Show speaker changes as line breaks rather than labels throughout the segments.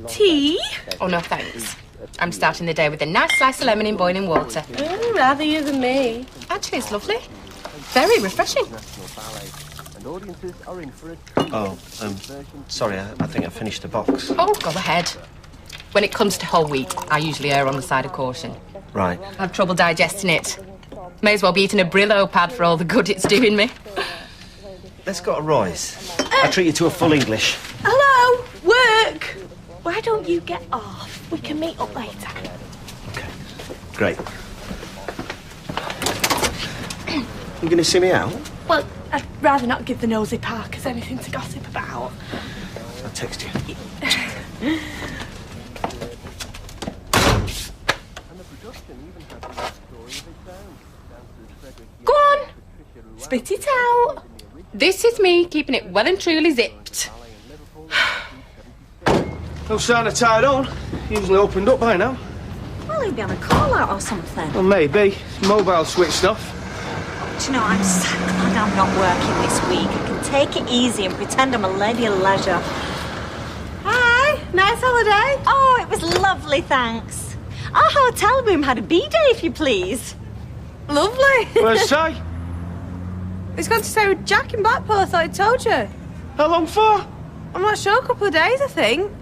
Tea?
Oh, no, thanks. I'm starting the day with a nice slice of lemon in boiling water.
Rather you than me.
Actually, it's lovely. Very refreshing.
Oh, sorry, I think I finished the box.
Oh, go ahead. When it comes to whole wheat, I usually err on the side of caution.
Right.
I have trouble digesting it. May as well be eating a Brillo pad for all the good it's doing me.
Let's go to Roy's. I treat you to a full English.
Hello? Work? Why don't you get off? We can meet up later.
Okay. Great. You going to see me out?
Well, I'd rather not give the nosy Parkers anything to gossip about.
I'll text you.
Go on. Spit it out.
This is me keeping it well and truly zipped.
No sign of tied on. Usually opened up by now.
Well, he'd be on a call-out or something.
Well, maybe. Mobile switched off.
Do you know, I'm so glad I'm not working this week. I can take it easy and pretend I'm a lady of leisure.
Hi. Nice holiday.
Oh, it was lovely, thanks. Our hotel room had a B-day, if you please.
Lovely.
Where's Si?
He's gone to stay with Jack in Blackpool. I thought I told you.
How long for?
I'm not sure. A couple of days, I think.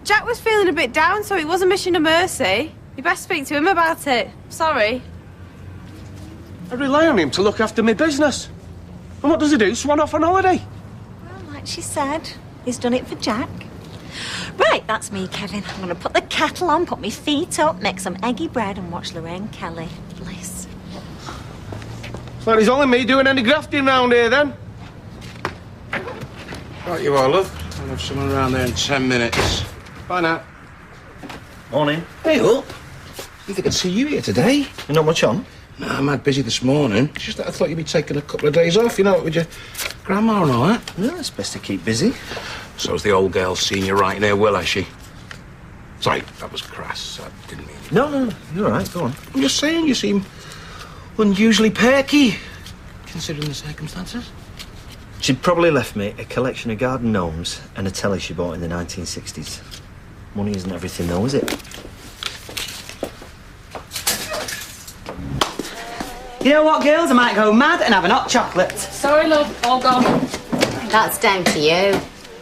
Jack was feeling a bit down, so it was a mission of mercy. You best speak to him about it. Sorry.
I rely on him to look after my business. And what does he do? Swan off on holiday?
Well, like she said, he's done it for Jack. Right, that's me, Kevin. I'm going to put the kettle on, put my feet up, make some eggy bread and watch Lorraine Kelly. Bliss.
Well, there's only me doing any grafting round here, then.
Right, you are, love. I'll have someone around there in 10 minutes. Bye now.
Morning.
Hey, up. You think I'd see you here today?
You not much on?
No, I'm mad busy this morning. It's just that I thought you'd be taking a couple of days off, you know, with your grandma and all that.
No, it's best to keep busy.
So's the old girl seen you right in her will, has she? Sorry, that was crass. I didn't mean it.
No, you're all right. Go on.
I'm just saying, you seem unusually perky, considering the circumstances.
She'd probably left me a collection of garden gnomes and a telly she bought in the 1960s. Money isn't everything, though, is it?
You know what, girls? I might go mad and have an hot chocolate.
Sorry, love. All gone.
That's down to you.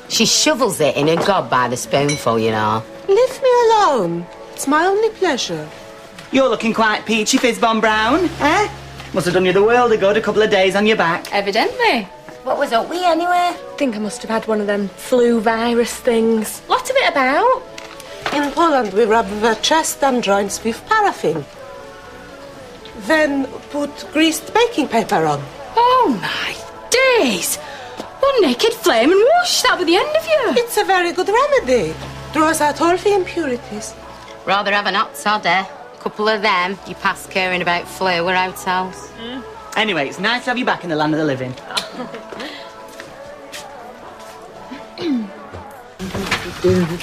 She shovels it in her gob by the spoonful, you know.
Leave me alone. It's my only pleasure.
You're looking quite peachy, Fizzbomb Brown, eh? Must have done you the world of good, a couple of days on your back.
Evidently.
What was up with you, anyway?
Think I must have had one of them flu virus things. Lot of it about.
In Poland, we rub the chest and joints with paraffin. Then put greased baking paper on.
Oh, my days. One naked flame and whoosh, that'll be the end of you.
It's a very good remedy. Draws out all the impurities.
Rather have an hot sodder. Couple of them, you pass caring about flu or hotels.
Anyway, it's nice to have you back in the land of the living.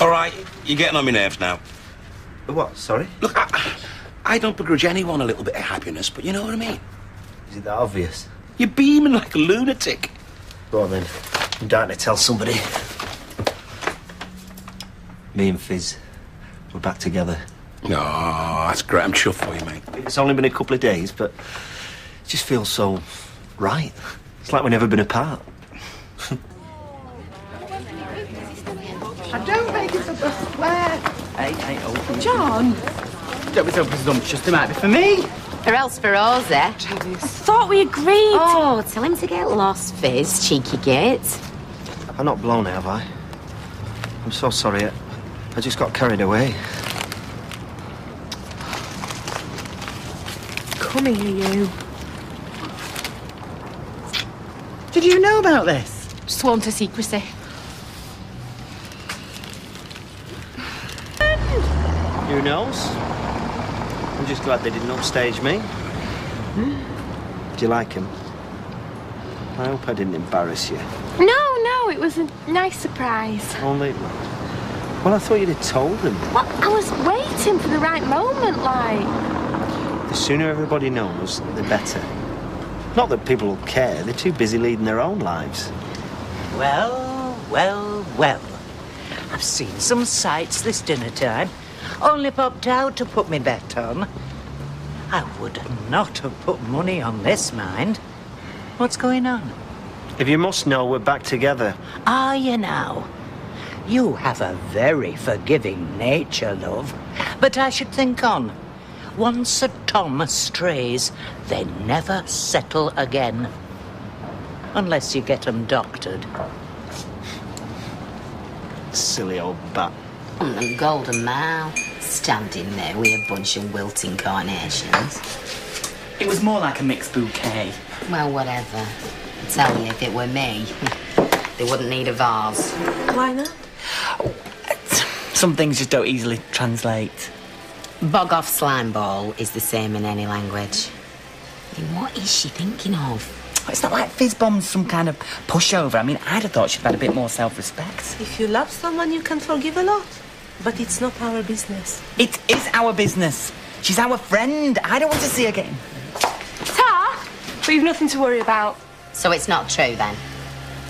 All right, you're getting on my nerves now.
What? Sorry?
Look, I don't begrudge anyone a little bit of happiness, but you know what I mean?
Is it that obvious?
You're beaming like a lunatic.
Go on, then. I'm dying to tell somebody. Me and Fizz, we're back together.
No, that's great. I'm chuffed for you, mate.
It's only been a couple of days, but it just feels so right. It's like we've never been apart.
I don't make it up a square.
Hey, open.
John.
Don't be so presumptuous. They might be for me.
Or else for Rosie.
I thought we agreed.
Oh, tell him to get lost, Fizz, cheeky git.
I've not blown it, have I? I'm so sorry. I just got carried away.
Come here, you.
Did you know about this?
Sworn to secrecy.
Who knows? I'm just glad they didn't upstage me. Do you like him? I hope I didn't embarrass you.
No, it was a nice surprise.
Only... Well, I thought you'd have told them.
Well, I was waiting for the right moment, like.
The sooner everybody knows, the better. Not that people will care. They're too busy leading their own lives.
Well.
I've seen some sights this dinner time. Only popped out to put me bet on. I would not have put money on this, mind. What's going on?
If you must know, we're back together.
Are you now? You have a very forgiving nature, love. But I should think on. Once a Tom strays, they never settle again. Unless you get 'em doctored.
Silly old bat.
And the golden mile, standing there with a bunch of wilting carnations.
It was more like a mixed bouquet.
Well, whatever. I tell you, if it were me, they wouldn't need a vase.
Why not?
Some things just don't easily translate.
Bog off slime ball is the same in any language. I mean, what is she thinking of?
It's not like Fizz Bomb's some kind of pushover. I mean, I'd have thought she'd had a bit more self-respect.
If you love someone, you can forgive a lot. But it's not our business.
It is our business. She's our friend. I don't want to see her again.
Ta! But you've nothing to worry about.
So it's not true, then?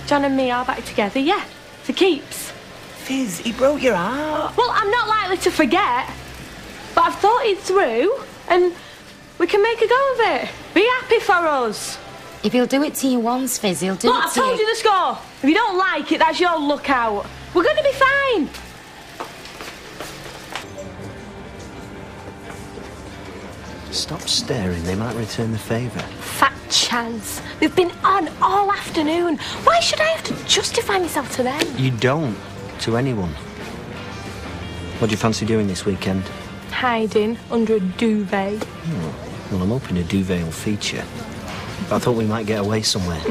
John and me are back together, yeah. For keeps.
Fizz, he broke your heart.
Well, I'm not likely to forget. But I've thought it through, and we can make a go of it. Be happy for us.
If he'll do it to you once, Fizz, he'll do
Look,
it
I've
to
told you the score. If you don't like it, that's your lookout. We're going to be fine.
Stop staring, they might return the favour.
Fat chance. They've been on all afternoon. Why should I have to justify myself to them?
You don't, to anyone. What do you fancy doing this weekend?
Hiding under a duvet.
Well, I'm hoping a duvet will feature. But I thought we might get away somewhere.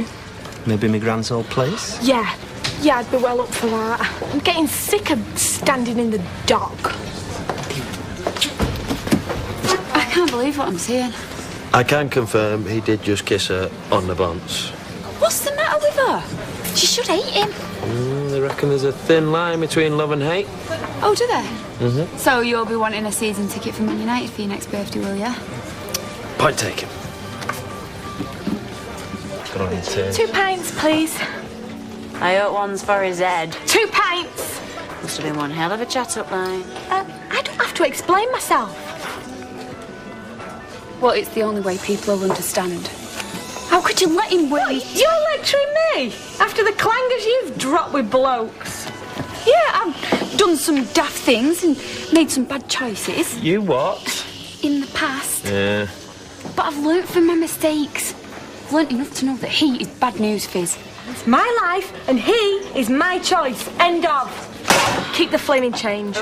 Maybe my grand's old place?
Yeah, I'd be well up for that. I'm getting sick of standing in the dock.
I can't believe what I'm seeing.
I can confirm he did just kiss her on the buns.
What's the matter with her? She should hate him.
They reckon there's a thin line between love and hate.
Oh, do they? Mm-hmm. So you'll be wanting a season ticket for Man United for your next birthday, will you?
Point taken. Good on you, too.
2 pints, please.
I hope one's for his head.
2 pints.
Must have been one hell of a chat up line.
I don't have to explain myself.
Well, it's the only way people will understand. How could you let him wait?
You're lecturing me? After the clangers you've dropped with blokes?
Yeah, I've done some daft things and made some bad choices.
You what?
In the past.
Yeah.
But I've learnt from my mistakes. I've learnt enough to know that he is bad news, Fizz.
It's my life and he is my choice. End of. Keep the flaming change.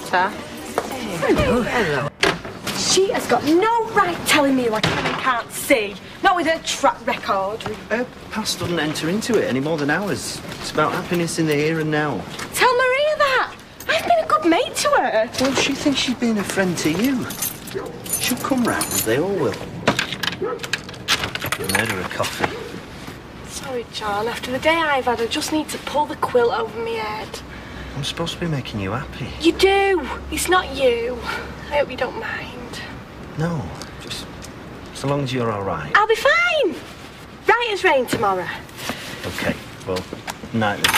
Ta.
Hello. She has got no right telling me what I can't see. Not with her track record.
Her past doesn't enter into it any more than ours. It's about happiness in the here and now.
Tell Maria that. I've been a good mate to her.
Well, she thinks she's been a friend to you. She'll come round, they all will. You made her a coffee.
Sorry, John. After the day I've had, I just need to pull the quilt over my head.
I'm supposed to be making you happy.
You do. It's not you. I hope you don't mind.
No, just so long as you're all right.
I'll be fine. Right as rain tomorrow.
Okay, well, night then.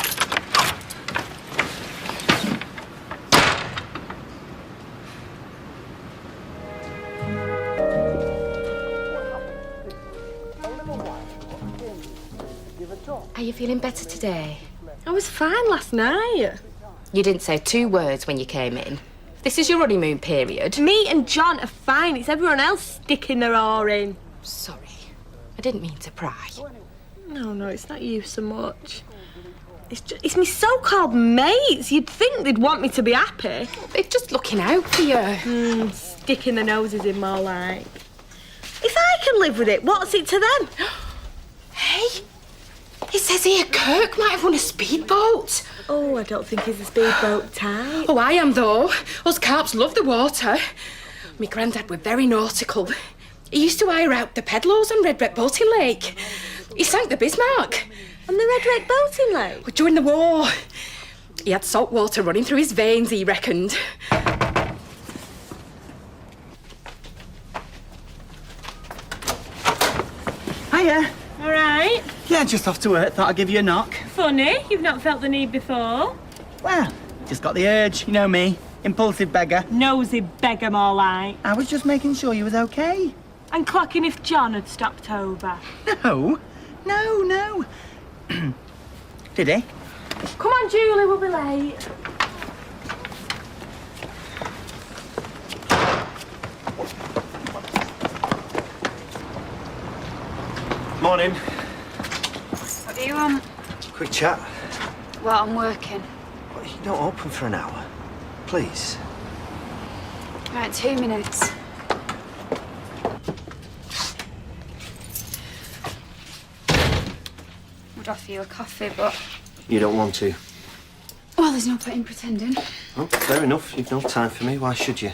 Are you feeling better today?
I was fine last night.
You didn't say 2 words when you came in. This is your honeymoon period.
Me and John are fine. It's everyone else sticking their oar in.
Sorry. I didn't mean to pry.
No, it's not you so much. It's me so-called mates. You'd think they'd want me to be happy.
They're just looking out for you.
Sticking their noses in more like. If I can live with it, what's it to them?
Hey, it says here Kirk might have won a speedboat.
Oh, I don't think he's a speedboat type.
Oh, I am, though. Us carps love the water. My granddad were very nautical. He used to hire out the pedals on Red Wreck Boating Lake. He sank the Bismarck.
On the Red Wreck Boating Lake?
During the war. He had salt water running through his veins, he reckoned.
Hiya.
All right.
Yeah, just off to work. Thought I'd give you a knock.
Funny, you've not felt the need before.
Well, Just got the urge, you know me. Impulsive beggar.
Nosy beggar, more like.
I was just making sure you was okay.
And clocking if John had stopped over.
No. Did he?
Come on, Julie, we'll be late.
Morning.
What do you want?
Quick chat.
Well, I'm working.
Well, you don't open for an hour. Please.
Right, 2 minutes. Would offer you a coffee, but...
You don't want to?
Well, there's no point in pretending.
Oh, fair enough. You've no time for me. Why should you?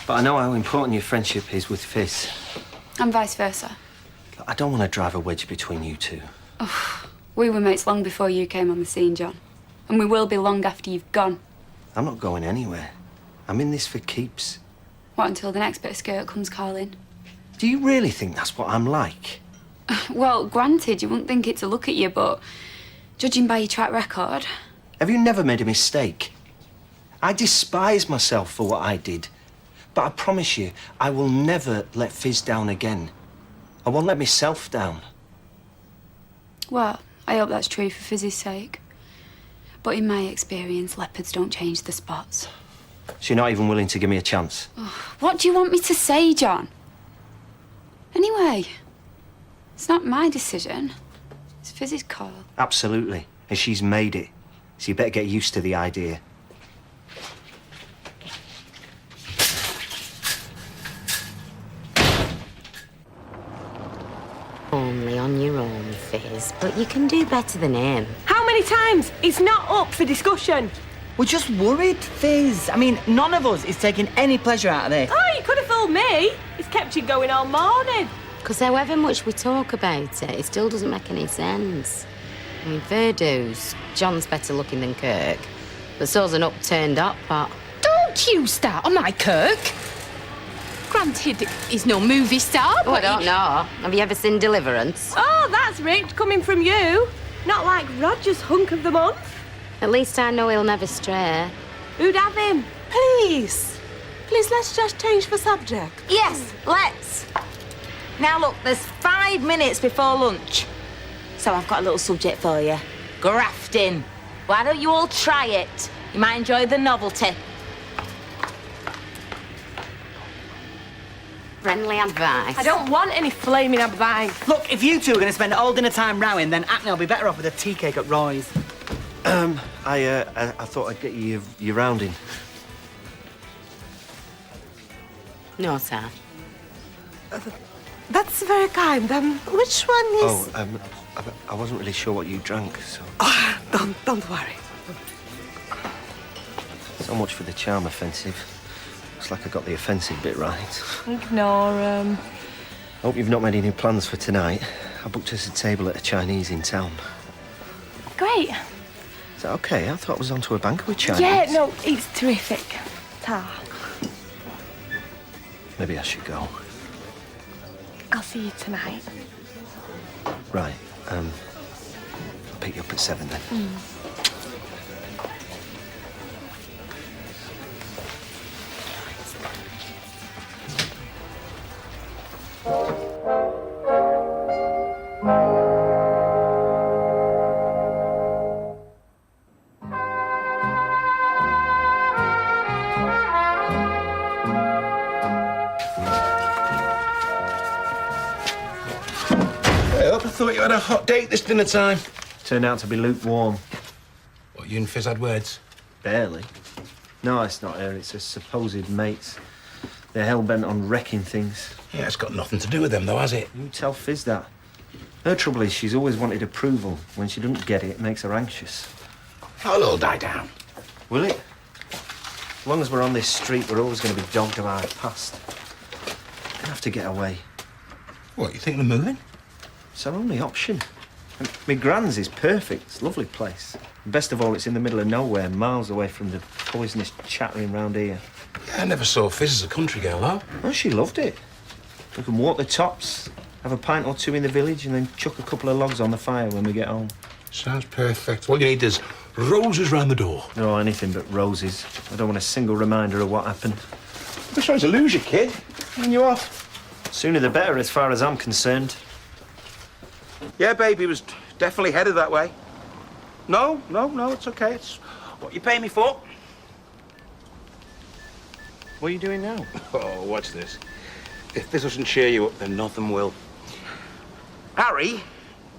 But I know how important your friendship is with Fizz.
And vice versa.
I don't want to drive a wedge between you two.
Oh, we were mates long before you came on the scene, John. And we will be long after you've gone.
I'm not going anywhere. I'm in this for keeps.
What, until the next bit of skirt comes calling?
Do you really think that's what I'm like?
Well, granted, you wouldn't think it to look at you, but judging by your track record...
Have you never made a mistake? I despise myself for what I did. But I promise you, I will never let Fizz down again. I won't let myself down.
Well, I hope that's true for Fizz's sake. But in my experience, leopards don't change the spots.
So you're not even willing to give me a chance?
What do you want me to say, John? Anyway, it's not my decision. It's Fizz's call.
Absolutely. And she's made it. So you better get used to the idea.
Only on your own, Fizz, but you can do better than him.
How many times? It's not up for discussion.
We're just worried, Fizz. I mean, none of us is taking any pleasure out of this.
Oh, you could have fooled me. It's kept you going all morning.
Because however much we talk about it, it still doesn't make any sense. I mean, fair dues, John's better looking than Kirk, but so's an upturned hot pot.
Don't you start on my Kirk. Granted, he's no movie star,
Oh, I
but
don't know. Have you ever seen Deliverance?
Oh, that's rich coming from you. Not like Roger's hunk of the month.
At least I know he'll never stray.
Who'd have him?
Please, let's just change the subject.
Yes, let's. Now look, there's 5 minutes before lunch. So I've got a little subject for you. Grafting. Why don't you all try it? You might enjoy the novelty.
Friendly advice.
I don't want any flaming advice.
Look, if you two are going to spend all dinner time rowing, then Acne will be better off with a tea cake at Roy's.
I thought I'd get you your rounding.
No, sir.
That's very kind. Which one is...
I wasn't really sure what you drank, so...
Don't worry.
So much for the charm offensive. Looks like I got the offensive bit right.
Ignore him.
Hope you've not made any plans for tonight. I booked us a table at a Chinese in town.
Great.
Is that okay? I thought I was onto a banquet with Chinese.
Yeah, no, it's terrific. Ta.
Maybe I should go.
I'll see you tonight.
Right, I'll pick you up at 7 then.
I thought you had a hot date this dinner time.
Turned out to be lukewarm.
What, you and Fizz had words?
Barely. No, it's not her. It's her supposed mates. They're hell-bent on wrecking things.
Yeah, it's got nothing to do with them, though, has it?
You tell Fizz that. Her trouble is she's always wanted approval. When she doesn't get it, it makes her anxious.
That'll all die down.
Will it? As long as we're on this street, we're always going to be dogged about our past. We have to get away.
What, you think they're moving?
It's our only option. And my Gran's is perfect. It's a lovely place. Best of all, it's in the middle of nowhere, miles away from the poisonous chattering round here.
Yeah, I never saw Fizz as a country girl, though.
Well, she loved it. We can walk the tops, have a pint or two in the village, and then chuck a couple of logs on the fire when we get home.
Sounds perfect. All you need is Roses round the door.
No, anything but roses. I don't want a single reminder of what happened.
We're trying to lose you, kid. And you off.
Sooner the better, as far as I'm concerned.
Yeah, baby was definitely headed that way. No, it's okay. It's what you pay me for.
What are you doing now?
Oh, watch this. If this doesn't cheer you up, then nothing will. Harry?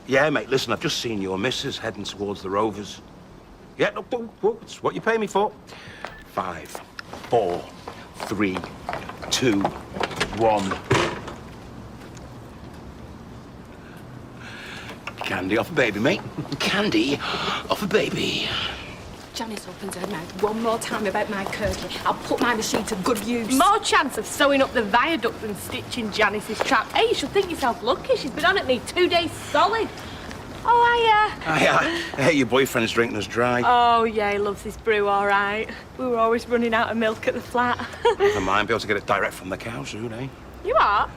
Yeah, mate, listen, I've just seen your missus heading towards the Rovers. Yeah, no, it's what you pay me for. 5, 4, 3, 2, 1. Candy off a baby, mate. Candy off a baby.
Janice opens her mouth one more time about my curtain. I'll put my machine to good use.
More chance of sewing up the viaduct than stitching Janice's trap. Hey, you should think yourself lucky. She's been on at me 2 days solid. Oh,
Hey, your boyfriend's drinking us dry.
Oh, yeah, he loves his brew, all right. We were always running out of milk at the flat.
Never mind, be able to get it direct from the cow soon, eh?
You are?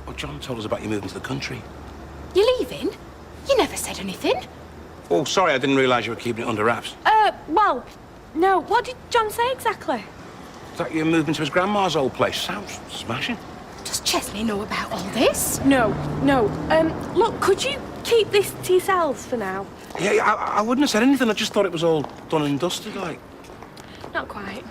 Well, John told us about you moving to the country.
You leaving? You never said anything.
Oh, sorry, I didn't realise you were keeping it under wraps.
Well, no. What did John say exactly?
Thought you were moving to his grandma's old place. Sounds smashing.
Does Chesney know about all this?
No. Look, could you keep this to yourselves for now?
Yeah, I wouldn't have said anything. I just thought it was all done and dusted, like.
Not quite.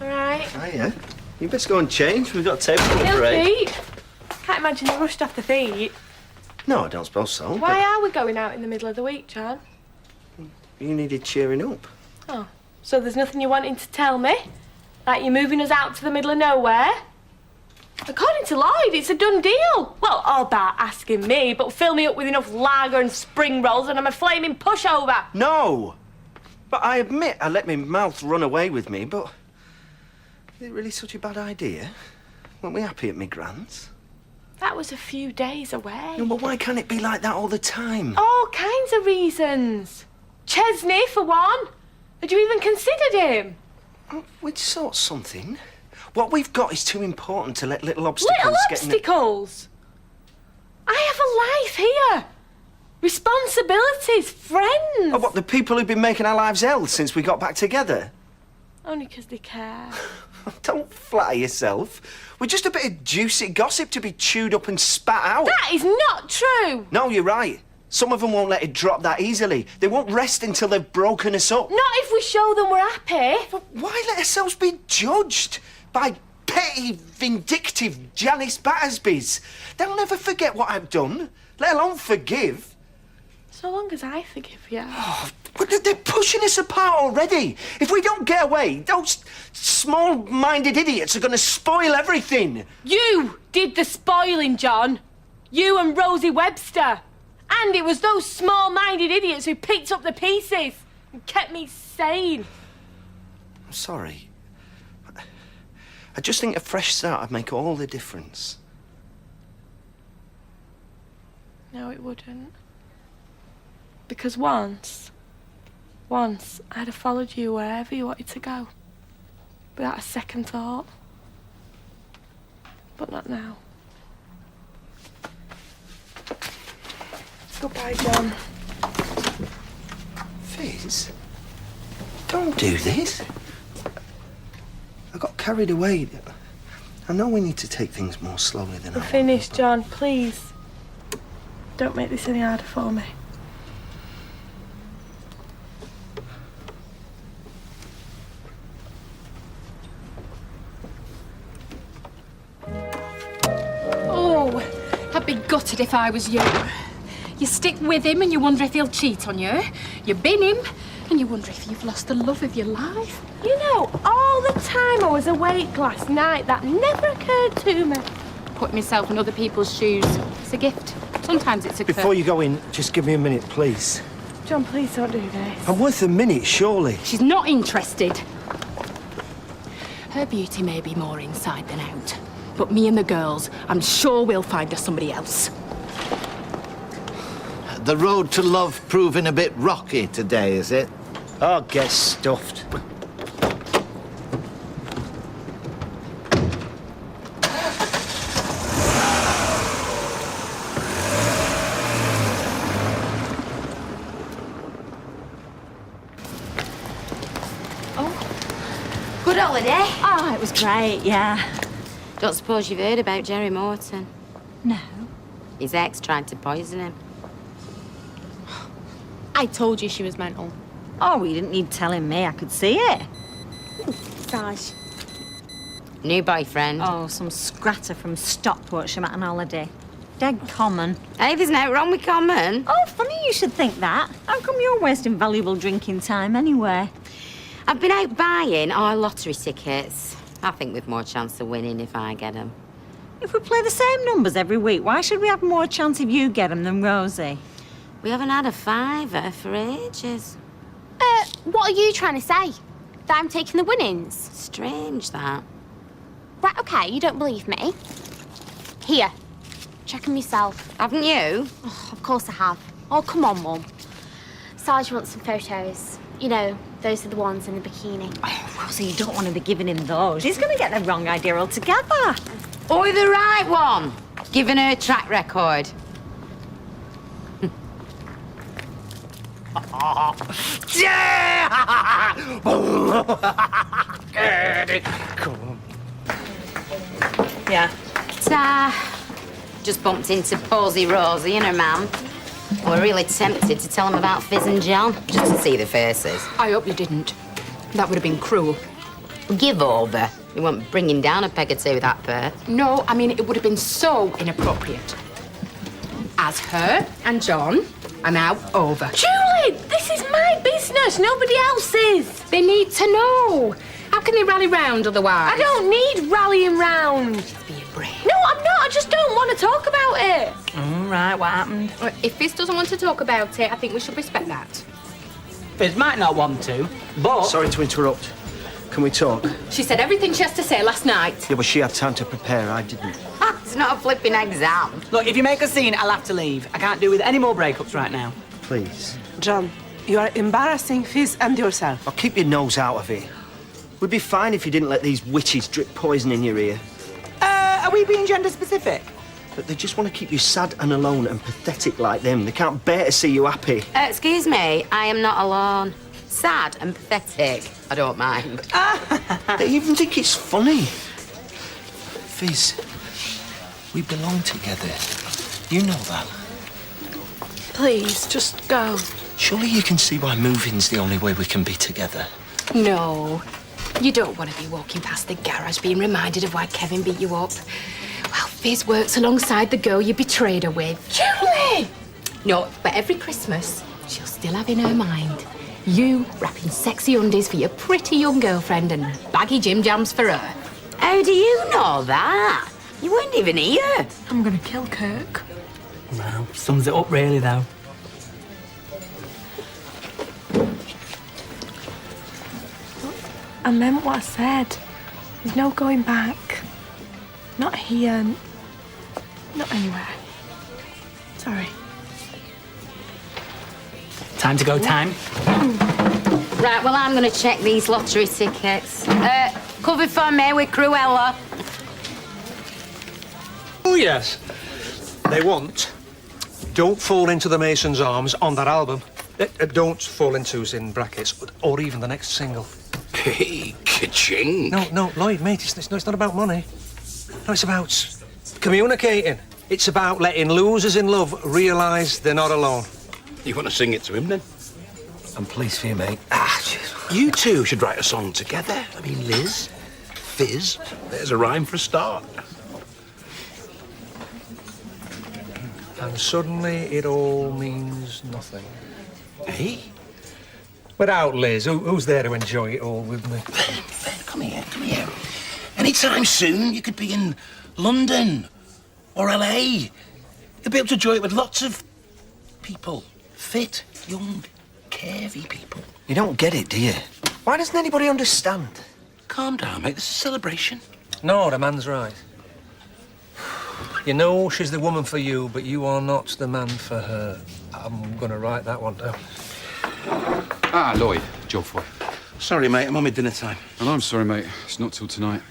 All right.
Hiya. You best go and change. We've got a table for
Ill
break.
feet. Can't imagine you rushed off the feet.
No, I don't suppose so.
Why are we going out in the middle of the week, John?
You needed cheering up.
Oh, so there's nothing you're wanting to tell me? Like you're moving us out to the middle of nowhere? According to Lloyd, it's a done deal. Well, all that asking me, but fill me up with enough lager and spring rolls and I'm a flaming pushover.
No! But I admit I let my mouth run away with me, but... Is it really such a bad idea? Weren't we happy at my grand's?
That was a few days away.
No, but why can't it be like that all the time?
All kinds of reasons. Chesney, for one. Had you even considered him?
We'd sort something. What we've got is too important to let little obstacles
Little
get in
obstacles? I have a life here. Responsibilities, friends.
Oh, what, the people who've been making our lives hell since we got back together?
Only 'cause they care.
Don't flatter yourself. We're just a bit of juicy gossip to be chewed up and spat out.
That is not true.
No, you're right. Some of them won't let it drop that easily. They won't rest until they've broken us up.
Not if we show them we're happy.
But why let ourselves be judged by petty, vindictive Janice Battersbys? They'll never forget what I've done, let alone forgive.
So long as I forgive you.
Oh, but they're pushing us apart already. If we don't get away, those small-minded idiots are going to spoil everything.
You did the spoiling, John. You and Rosie Webster. And it was those small-minded idiots who picked up the pieces and kept me sane.
I'm sorry. I just think a fresh start would make all the difference.
No, it wouldn't. Because once I'd have followed you wherever you wanted to go. Without a second thought. But not now. Goodbye, John.
Fizz, don't do this. I got carried away. I know we need to take things more slowly than
We're finished, John, please. Don't make this any harder for me.
Oh, I'd be gutted if I was you. You stick with him and you wonder if he'll cheat on you. You bin him and you wonder if you've lost the love of your life.
You know, all the time I was awake last night, that never occurred to me.
Putting myself in other people's shoes. It's a gift. Sometimes it's a curse.
Before you go in, just give me a minute, please.
John, please don't do this.
I'm worth a minute, surely.
She's not interested. Her beauty may be more inside than out. But me and the girls, I'm sure we'll find her somebody else.
The road to love proving a bit rocky today, is it?
Oh, get stuffed.
holiday?
Oh, it was great, yeah.
Don't suppose you've heard about Jerry Morton?
No.
His ex tried to poison him.
I told you she was mental.
Oh, well, you didn't need telling me. I could see it.
Saj.
New boyfriend.
Oh, some scratter from Stockport. I'm at an holiday. Dead common.
Hey, there's no wrong with common.
Oh, funny you should think that. How come you're wasting valuable drinking time anyway?
I've been out buying our lottery tickets. I think we've more chance of winning if I get them.
If we play the same numbers every week, why should we have more chance if you get them than Rosie?
We haven't had a fiver for ages.
What are you trying to say? That I'm taking the winnings?
Strange, that.
Right, okay, you don't believe me. Here, check them yourself.
Haven't you?
Oh, of course I have. Oh, come on, Mum. Sarge wants some photos. You know, those are the ones in the bikini.
Oh, Rosie, you don't want to be giving him those. He's going to get the wrong idea altogether.
Or the right one. Given her track record.
Yeah.
Just bumped into Posy Rosie and her man. We're really tempted to tell them about Fizz and John, just to see their faces.
I hope you didn't. That would have been cruel.
Give over. You weren't bringing down a peg or two, that pair.
No, I mean, it would have been so inappropriate. As her and John are now over.
Julie, this is my business, nobody else's.
They need to know. How can they rally round otherwise?
I don't need rallying round.
Be a brave.
No, I'm not. I just don't want to talk about it.
All right, what happened?
If Fizz doesn't want to talk about it, I think we should respect that.
Fizz might not want to, but...
Sorry to interrupt. Can we talk?
She said everything she has to say last night.
Yeah, but she had time to prepare. I didn't.
It's not a flipping exam.
Look, if you make a scene, I'll have to leave. I can't do with any more breakups right now.
Please.
John, you are embarrassing Fizz and yourself.
Oh, keep your nose out of it. We'd be fine if you didn't let these witches drip poison in your ear.
Are we being gender specific?
But they just want to keep you sad and alone and pathetic like them. They can't bear to see you happy.
Excuse me, I am not alone. Sad and pathetic. I don't mind.
They even think it's funny. Fizz, we belong together. You know that.
Please, just go.
Surely you can see why moving's the only way we can be together.
No. You don't want to be walking past the garage being reminded of why Kevin beat you up. Well, Fizz works alongside the girl you betrayed her with.
Julie!
No, but every Christmas, she'll still have in her mind you wrapping sexy undies for your pretty young girlfriend and baggy gym jams for her.
How do you know that? You weren't even here.
I'm gonna kill Kirk.
Well, sums it up really, though.
I meant what I said. There's no going back. Not here. Not anywhere. Sorry.
Time to go, time.
Right, well, I'm going to check these lottery tickets. Covered for me with Cruella.
Oh, yes. They want Don't Fall Into the Mason's Arms on that album. Don't Fall Into's in brackets, or even the next single.
Hey, ka-ching.
No, Lloyd, mate, it's not about money. No, it's about communicating. It's about letting losers in love realise they're not alone.
You want to sing it to him, then?
I'm pleased for you, mate.
You two should write a song together. I mean, Liz, Fizz, there's a rhyme for a start.
And suddenly it all means nothing.
Hey?
Without Liz, who's there to enjoy it all with me?
Come here. Anytime soon, you could be in London or LA. You'll be able to enjoy it with lots of people. Fit, young, curvy people.
You don't get it, do you? Why doesn't anybody understand?
Calm down, mate. This is a celebration.
No, the man's right. You know she's the woman for you, but you are not the man for her. I'm gonna write that one down.
Ah, Lloyd, job for you.
Sorry, mate. I'm on my dinner time.
And I'm sorry, mate. It's not till tonight.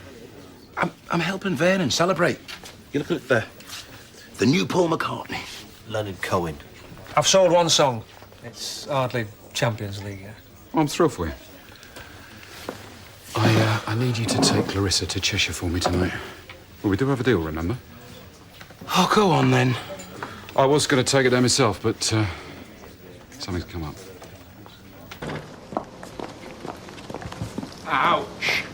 I'm helping Vernon celebrate. You look at the new Paul McCartney.
Leonard Cohen.
I've sold one song. It's hardly Champions League yet.
I'm thrilled for you. I I need you to take Clarissa to Cheshire for me tonight. Well, we do have a deal, remember?
Oh, go on then.
I was going to take it there myself, but something's come up.
Ouch.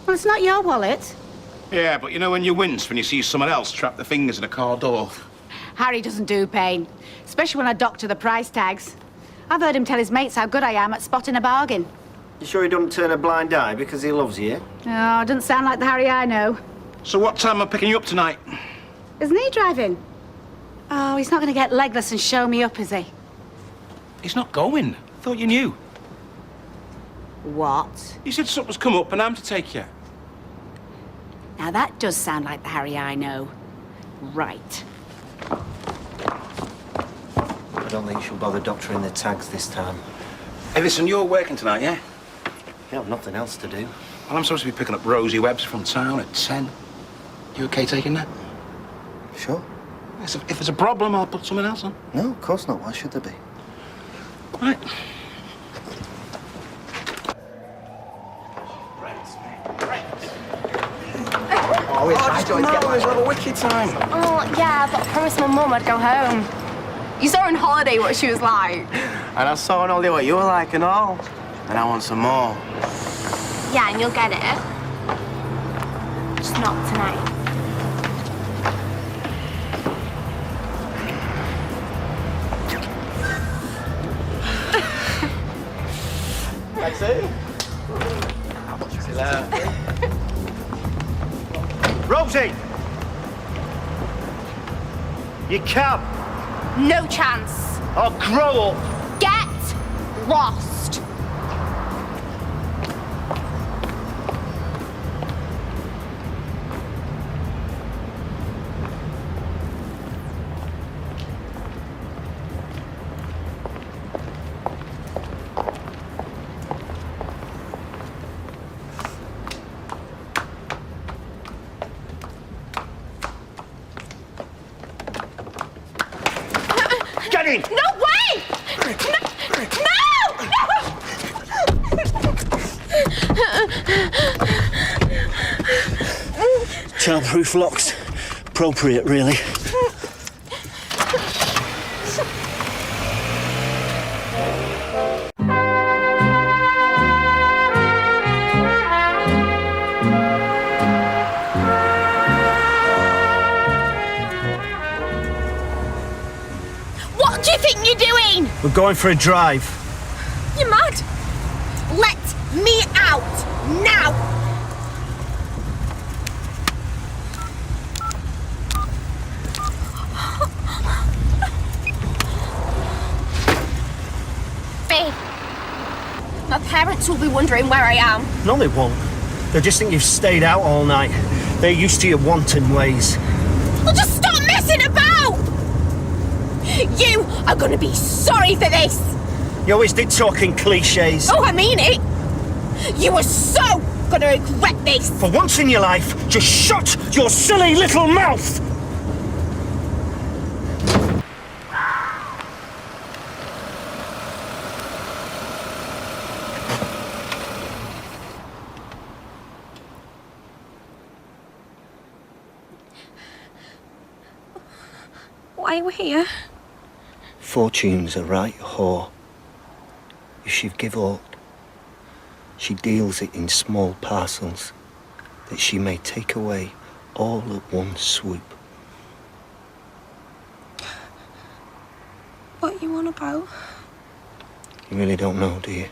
Well, it's not your wallet.
Yeah, but you know when you wince when you see someone else trap their fingers in a car door?
Harry doesn't do pain, especially when I doctor the price tags. I've heard him tell his mates how good I am at spotting a bargain.
You sure he doesn't turn a blind eye because he loves you?
Oh, doesn't sound like the Harry I know.
So what time am I picking you up tonight?
Isn't he driving? Oh, he's not going to get legless and show me up, is he?
He's not going. Thought you knew.
What?
You said something's come up and I'm to take you.
Now that does sound like the Harry I know. Right.
I don't think she'll bother doctoring the tags this time.
Hey, listen, you're working tonight, yeah?
You have nothing else to do.
Well, I'm supposed to be picking up Rosie Webster from town at 10. You okay taking that?
Sure.
If there's a problem, I'll put someone else on.
No, of course not. Why should there be?
Right.
Oh, it's always have a wicked time.
Oh, yeah, but I promised my mum I'd go home. You saw her on holiday what she was like.
And I saw on holiday what you were like and all. And I want some more.
Yeah, and you'll get it. Just not tonight.
Taxi.
Rosie! You cab!
No chance.
Oh, grow up!
Get lost.
Get in!
No way! No!
Childproof locks. Appropriate, really.
What do you think you're doing?
We're going for a drive.
You're mad. Let me out now. Babe, my parents will be wondering where I am.
No, they won't. They'll just think you've stayed out all night. They're used to your wanton ways.
Well, just stop messing about! You are gonna be sorry for this!
You always did talk in cliches.
Oh, I mean it! You are so gonna regret this!
For once in your life, just shut your silly little mouth!
Why are we here?
Fortune's a right whore. If she give aught, she deals it in small parcels that she may take away all at one swoop.
What you on about?
You really don't know, do you?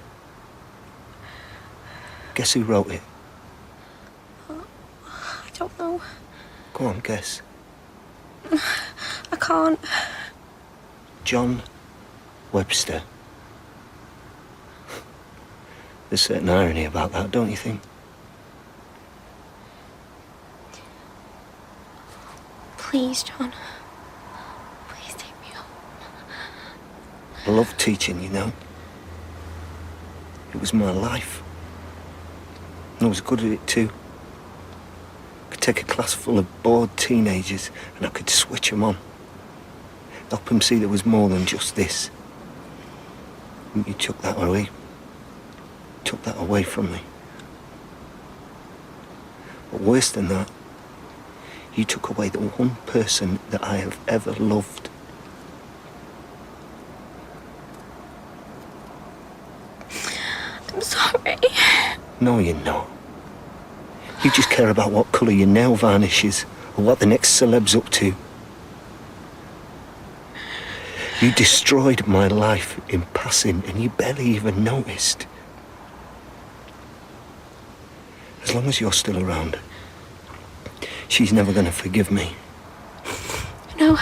Guess who wrote it?
I don't know.
Go on, guess.
I can't.
John Webster. There's certain irony about that, don't you think?
Please, John. Please take me home.
I love teaching, you know. It was my life. And I was good at it too. I could take a class full of bored teenagers and I could switch them on. Help them see there was more than just this. And you took that away. Took that away from me. But worse than that, you took away the one person that I have ever loved.
I'm sorry.
No, you're not. You just care about what colour your nail varnish is or what the next celeb's up to. You destroyed my life in passing and you barely even noticed. As long as you're still around, she's never going to forgive me.
No.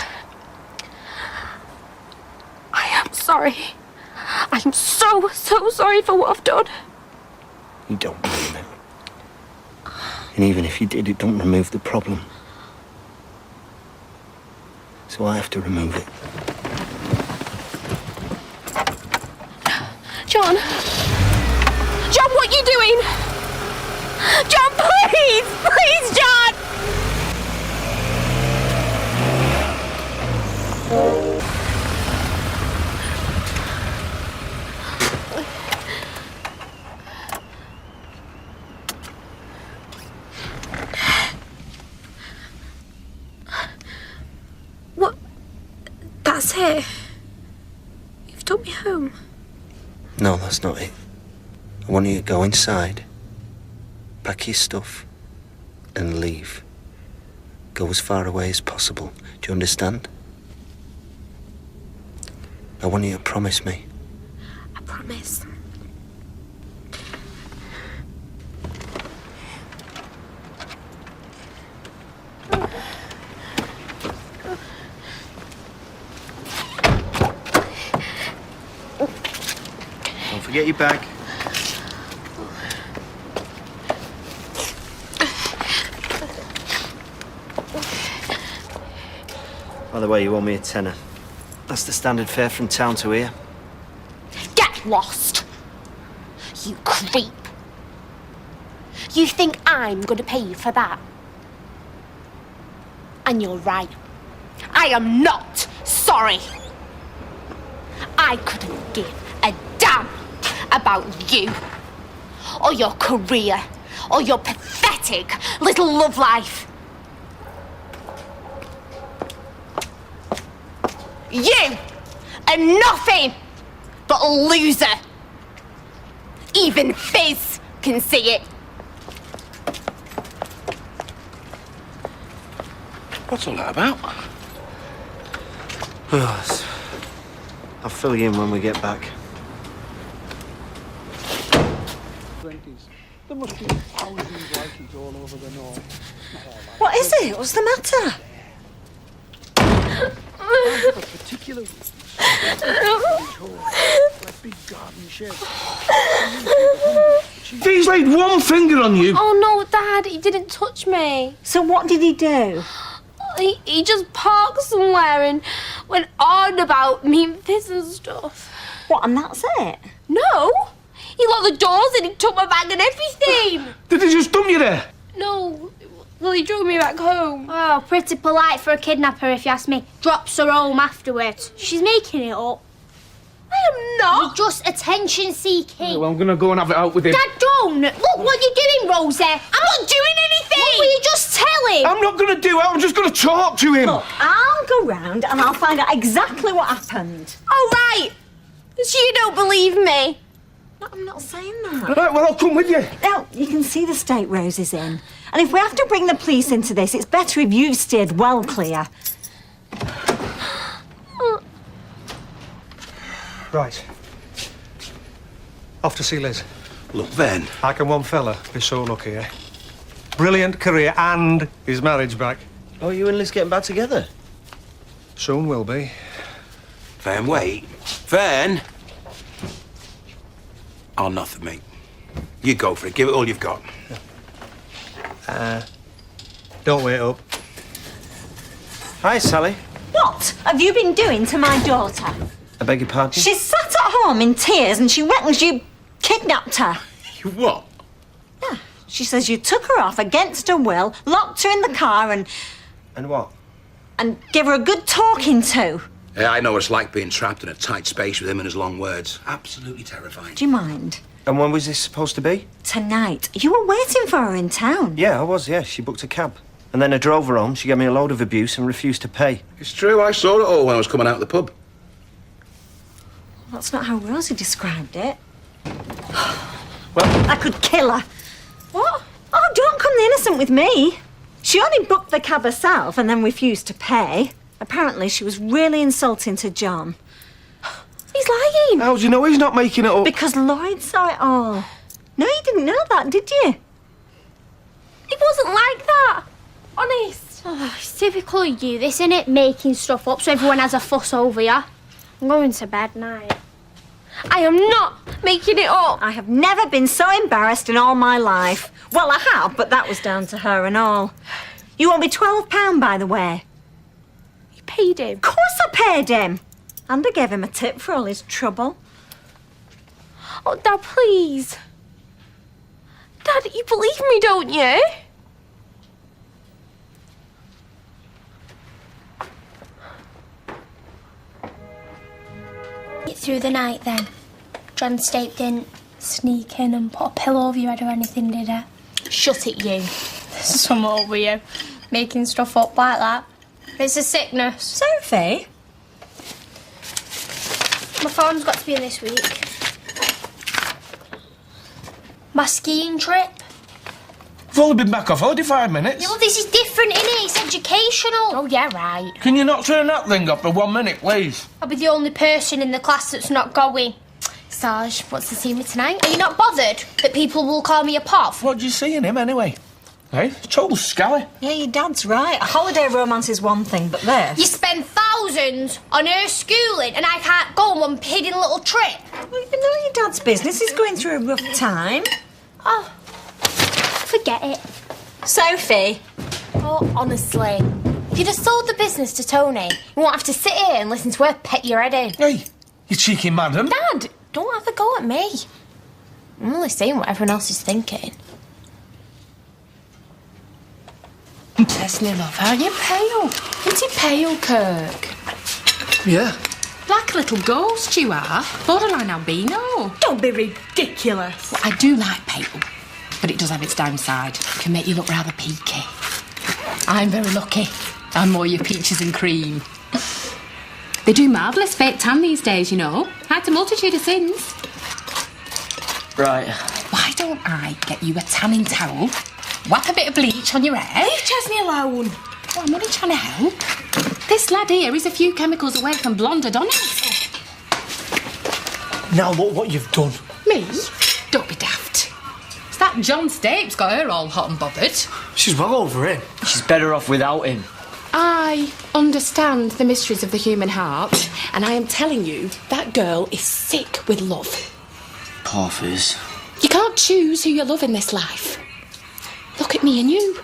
I am sorry. I'm so sorry for what I've done.
You don't blame it. And even if you did, it don't remove the problem. So I have to remove it.
John! John, what are you doing? John, please! Please, John! What? That's it? You've took me home?
No, that's not it. I want you to go inside, pack your stuff, and leave. Go as far away as possible. Do you understand? I want you to promise me.
I promise.
Don't forget your bag. By the way, you owe me a tenner. That's the standard fare from town to here.
Get lost! You creep! You think I'm gonna pay you for that? And you're right. I am not sorry. I couldn't give a damn about you, or your career, or your pathetic little love life. You are nothing but a loser. Even Fizz can see it.
What's all that about?
I'll fill you in when we get back.
There must be thousands like it all over the north.
What is it? What's the matter?
I have a particular like big garden shed.
He's laid one finger on you.
Oh no, Dad, he didn't touch me.
So what did he do?
He just parked somewhere and went on about me and Fizz and stuff.
What, and that's it?
No, he locked the doors and he took my bag and everything.
Did he just dump you there?
No, well, he drove me back home. Oh, pretty polite for a kidnapper, if you ask me. Drops her home afterwards. She's making it up. I am not. You're just attention seeking.
Well, I'm gonna go and have it out with him.
Dad, don't! Look what you're doing, Rosie! I'm not doing anything! What will you just tell him?
I'm not gonna do it, I'm just gonna talk to him.
Look, I'll go round and I'll find out exactly what happened.
Oh, right! So you don't believe me?
No, I'm not saying that.
Right, well, I'll come with you.
Now, you can see the state Rosie's in. And if we have to bring the police into this, it's better if you've steered well clear.
Right. Off to see Liz.
Look, Ben.
How can one fella be so lucky, eh? Brilliant career and his marriage back.
Oh, you and Liz getting back together?
Soon will be.
Vern, wait. Vern! Oh, nothing, mate. You go for it. Give it all you've got.
Don't wait up.
Hi, Sally.
What have you been doing to my daughter?
I beg your pardon?
She's sat at home in tears and she reckons you kidnapped her.
You what?
Yeah. She says you took her off against her will, locked her in the car and
what?
And gave her a good talking to.
Yeah, I know what it's like being trapped in a tight space with him and his long words. Absolutely terrifying.
Do you mind?
And when was this supposed to be?
Tonight. You were waiting for her in town.
Yeah, I was, yeah. She booked a cab. And then I drove her home. She gave me a load of abuse and refused to pay.
It's true, I saw it all when I was coming out of the pub.
That's not how Rosie described it. Well, I could kill her. What? Oh, don't come the innocent with me. She only booked the cab herself and then refused to pay. Apparently, she was really insulting to John.
He's lying.
How do you know he's not making it up?
Because Lloyd saw it all. No, you didn't know that, did you?
It wasn't like that. Honest.
Oh, it's typical of you, this, innit? Making stuff up so everyone has a fuss over you. I'm going to bed now.
I am not making it up.
I have never been so embarrassed in all my life. Well, I have, but that was down to her and all. You owe me £12, by the way.
You paid him?
Of course I paid him. And I gave him a tip for all his trouble.
Oh, Dad, please. Dad, you believe me, don't you?
Get through the night then. John Stape didn't sneak in and put a pillow over your head or anything, did he?
Shut it, you.
There's some over you. Making stuff up like that. It's a sickness.
Sophie?
My phone's got to be in this week. My skiing trip.
I've only been back off 45 minutes.
Yeah, well, this is different, innit? It's educational.
Oh, yeah, right.
Can you not turn that thing off for 1 minute, please?
I'll be the only person in the class that's not going.
Sarge, what's the scene with tonight? Are you not bothered that people will call me a pov?
What do you see in him, anyway? Hey, total scally.
Yeah, your dad's right. A holiday romance is one thing, but this...
You spend thousands on her schooling and I can't go on one hidden little trip.
Well, you know your dad's business. He's going through a rough time.
Oh, forget it.
Sophie.
Oh, honestly. If you'd have sold the business to Tony, you won't have to sit here and listen to her pet your head in.
Hey, you cheeky madam.
Dad, don't have a go at me. I'm only saying what everyone else is thinking. Tessie, love, are you pale? Isn't it pale, Kirk?
Yeah.
Like a little ghost, you are. Borderline albino.
Don't be ridiculous.
Well, I do like pale, but it does have its downside. It can make you look rather peaky. I'm very lucky. I'm more your peaches and cream. They do marvellous fake tan these days, you know. Hides a multitude of sins.
Right.
Why don't I get you a tanning towel, whap a bit of bleach on your hair?
Leave Chesney alone.
Oh, I'm only trying to help. This lad here is a few chemicals away from blonde Adonis.
Now look what you've done.
Me? Don't be daft. It's that John Stape's got her all hot and bothered.
She's well over it.
She's better off without him.
I understand the mysteries of the human heart, and I am telling you, that girl is sick with love.
Poor fizz.
You can't choose who you love in this life. Look at me and you.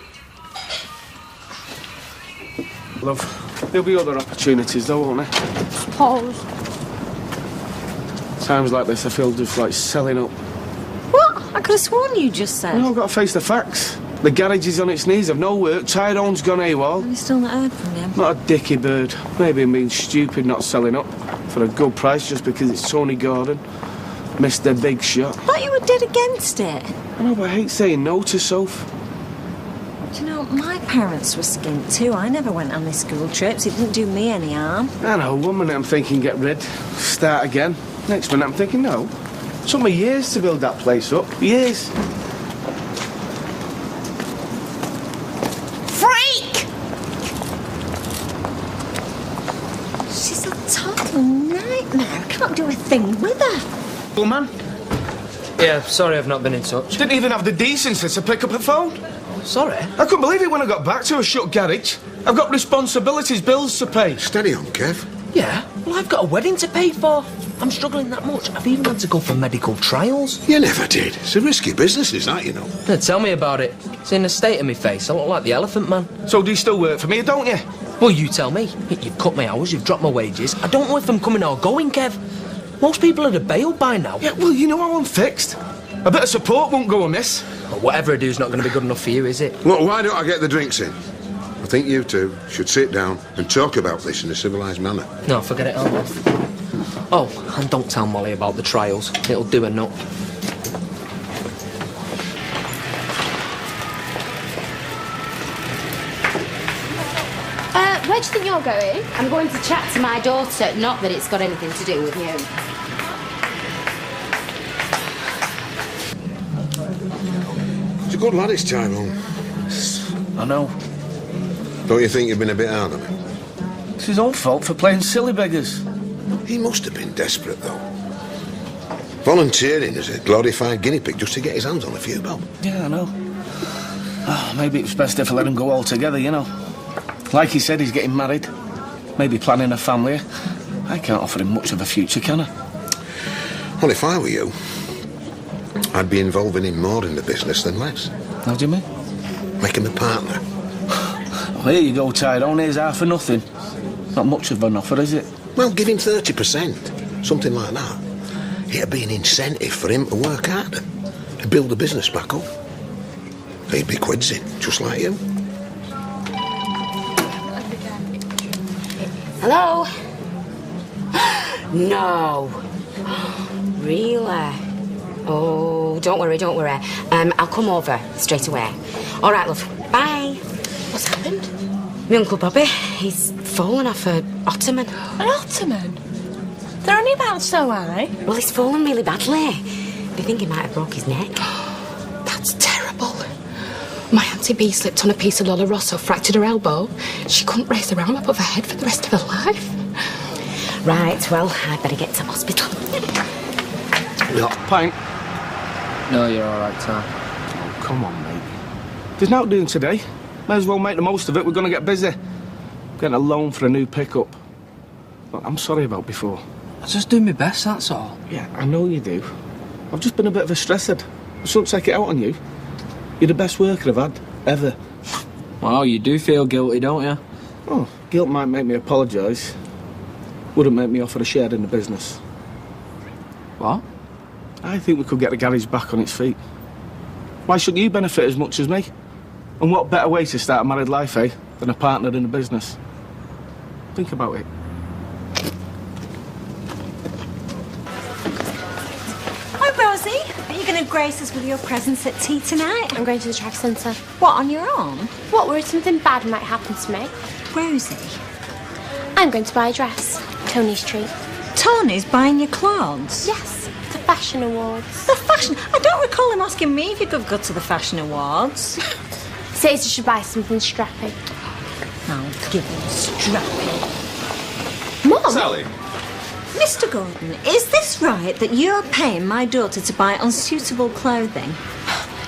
Love, there'll be other opportunities though, won't there?
Suppose.
Times like this, I feel just like selling up.
What? I could have sworn you just said.
Well, I've got to face the facts. The garage is on its knees, I've no work, Tyrone's gone AWOL.
Have you still not heard from him?
Not a dicky bird. Maybe I'm being stupid not selling up for a good price just because it's Tony Gordon. Missed their big shot.
I thought you were dead against it.
I know, but I hate saying no to Soph.
Do you know, my parents were skint too. I never went on these school trips. It didn't do me any harm.
I know, 1 minute I'm thinking get rid, start again. Next minute I'm thinking no. It took me years to build that place up. Years.
Freak!
She's a total nightmare. I can't do a thing with her.
Well, man,
Yeah, sorry I've not been in touch.
didn't even have the decency to pick up a phone.
Sorry?
I couldn't believe it when I got back to a shut garage. I've got responsibilities, bills to pay.
Steady on, Kev.
Yeah, well, I've got a wedding to pay for. I'm struggling that much. I've even had to go for medical trials.
You never did. It's a risky business, is that, you know?
Yeah, tell me about it. It's in the state of my face. I look like the Elephant Man.
So do you still work for me, don't you?
Well, you tell me. You've cut my hours, you've dropped my wages. I don't know if I'm coming or going, Kev. Most people would have bailed by now.
Yeah, well, you know how I'm fixed. A bit of support won't go amiss.
Well, whatever I do is not going to be good enough for you, is it?
Look, why don't I get the drinks in? I think you two should sit down and talk about this in a civilised manner.
No, forget it, I'll off. Oh, and don't tell Molly about the trials. It'll do her nut.
do you think you're going?
I'm going to chat to my daughter, not that it's got anything to do with you.
He's a good lad this time, home.
I know.
Don't you think you've been a bit hard on him?
It's his own fault for playing silly beggars.
He must have been desperate, though. Volunteering as a glorified guinea pig just to get his hands on a few bob.
Yeah, I know. Oh, maybe it's best if I let him go all together, you know. Like he said, he's getting married. Maybe planning a family. I can't offer him much of a future, can I?
Well, if I were you, I'd be involving him more in the business than less.
How do you mean?
Make him a partner.
Well, here you go, Tyrone. Here's half for nothing. Not much of an offer, is it?
Well, give him 30%. Something like that. It'd be an incentive for him to work harder. To build the business back up. He'd be quids in, just like you.
Hello? No. Really? Oh, don't worry. I'll come over straight away. All right, love. Bye.
What's happened?
My Uncle Bobby, he's fallen off an ottoman.
An ottoman? They're only about so high.
Well, he's fallen really badly. They think he might have broke his neck.
That's terrible. My Auntie B slipped on a piece of Lola Rosso, fractured her elbow. She couldn't raise her arm above her head for the rest of her life.
Right, well, I'd better get to hospital.
Pint.
No, you're all right, Tom.
Oh, come on, mate. There's no doing today. May as well make the most of it. We're going to get busy. Getting a loan for a new pickup. Look, I'm sorry about before.
I just do my best, that's all.
Yeah, I know you do. I've just been a bit of a stresshead. I shouldn't take it out on you. You're the best worker I've had, ever.
Wow, you do feel guilty, don't you?
Oh, guilt might make me apologise. Wouldn't make me offer a share in the business.
What?
I think we could get the garage back on its feet. Why shouldn't you benefit as much as me? And what better way to start a married life, eh, than a partner in a business? Think about it.
Hi, Rosie. Are you going to grace us with your presence at tea tonight?
I'm going to the track centre.
What, on your own?
What, worried something bad might happen to me?
Rosie.
I'm going to buy a dress. Tony's treat.
Tony's buying your clothes?
Yes, the Fashion Awards.
The fashion? I don't recall him asking me if you could go to the Fashion Awards.
Says you should buy something strappy.
I'll give him strappy.
Mum?
Sally.
Mr. Gordon, is this right that you're paying my daughter to buy unsuitable clothing?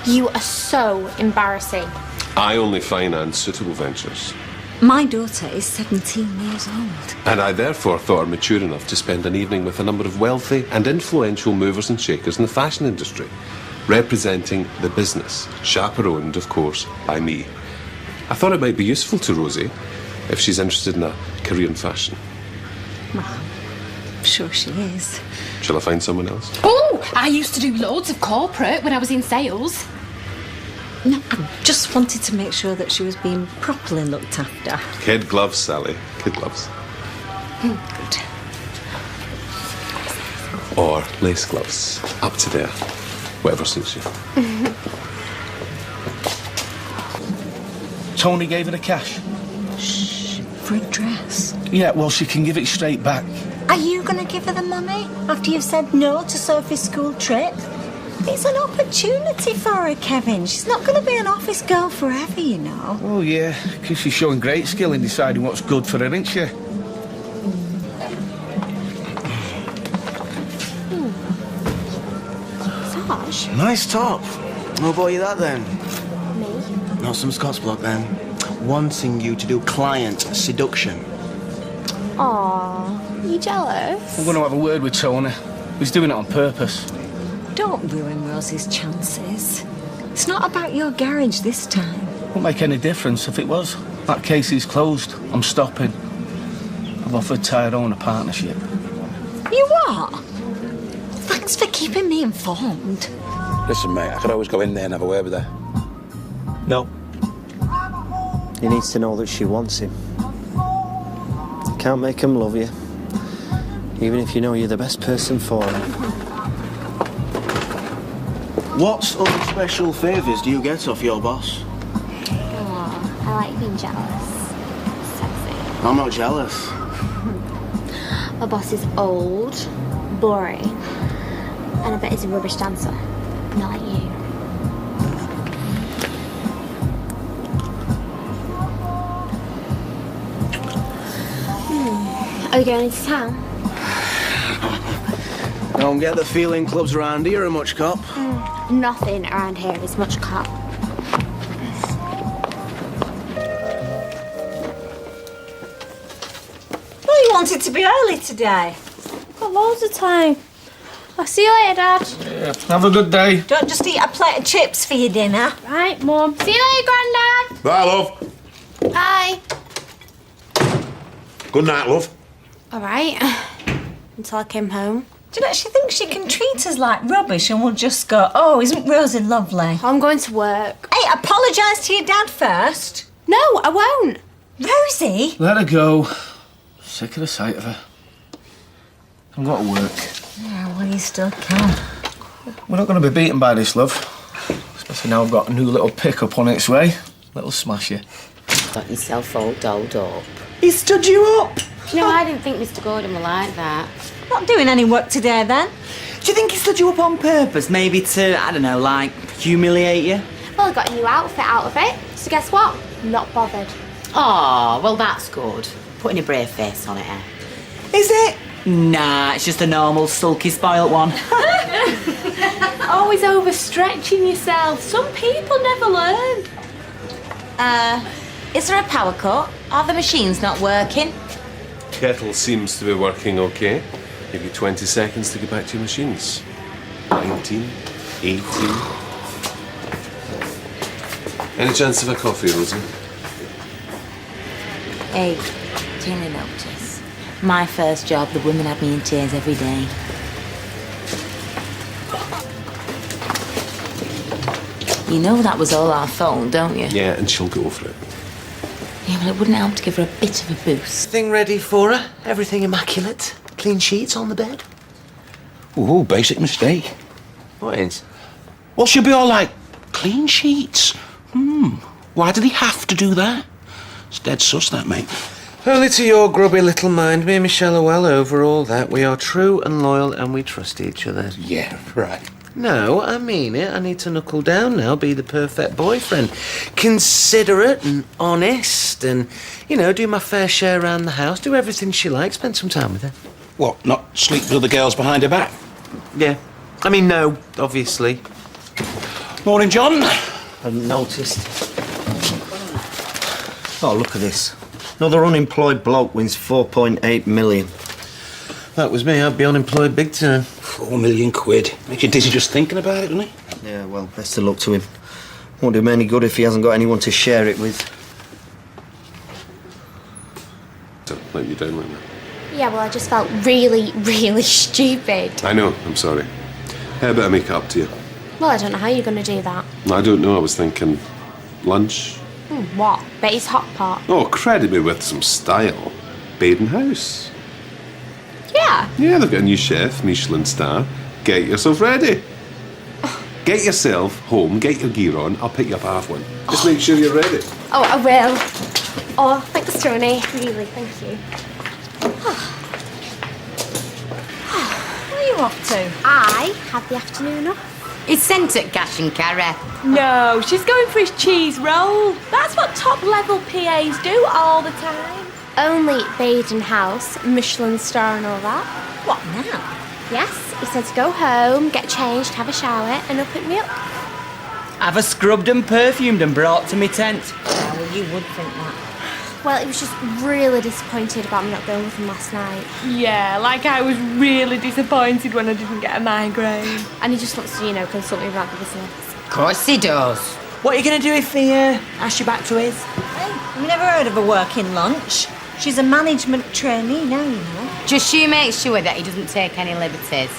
You are so embarrassing.
I only finance suitable ventures.
My daughter is 17 years old.
And I therefore thought her mature enough to spend an evening with a number of wealthy and influential movers and shakers in the fashion industry, representing the business, chaperoned, of course, by me. I thought it might be useful to Rosie if she's interested in a career in fashion.
Well, I'm sure she is.
Shall I find someone else?
Oh, I used to do loads of corporate when I was in sales.
No, I just wanted to make sure that she was being properly looked after.
Kid gloves, Sally. Kid gloves.
Good.
Or lace gloves. Up to there. Whatever suits you.
Tony gave her the cash.
Shh. For a dress?
Yeah, well, she can give it straight back.
Are you going to give her the money after you've said no to Sophie's school trip? It's an opportunity for her, Kevin. She's not going to be an office girl forever, you know.
Oh, yeah, because she's showing great skill in deciding what's good for her, isn't she?
Sarge?
Nice top. Who bought you that then?
Me?
Not some Scots bloke then. Wanting you to do client seduction.
Aw, you jealous?
I'm going to have a word with Tony. He's doing it on purpose.
Don't ruin Rosie's chances. It's not about your garage this time.
Won't make any difference if it was. That case is closed. I'm stopping. I've offered Tyrone a partnership.
You what? Thanks for keeping me informed.
Listen, mate, I could always go in there and have a word with her.
No. He needs to know that she wants him. You can't make him love you, even if you know you're the best person for him.
What other special favours do you get off your boss?
Aw, I like being jealous. Sexy.
I'm not jealous.
My boss is old, boring, and I bet he's a rubbish dancer. Not like you. Are you going into town?
Don't get the feeling clubs around here are much cop.
Nothing around here is much cop.
Well, you wanted to be early today.
Got loads of time. I'll see you later, Dad.
Yeah, have a good day.
Don't just eat a plate of chips for your dinner.
Right, Mum. See you later, Grandad.
Bye, love.
Bye.
Good night, love.
All right. Until I came home.
Do you know, she thinks she can treat us like rubbish and we'll just go, oh, isn't Rosie lovely?
I'm going to work.
Hey, apologise to your dad first.
No, I won't.
Rosie?
Let her go. Sick of the sight of her. I've got to work.
Yeah, well, you still can.
We're not going to be beaten by this, love. Especially now I've got a new little pickup on its way. Little smasher.
Got yourself all dolled up.
He stood you up.
No, I didn't think Mr. Gordon were like that.
Not doing any work today, then?
Do you think he stood you up on purpose? Maybe to, I don't know, like, humiliate you?
Well, I got a new outfit out of it. So guess what? Not bothered.
Oh, well, that's good. Putting a brave face on it, eh?
Is it? Nah, it's just a normal, sulky, spoilt one.
Always overstretching yourself. Some people never learn.
Is there a power cut? Are the machines not working?
Kettle seems to be working okay. Give you 20 seconds to get back to your machines. 19, 18. Any chance of a coffee, Rosie?
Hey, do you notice? My first job, the women had me in tears every day. You know that was all our fault, don't you?
Yeah, and she'll go for it.
Yeah, well, it wouldn't help to give her a bit of a boost.
Thing ready for her? Everything immaculate? Clean sheets on the bed? Ooh, basic mistake. What is?
Well, she'll be all like, clean sheets? Why did he have to do that? It's dead sus, that, mate.
Only to your grubby little mind, me and Michelle are well over all that. We are true and loyal and we trust each other.
Yeah, right.
No, I mean it. I need to knuckle down now, be the perfect boyfriend. Considerate and honest and, you know, do my fair share around the house, do everything she likes, spend some time with her.
What, not sleep with other girls behind her back?
Yeah. I mean, no, obviously.
Morning, John.
Hadn't noticed. Oh, look at this. Another unemployed bloke wins 4.8 million.
That was me. I'd be unemployed big time.
4 million quid. Makes you dizzy just thinking about it, doesn't it?
Yeah, well, best of luck to him. Won't do him any good if he hasn't got anyone to share it with.
Don't let me down like that.
Yeah, well, I just felt really, really stupid.
I know, I'm sorry. How about I make it up to you?
Well, I don't know how you're going to do that.
I don't know, I was thinking lunch.
What? Betty's hot pot?
Oh, credit me with some style. Baden House.
Yeah.
Yeah, they've got a new chef, Michelin star. Get yourself ready. Get yourself home, get your gear on. I'll pick you up half one. Just make sure you're ready.
Oh, I will. Oh, thanks, Tony. Really, thank you.
Where are you off to?
I had the afternoon off.
He's sent at cash and carry.
No, she's going for his cheese roll. That's what top-level PAs do all the time.
Only Baden House, Michelin star and all that.
What now?
Yes, he said to go home, get changed, have a shower, and he'll pick me up.
Have her scrubbed and perfumed and brought to me tent.
Yeah, well, you would think that.
Well, he was just really disappointed about me not going with him last night.
Yeah, like I was really disappointed when I didn't get a migraine.
And he just wants to, you know, consult me about the business.
Of course he does.
What are you going to do if he asks you back to his?
Hey, have you never heard of a working lunch? She's a management trainee now, you know.
Just you make sure that he doesn't take any liberties.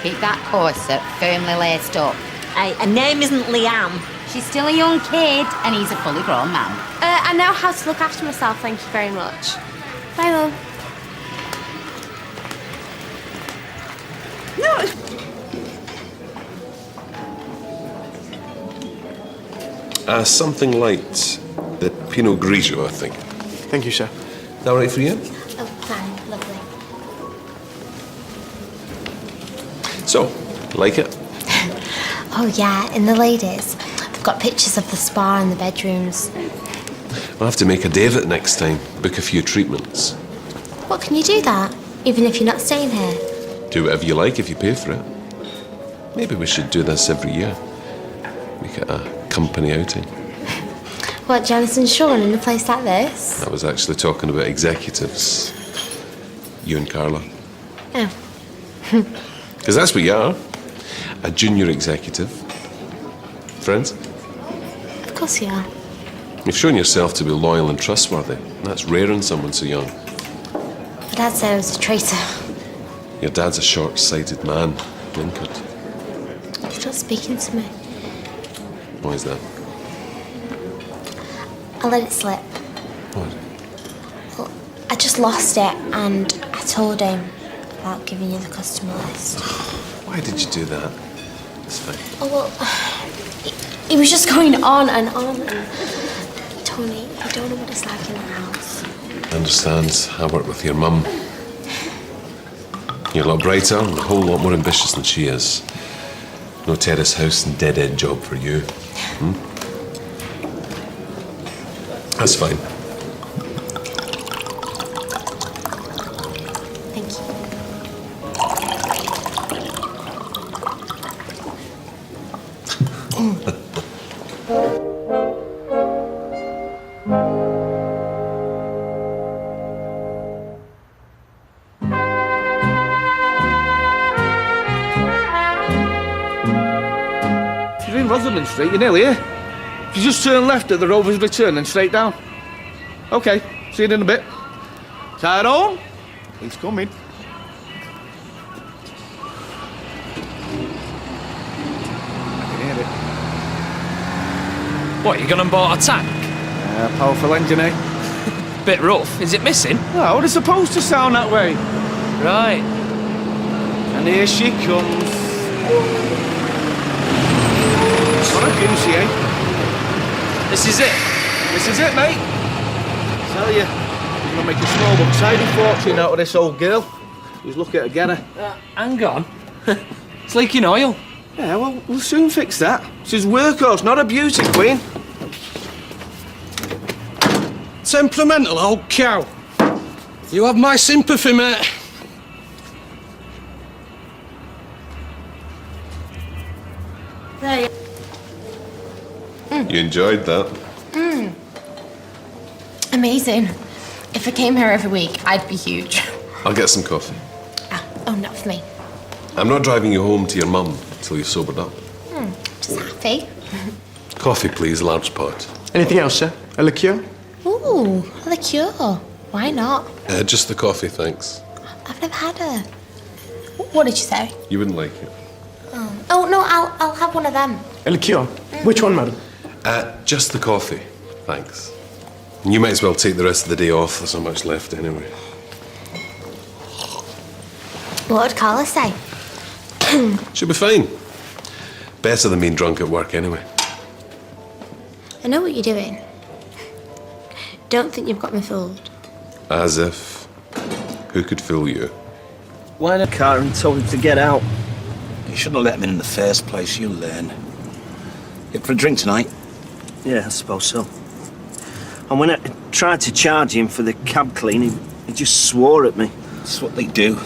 Keep that corset firmly laced up.
Hey, her name isn't Liam.
She's still a young kid and he's a fully grown man.
I know how to look after myself, thank you very much. Bye, Mum.
Something light. The Pinot Grigio, I think.
Thank you, sir.
Is that all right for you?
Oh, fine. Lovely.
So, like it?
Oh, yeah, and the ladies. They've got pictures of the spa and the bedrooms.
I'll have to make a day of it next time. Book a few treatments.
What, can you do that? Even if you're not staying here?
Do whatever you like if you pay for it. Maybe we should do this every year. Make it a company outing.
What, Janice and Sean in a place like this?
I was actually talking about executives. You and Carla.
Oh.
Because that's what you are. A junior executive. Friends?
Of course you are.
You've shown yourself to be loyal and trustworthy. That's rare in someone so young.
My dad said I was a traitor.
Your dad's a short-sighted man, Linkard.
He's not speaking to me.
Why is that?
I let it slip.
What?
Well, I just lost it and I told him about giving you the customer list.
Why did you do that? It's fine.
Oh, well, he was just going on and on. And Tony, you don't know what it's like in the house.
I understand. I work with your mum. You're a lot brighter and a whole lot more ambitious than she is. No terrace house and dead-end job for you. Hmm? That's fine.
Thank you.
You're in Rosalind Street, you're nearly here. If you just turn left at the Rover's Return and straight down. Okay, see you in a bit. Tyrone, he's coming. I can hear it.
What, you gone and bought a tank?
Powerful engine, eh?
Bit rough. Is it missing?
Oh, it's supposed to sound that way.
Right.
And here she comes. Not a goosey, eh?
This is it?
This is it, mate. Tell you, you're gonna make a small but tidy fortune out of this old girl. Who's lucky to get her.
Hang on. It's leaking oil.
Yeah, well, we'll soon fix that. She's workhorse, not a beauty queen.
Temperamental old cow. You have my sympathy, mate.
There you
You enjoyed that?
Amazing. If I came here every week, I'd be huge.
I'll get some coffee.
Oh, not for me.
I'm not driving you home to your mum till you've sobered up.
Just happy.
Coffee, please, large pot.
Anything else, sir? A liqueur?
Ooh, a liqueur. Why not?
Just the coffee, thanks.
I've never had a... What did you say?
You wouldn't like it.
Oh, no, I'll have one of them.
A liqueur? Which one, madam?
Just the coffee, thanks. And you might as well take the rest of the day off. There's not much left anyway.
What would Carla say?
She'll be fine. Better than being drunk at work anyway.
I know what you're doing. Don't think you've got me fooled.
As if. Who could fool you?
Why not? Karen told him to get out.
You shouldn't have let him in the first place, you'll learn. You up for a drink tonight?
Yeah, I suppose so. And when I tried to charge him for the cab clean, he just swore at me.
That's what they do.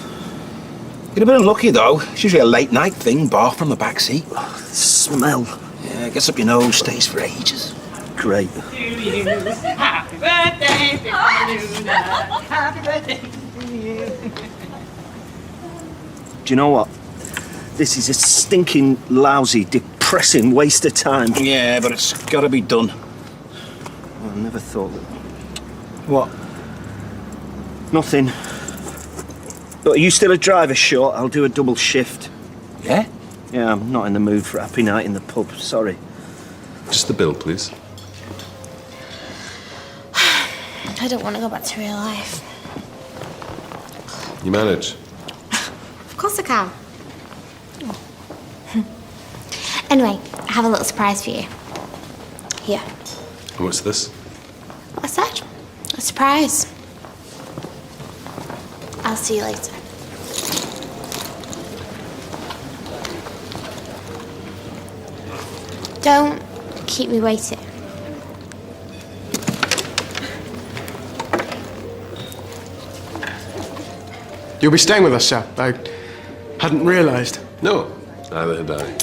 You'd have been unlucky, though. It's usually a late-night thing, bar from the back seat.
Oh, the smell.
Yeah, gets up your nose, stays for ages.
Great.
Happy birthday to you. Happy birthday to you.
Do you know what? This is a stinking, lousy, depressing waste of time.
Yeah, but it's got to be done.
I never thought that... What? Nothing. But are you still a driver short? I'll do a double shift.
Yeah?
Yeah, I'm not in the mood for a happy night in the pub, sorry.
Just the bill, please.
I don't want to go back to real life.
You manage.
Of course I can. Anyway, I have a little surprise for you. Here.
And what's this?
What's that? A surprise.
I'll see you later. Don't keep me waiting.
You'll be staying with us, sir. I hadn't realised.
No, neither had I.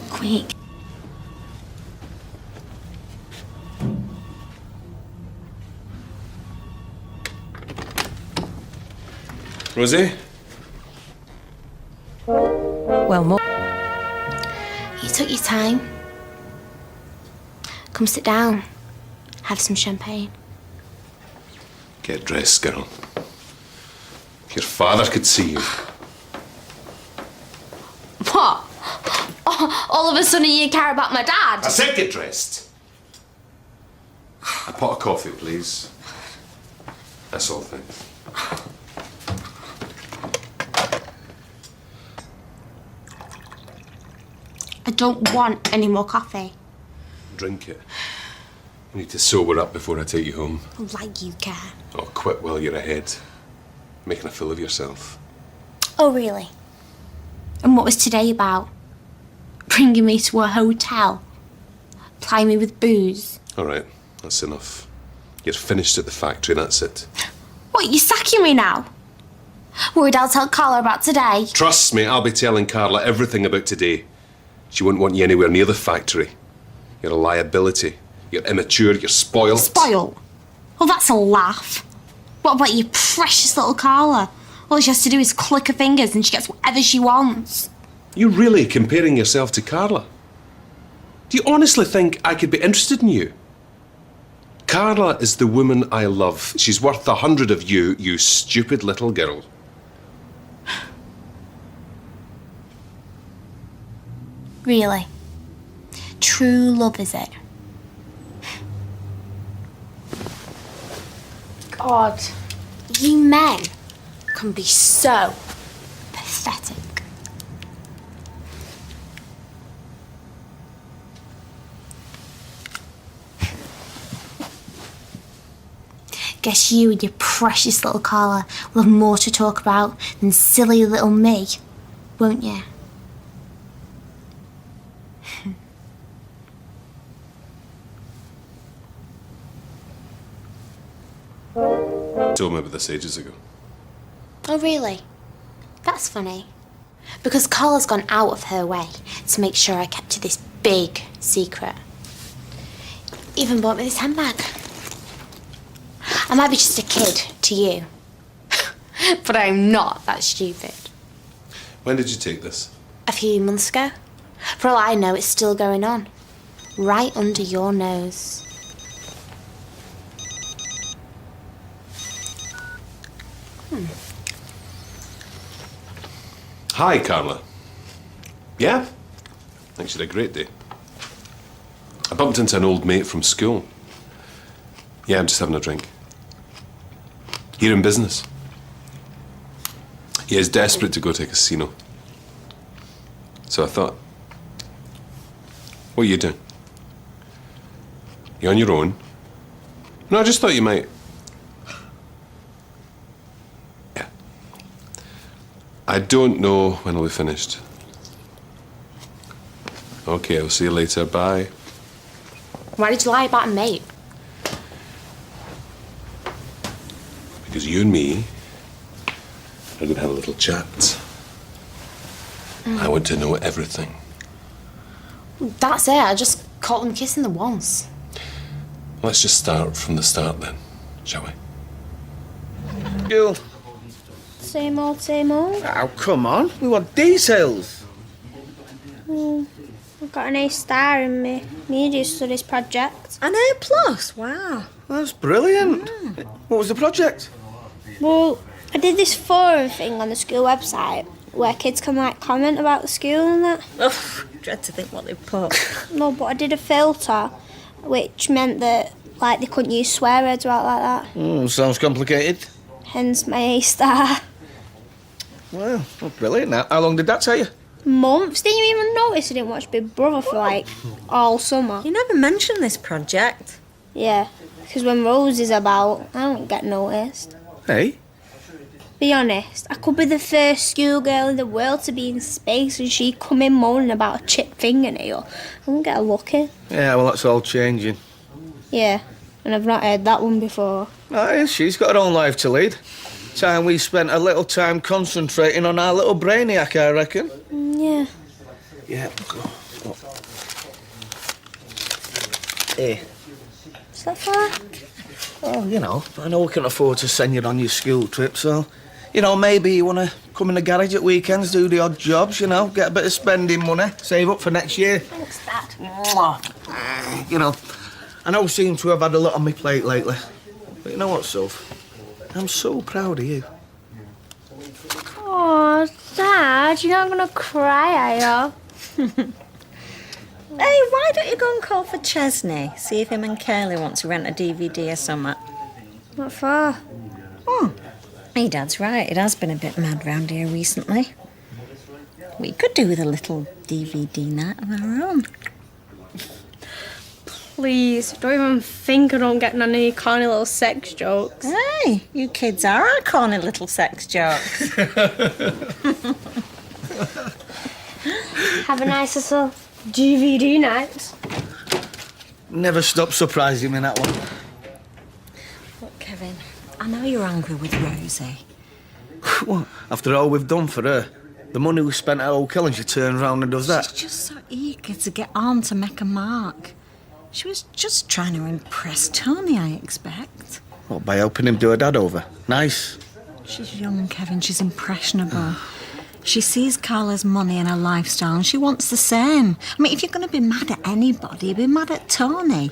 Quick.
Rosie?
Well, more.
You took your time. Come sit down. Have some champagne.
Get dressed, girl. Your father could see you.
What? Oh, all of a sudden you care about my dad?
I said get dressed. A pot of coffee, please. That's all, thanks.
I don't want any more coffee.
Drink it. You need to sober up before I take you home.
Like you care.
Oh, quit while you're ahead. Making a fool of yourself.
Oh, really? And what was today about? Bringing me to a hotel? Plying me with booze?
All right, that's enough. You're finished at the factory, that's it.
What, you sacking me now? Worried I'll tell Carla about today?
Trust me, I'll be telling Carla everything about today. She wouldn't want you anywhere near the factory. You're a liability. You're immature, you're spoiled.
Spoiled? Well, that's a laugh. What about your precious little Carla? All she has to do is click her fingers and she gets whatever she wants.
You're really comparing yourself to Carla? Do you honestly think I could be interested in you? Carla is the woman I love. She's worth 100 of you, you stupid little girl.
Really? True love, is it? God. You men can be so pathetic. Guess you and your precious little Carla will have more to talk about than silly little me, won't you?
Told me about this ages ago.
Oh, really? That's funny. Because Carla's gone out of her way to make sure I kept to this big secret. Even bought me this handbag. I might be just a kid to you. But I'm not that stupid.
When did you take this?
A few months ago. For all I know, it's still going on. Right under your nose.
Hi, Carla. Yeah? I think she had a great day. I bumped into an old mate from school. Yeah, I'm just having a drink. Here in business. He is desperate to go to a casino. So I thought, what are you doing? You on your own? No, I just thought you might. Yeah. I don't know when I'll be finished. Okay, I'll see you later. Bye.
Why did you lie about a mate?
Because you and me are going to have a little chat. I want to know everything.
That's it. I just caught them kissing the once.
Let's just start from the start then, shall we?
Gil.
Same old, same old.
Oh, come on. We want details.
I've got an A star in my media studies project.
An A+? Wow.
That's brilliant. What was the project?
Well, I did this forum thing on the school website where kids can comment about the school and that.
Ugh, dread to think what they put.
No, but I did a filter which meant that they couldn't use swear words or like that.
Sounds complicated.
Hence my A star.
Well, brilliant. Now, how long did that take you?
Months. Didn't you even notice I didn't watch Big Brother for all summer?
You never mentioned this project.
Yeah, because when Rose is about, I don't get noticed.
Hey?
Be honest, I could be the first schoolgirl in the world to be in space and she come in moaning about a chipped fingernail. I won't get a look in.
Yeah, well, that's all changing.
Yeah, and I've not heard that one before.
Oh, yeah, she's got her own life to lead. Time we spent a little time concentrating on our little brainiac, I reckon.
Yeah.
Yeah. Hey.
Is that far?
Oh, you know, I know we can afford to send you on your school trip, so... You know, maybe you want to come in the garage at weekends, do the odd jobs, you know, get a bit of spending money, save up for next year.
Thanks, Dad.
Mwah. You know, I know I seem to have had a lot on my plate lately. But you know what, Soph? I'm so proud of you.
Oh, Dad, you're not going to cry, are you?
Hey, why don't you go and call for Chesney? See if him and Curly want to rent a DVD or something.
What for?
Oh, hey, Dad's right. It has been a bit mad round here recently. We could do with a little DVD night of our own.
Please, don't even think I don't get none of your corny little sex jokes.
Hey, you kids are our corny little sex jokes.
Have a nice little DVD night.
Never stop surprising me, that one.
Look, Kevin, I know you're angry with Rosie.
What? After all we've done for her, the money we spent at Old Killen, she turns round and does that.
She's just so eager to get on to make a mark. She was just trying to impress Tony, I expect.
What, by helping him do her dad over? Nice.
She's young, Kevin. She's impressionable. She sees Carla's money and her lifestyle and she wants the same. I mean, if you're going to be mad at anybody, be mad at Tony.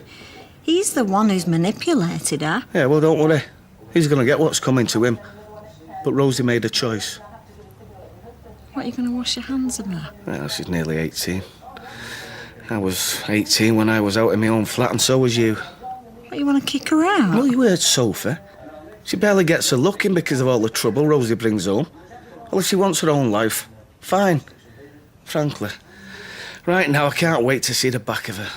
He's the one who's manipulated her.
Yeah, well, don't worry. He's going to get what's coming to him. But Rosie made a choice.
What, are you going to wash your hands of her?
Well, she's nearly 18. I was 18 when I was out in my own flat, and so was you.
What, you want to kick her out?
Well, you heard Sophie. She barely gets a look in because of all the trouble Rosie brings home. Well, if she wants her own life, fine. Frankly. Right now, I can't wait to see the back of her.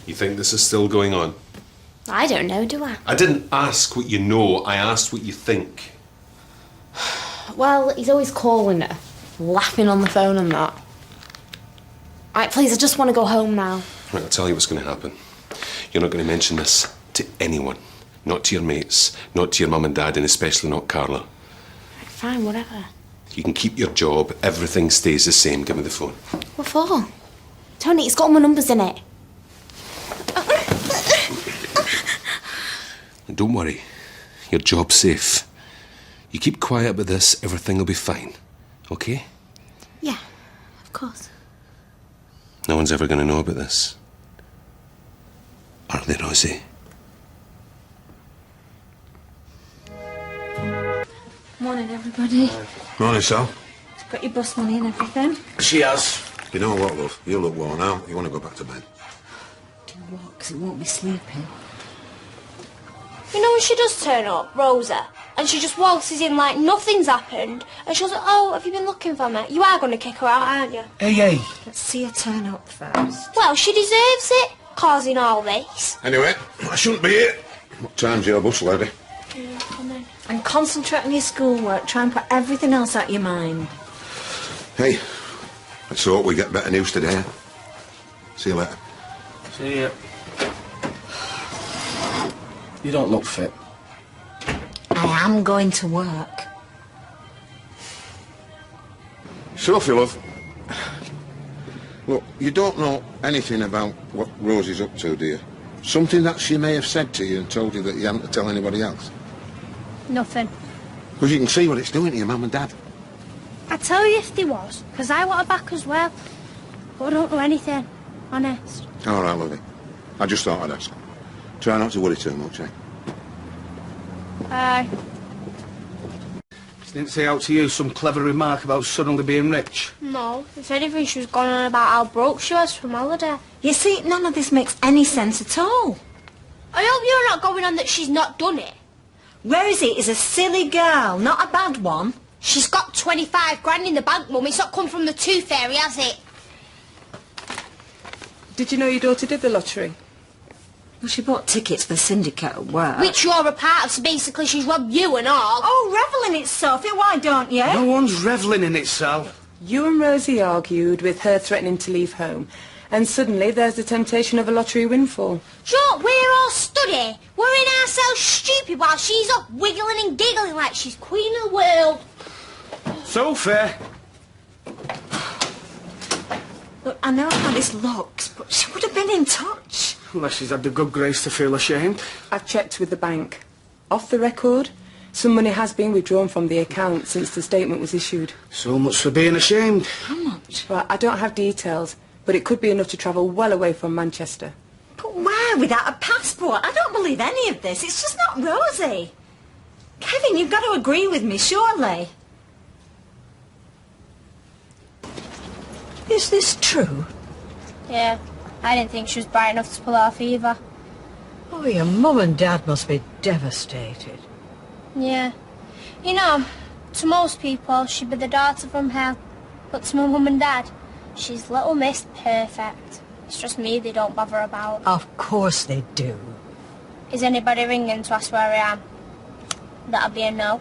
You think this is still going on?
I don't know, do I?
I didn't ask what you know, I asked what you think.
Well, he's always calling her, laughing on the phone and that. Right, please, I just want to go home now.
Right, I'll tell you what's going to happen. You're not going to mention this to anyone. Not to your mates, not to your mum and dad, and especially not Carla.
Right, fine, whatever.
You can keep your job, everything stays the same. Give me the phone.
What for? Tony, it's got all my numbers in it.
And don't worry, your job's safe. You keep quiet about this, everything will be fine. Okay?
Yeah, of course.
No one's ever going to know about this. Are they, Rosie?
Morning, everybody.
Morning, Sal.
Got your bus money and everything?
She has. You know what, love? You look worn out. You want to go back to bed.
Do what? Because it won't be sleeping.
You know when she does turn up, Rosa, and she just waltzes in like nothing's happened, and she goes, oh, have you been looking for me? You are going to kick her out, aren't you?
Hey.
Let's see her turn up first.
Well, she deserves it, causing all this.
Anyway, I shouldn't be here. What time's your bus, lady?
Come in.
And concentrate on your schoolwork. Try and put everything else out your mind.
Hey, let's hope we get better news today. See you later.
See ya. You don't look fit.
I am going to work.
Sophie, love. Look, you don't know anything about what Rosie's up to, do you? Something that she may have said to you and told you that you haven't to tell anybody else?
Nothing.
Because you can see what it's doing to your mum and dad.
I'd tell you if there was, because I want her back as well. But I don't know anything, honest.
All right, lovey. I just thought I'd ask. Try not to worry too much, eh?
Aye.
She didn't say out to you some clever remark about suddenly being rich.
No, if anything, she was going on about how broke she was from holiday.
You see, none of this makes any sense at all.
I hope you're not going on that she's not done it.
Rosie is a silly girl, not a bad one.
She's got 25 grand in the bank, Mum. It's not come from the tooth fairy, has it?
Did you know your daughter did the lottery?
Well, she bought tickets for the syndicate at work.
Which you're a part of, so basically she's robbed you and all.
Oh, revel in it, Sophie, why don't you?
No one's revelling in it, Sal.
You and Rosie argued with her threatening to leave home. And suddenly there's the temptation of a lottery windfall.
Sure, we're all study, worrying ourselves stupid while she's up wiggling and giggling like she's queen of the world.
Sophie!
Look, I know how this looks, but she would have been in touch.
Unless she's had the good grace to feel ashamed.
I've checked with the bank. Off the record, some money has been withdrawn from the account since the statement was issued.
So much for being ashamed.
How much?
Well, I don't have details, but it could be enough to travel well away from Manchester.
But where without a passport? I don't believe any of this. It's just not Rosie. Kevin, you've got to agree with me, surely. Is this true?
Yeah, I didn't think she was bright enough to pull off either.
Oh, your mum and dad must be devastated.
Yeah. You know, to most people, she'd be the daughter from hell. But to my mum and dad, she's Little Miss Perfect. It's just me they don't bother about.
Of course they do.
Is anybody ringing to ask where I am? That'll be a no.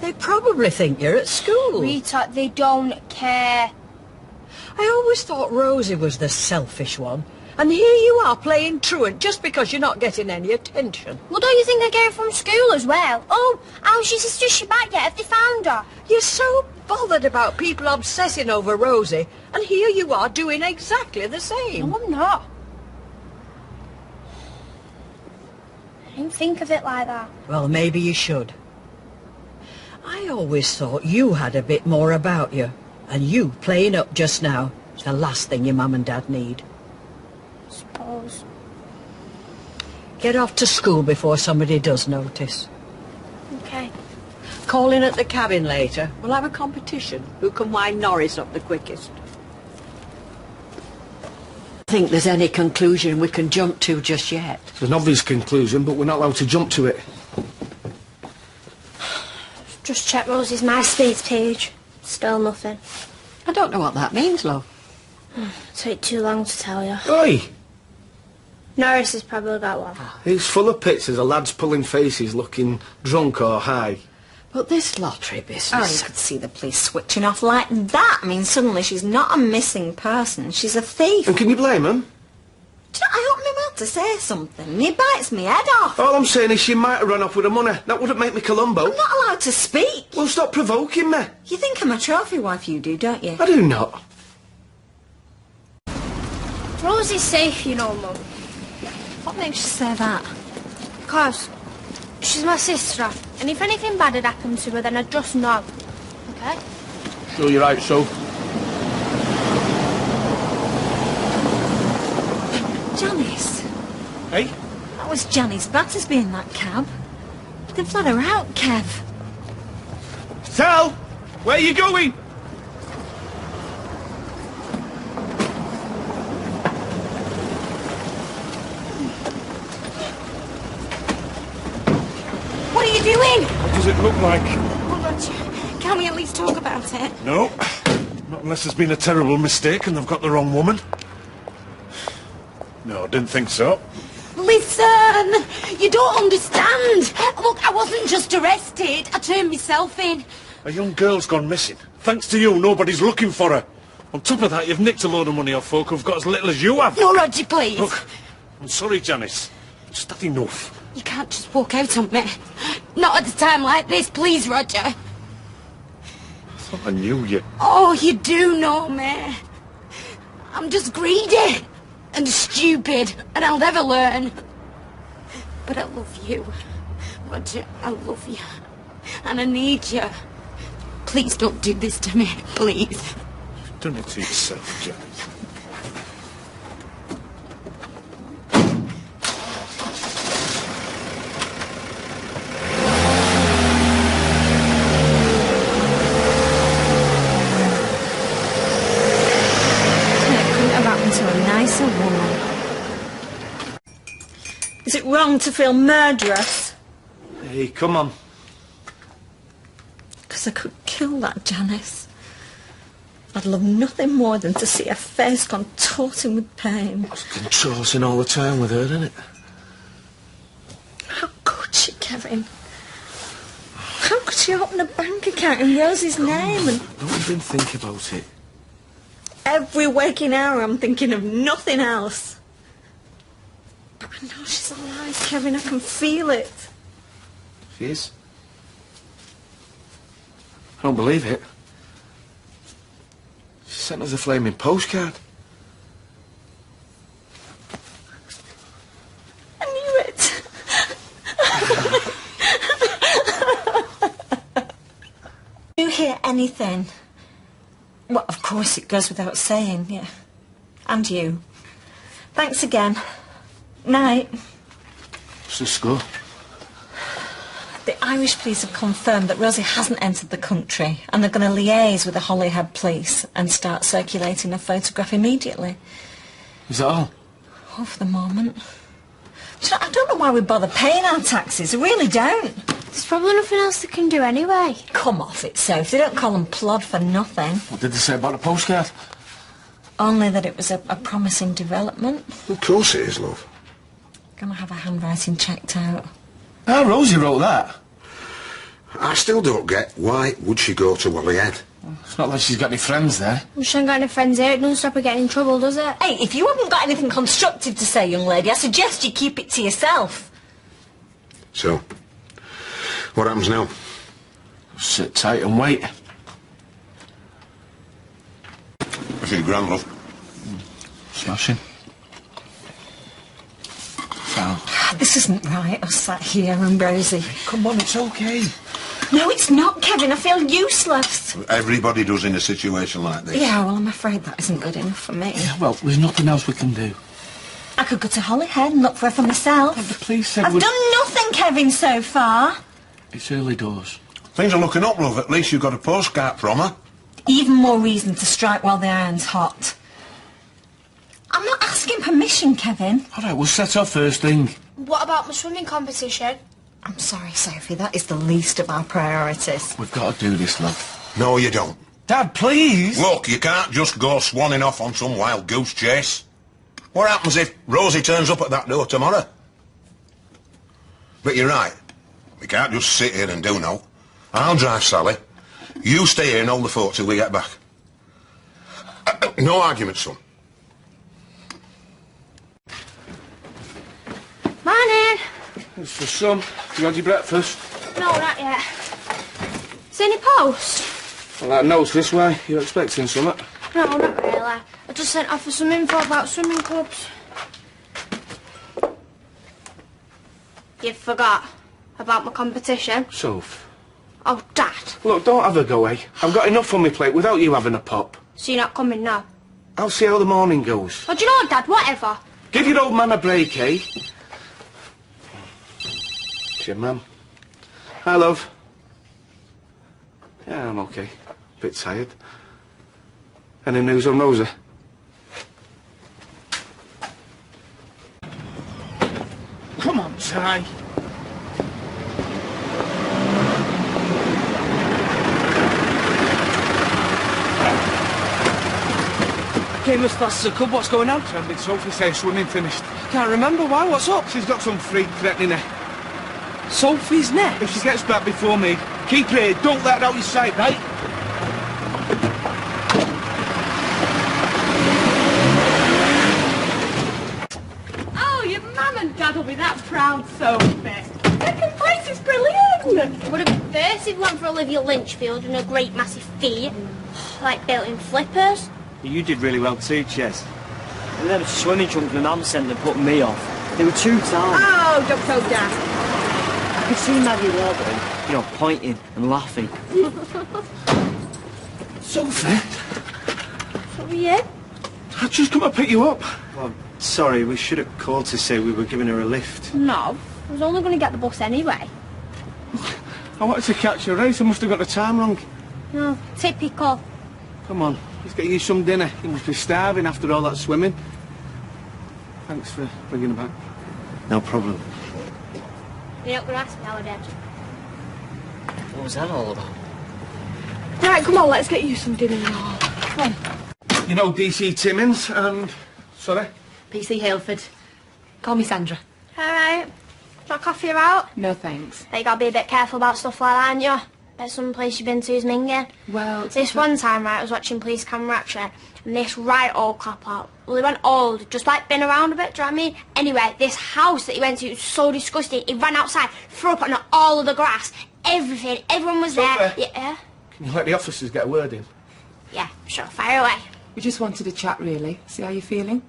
They probably think you're at school.
Rita, they don't care.
I always thought Rosie was the selfish one. And here you are playing truant just because you're not getting any attention.
Well, don't you think I get her from school as well? Oh, how's your sister? Is she back yet? Have they found her?
You're so bothered about people obsessing over Rosie, and here you are doing exactly the same.
No, I'm not. I didn't think of it like that.
Well, maybe you should. I always thought you had a bit more about you, and you playing up just now is the last thing your mum and dad need.
Suppose.
Get off to school before somebody does notice.
Okay.
Call in at the cabin later. We'll have a competition. Who can wind Norris up the quickest? I think there's any conclusion we can jump to just yet.
It's an obvious conclusion, but we're not allowed to jump to it.
Just check Rosie's MySpace page. Still nothing.
I don't know what that means, love.
Take too long to tell you.
Oi!
Norris has probably got one.
It's full of pictures of lads pulling faces looking drunk or high.
But this lottery business...
Oh, you could see the police switching off like that. I mean, suddenly she's not a missing person, she's a thief.
And can you blame them?
Do you know, I opened my mouth to say something. He bites me head off.
All I'm saying is she might have run off with the money. That wouldn't make me Columbo.
I'm not allowed to speak.
Well, stop provoking me.
You think I'm a trophy wife, you do, don't you?
I do not.
Rosie's safe, you know, Mum.
What makes you say that?
Because she's my sister, and if anything bad had happened to her, then I'd just know. Okay?
Sure you're right, so.
Janice.
Hey?
That was Janice Battersby in that cab. They've let her out, Kev.
Sal! Where are you going?
What are you doing?
What does it look like?
Oh, Roger, can't we at least talk about it?
No. Not unless there's been a terrible mistake and they've got the wrong woman. No, didn't think so.
Listen, you don't understand. Look, I wasn't just arrested. I turned myself in.
A young girl's gone missing. Thanks to you, nobody's looking for her. On top of that, you've nicked a load of money off folk who've got as little as you have.
No, Roger, please.
Look, I'm sorry, Janice. I've just had enough.
You can't just walk out on me. Not at a time like this, please, Roger.
I thought I knew you.
Oh, you do know me. I'm just greedy and stupid, and I'll never learn. But I love you, Roger. I love you, and I need you. Please don't do this to me, please.
You've done it to yourself, Janice.
To a nicer woman. Is it wrong to feel murderous?
Hey, come on.
Because I could kill that Janice. I'd love nothing more than to see her face contorting with pain.
It's contorting all the time with her, isn't it?
How could she, Kevin? How could she open a bank account in Rosie's name and...
Don't even think about it.
Every waking hour I'm thinking of nothing else. But I know she's alive, Kevin. I can feel it.
She is. I don't believe it. She sent us a flaming postcard.
I knew it. You hear anything? Well, of course it goes without saying, yeah. And you. Thanks again. Night.
What's the score?
The Irish police have confirmed that Rosie hasn't entered the country and they're going to liaise with the Holyhead police and start circulating a photograph immediately.
Is that all?
Oh, for the moment. Do you know, I don't know why we bother paying our taxes. I really don't.
There's probably nothing else they can do anyway.
Come off it, Soph. They don't call them plod for nothing.
What did they say about the postcard?
Only that it was a promising development.
Of course it is, love.
Gonna have her handwriting checked out.
Ah, Rosie wrote that.
I still don't get why would she go to Holyhead.
It's not like she's got any friends there.
Well, she ain't got any friends here. It doesn't stop her getting in trouble, does it?
Hey, if you haven't got anything constructive to say, young lady, I suggest you keep it to yourself.
So, what happens now?
Sit tight and wait.
A few grand, love.
Smashing. Found.
This isn't right, us sat here and Rosie.
Come on, it's okay.
No, it's not, Kevin. I feel useless.
Everybody does in a situation like this.
Yeah, well, I'm afraid that isn't good enough for me.
Yeah, well, there's nothing else we can do.
I could go to Holyhead and look for her for myself.
But the police said
I've done nothing, Kevin, so far.
It's early doors.
Things are looking up, love. At least you got a postcard from her.
Even more reason to strike while the iron's hot. I'm not asking permission, Kevin.
All right, we'll set off first thing.
What about my swimming competition?
I'm sorry, Sophie, that is the least of our priorities.
We've got to do this, love.
No, you don't.
Dad, please!
Look, you can't just go swanning off on some wild goose chase. What happens if Rosie turns up at that door tomorrow? But you're right. We can't just sit here and do no. I'll drive Sally. You stay here and hold the fort till we get back. No arguments, son.
Morning.
It's for some. You had your breakfast?
No, not yet. See any post?
Well, that note's this way. You're expecting something?
No, not really. I just sent off for some info about swimming clubs. You forgot about my competition?
Soph.
Oh, Dad.
Look, don't have a go, eh? I've got enough on my plate without you having a pop.
So you're not coming now?
I'll see how the morning goes.
Oh, do you know what, Dad? Whatever.
Give your old man a break, eh? It's your mum. Hi, love. Yeah, I'm okay. Bit tired. Any news on Rosa? Come on, Ty.
Came as fast as I could. What's going on?
Did Sophie say swimming finished?
Can't remember. Why? What's up?
She's got some freak threatening her.
Sophie's next?
If she gets back before me, keep her here. Don't let her out your sight, right?
Oh, your mum and Dad will be that proud, Sophie. Second place is brilliant.
Would have been first if it weren't for Olivia Lynchfield and her great massive feet. Like built-in flippers.
You did really well too, Chess. And then the swimming trunks my mum sent them put me off. They were too tight.
Oh, Dr. Dad.
I could see Maggie Warburton, you know, pointing and laughing.
Sophie?
So were you?
I've just come to pick you up.
Well, sorry, we should have called to say we were giving her a lift.
No, I was only going to get the bus anyway.
I wanted to catch your race. I must have got the time wrong.
No, typical.
Come on, let's get you some dinner. You must be starving after all that swimming. Thanks for bringing her back.
No problem.
You're not going to ask me how I did.
What was that all about?
Right, come on, let's get you some dinner now. Come on.
You know DC Timmins and... Sorry?
PC Haleford. Call me Sandra.
All right. Shall I coffee her out?
No, thanks.
But you gotta be a bit careful about stuff like that, aren't you? Bet some place you've been to is minging.
Well...
This one time, right, I was watching Police Camera Action, and this right old cop out. Well, he went old, just like been around a bit, do you know what I mean? Anyway, this house that he went to was so disgusting. He ran outside, threw up on all of the grass, everything. Everyone was there. Yeah.
Can you let the officers get a word in?
Yeah, sure. Fire away.
We just wanted to chat, really. See how you're feeling?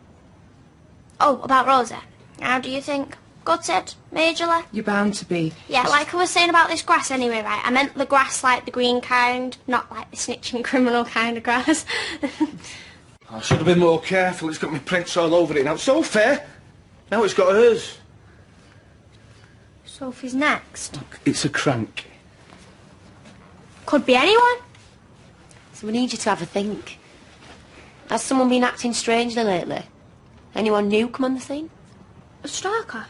Oh, about Rosie. How do you think? Gutted? Majorly?
You're bound to be.
Yeah, like I was saying about this grass anyway, right? I meant the grass like the green kind, not like the snitching criminal kind of grass.
I should have been more careful. It's got my prints all over it now. It's so fair. Now it's got hers.
Sophie's next.
It's a crank.
Could be anyone.
So we need you to have a think. Has someone been acting strangely lately? Anyone new come on the scene?
A stalker?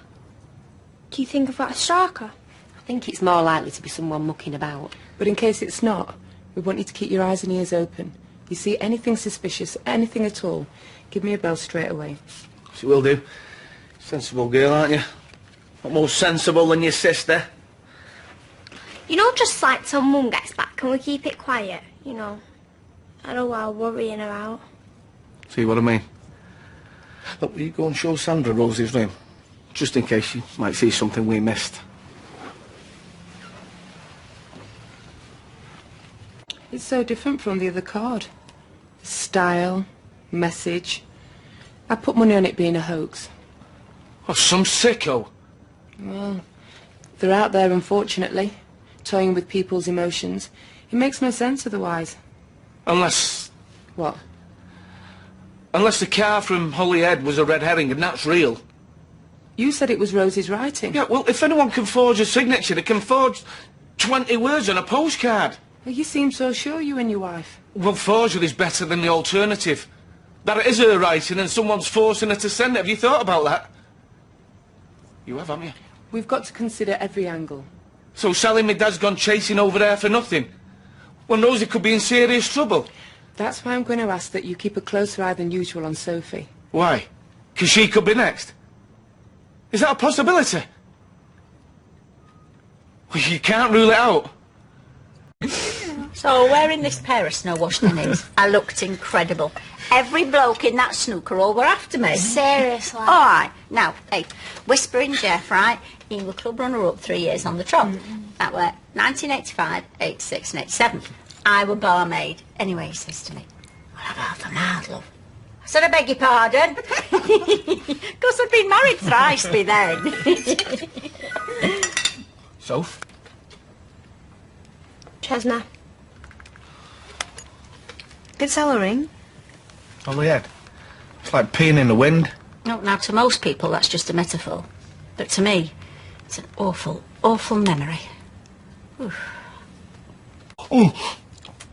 Do you think I've got a stalker?
I think it's more likely to be someone mucking about.
But in case it's not, we want you to keep your eyes and ears open. You see anything suspicious, anything at all, give me a bell straight away.
She will do. Sensible girl, aren't you? Not more sensible than your sister.
You know, just like till Mum gets back, can we keep it quiet? You know, I don't want worrying her out.
See what I mean? Look, will you go and show Sandra Rosie's room? Just in case she might see something we missed.
It's so different from the other card. Style, message. I put money on it being a hoax.
Oh, some sicko.
Well, they're out there, unfortunately, toying with people's emotions. It makes no sense otherwise.
Unless...
What?
Unless the car from Holyhead was a red herring and that's real.
You said it was Rosie's writing.
Yeah, well, if anyone can forge a signature, they can forge 20 words on a postcard.
Well, you seem so sure, you and your wife.
Well, forgery is better than the alternative. That it is her writing and someone's forcing her to send it. Have you thought about that? You have, haven't you?
We've got to consider every angle.
So Sally, my dad's gone chasing over there for nothing? Well, Rosie could be in serious trouble.
That's why I'm going to ask that you keep a closer eye than usual on Sophie.
Why? Because she could be next? Is that a possibility? Well, you can't rule it out.
So, wearing this pair of snow-washed innings, I looked incredible. Every bloke in that snooker all were after me.
Seriously?
All right. Now, hey, Whispering Jeff, right? He was club runner-up 3 years on the trot. That were 1985, 86 and 87. I were barmaid. Anyway, he says to me, "I'll have half a mad, love." I said, "I beg your pardon." Because I'd been married thrice by then.
Soph?
Chesna.
Good celery.
Holyhead. It's like peeing in the wind.
No, now, to most people, that's just a metaphor. But to me, it's an awful, awful memory. Oof.
Oh.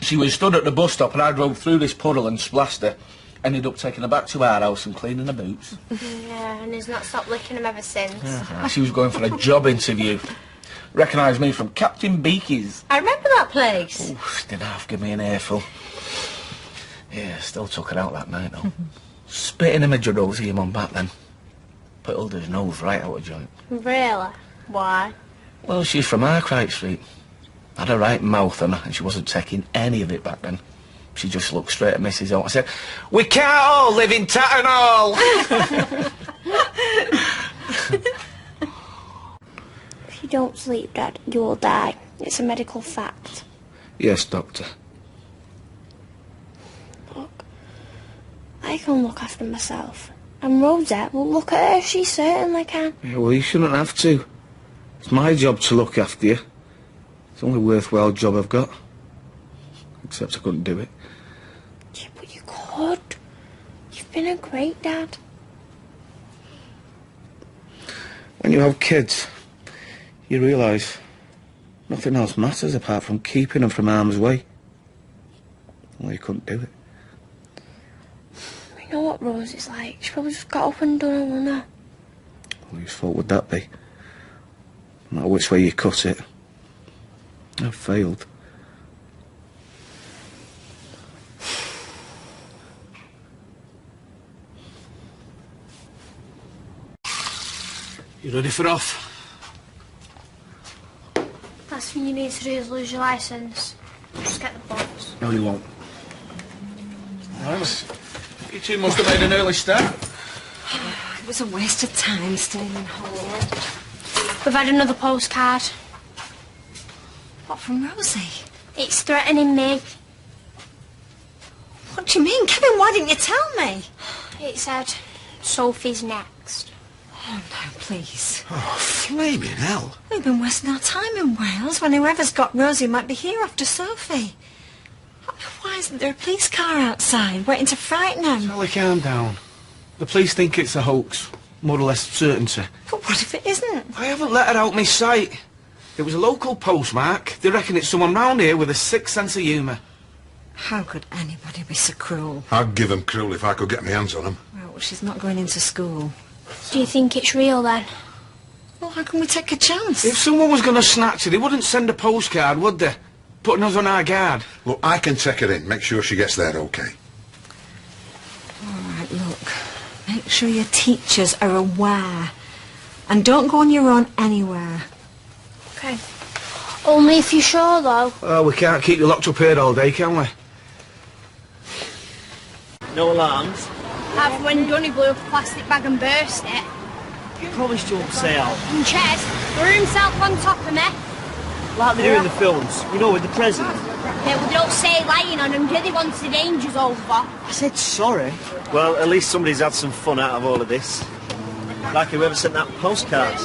She was stood at the bus stop and I drove through this puddle and splashed her. Ended up taking her back to our house and cleaning her boots.
Yeah, and he's not stopped licking them ever since.
She was going for a job interview. Recognised me from Captain Beaky's.
I remember that place.
Ooh, did half give me an earful. Yeah, still took her out that night, though. Spitting image of Rosie him on back then. Pulled his nose right out of joint.
Really? Why?
Well, she's from Arkwright Street. Had a right mouth on her, and she wasn't taking any of it back then. She just looked straight at Mrs. O. I said, "We can't all live in Tattenhall!"
If you don't sleep, Dad, you will die. It's a medical fact.
Yes, Doctor.
Look, I can look after myself. And Rosie, well, look at her, she certainly can.
Yeah, well, you shouldn't have to. It's my job to look after you. It's the only worthwhile job I've got. Except I couldn't do it.
Yeah, but you could. You've been a great dad.
When you have kids, you realise nothing else matters apart from keeping them from harm's way. Well, you couldn't do it.
You know what Rosie's like? She probably just got up and done a runner.
Well, whose fault would that be? No matter which way you cut it. I've failed. You ready for off?
Last thing you need to do is lose your licence. Just get the box.
No, you won't. Nice. You two must have made an early start.
It was a waste of time staying in Hollywood.
We've had another postcard.
What, from Rosie?
It's threatening me.
What do you mean? Kevin, why didn't you tell me?
It said, Sophie's next.
Oh, no, please.
Oh, flaming hell.
We've been wasting our time in Wales when whoever's got Rosie might be here after Sophie. Why isn't there a police car outside waiting to frighten them?
Sally, calm down. The police think it's a hoax. More or less certainty.
But what if it isn't?
I haven't let her out my sight. It was a local postmark. They reckon it's someone round here with a sick sense of humour.
How could anybody be so cruel?
I'd give them cruel if I could get my hands on them.
Well, she's not going into school.
Do you think it's real then?
Well, how can we take a chance?
If someone was going to snatch her, they wouldn't send a postcard, would they? Putting us on our guard.
Look, I can take her in, make sure she gets there okay.
All right, look. Make sure your teachers are aware. And don't go on your own anywhere.
Okay. Only if you're sure, though.
Well, we can't keep you locked up here all day, can we?
No alarms?
I've when Dunny blew up a plastic bag and burst it.
You promised you wouldn't say out.
And Chez threw himself on top of me.
Like they do in the films, you know, with the president.
Yeah, well, they don't say lying on them, do they, once the danger's over?
I said sorry. Well, at least somebody's had some fun out of all of this. Like whoever sent that postcard.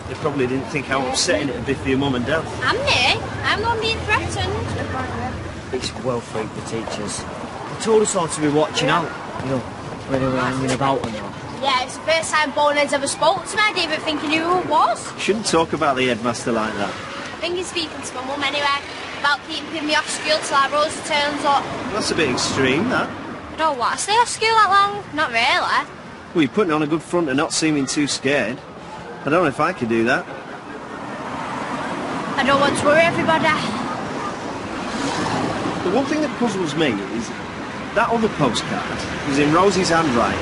They probably didn't think how upsetting it would be for your mum and dad.
I'm me. I'm not being threatened.
It's well freaked the teachers. They told us all to be watching out, you know, when they were hanging about and all.
Yeah, it's the first time Bonehead's ever spoke to me. I didn't even think he knew who it was.
Shouldn't talk about the headmaster like that.
I think he's speaking to my mum anyway, about keeping me off school till our Rosie turns up.
That's a bit extreme, that.
I don't want to stay off school that long. Not really.
Well, you're putting on a good front and not seeming too scared. I don't know if I could do that.
I don't want to worry everybody.
The one thing that puzzles me is that other postcard was in Rosie's handwriting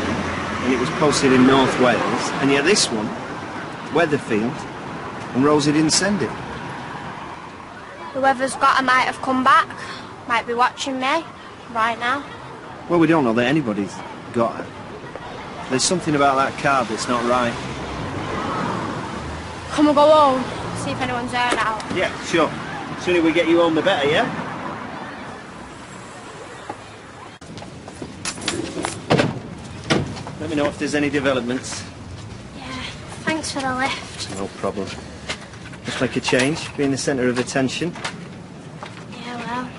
and it was posted in North Wales, and yet this one, Weatherfield, and Rosie didn't send it.
Whoever's got her might have come back. Might be watching me right now.
Well, we don't know that anybody's got her. There's something about that card that's not right.
Come and go home, see if anyone's there now.
Yeah, sure. The sooner we get you home, the better, yeah? Let me know if there's any developments.
Yeah, thanks for the lift.
No problem. Just make a change, being the centre of attention.
Yeah, well,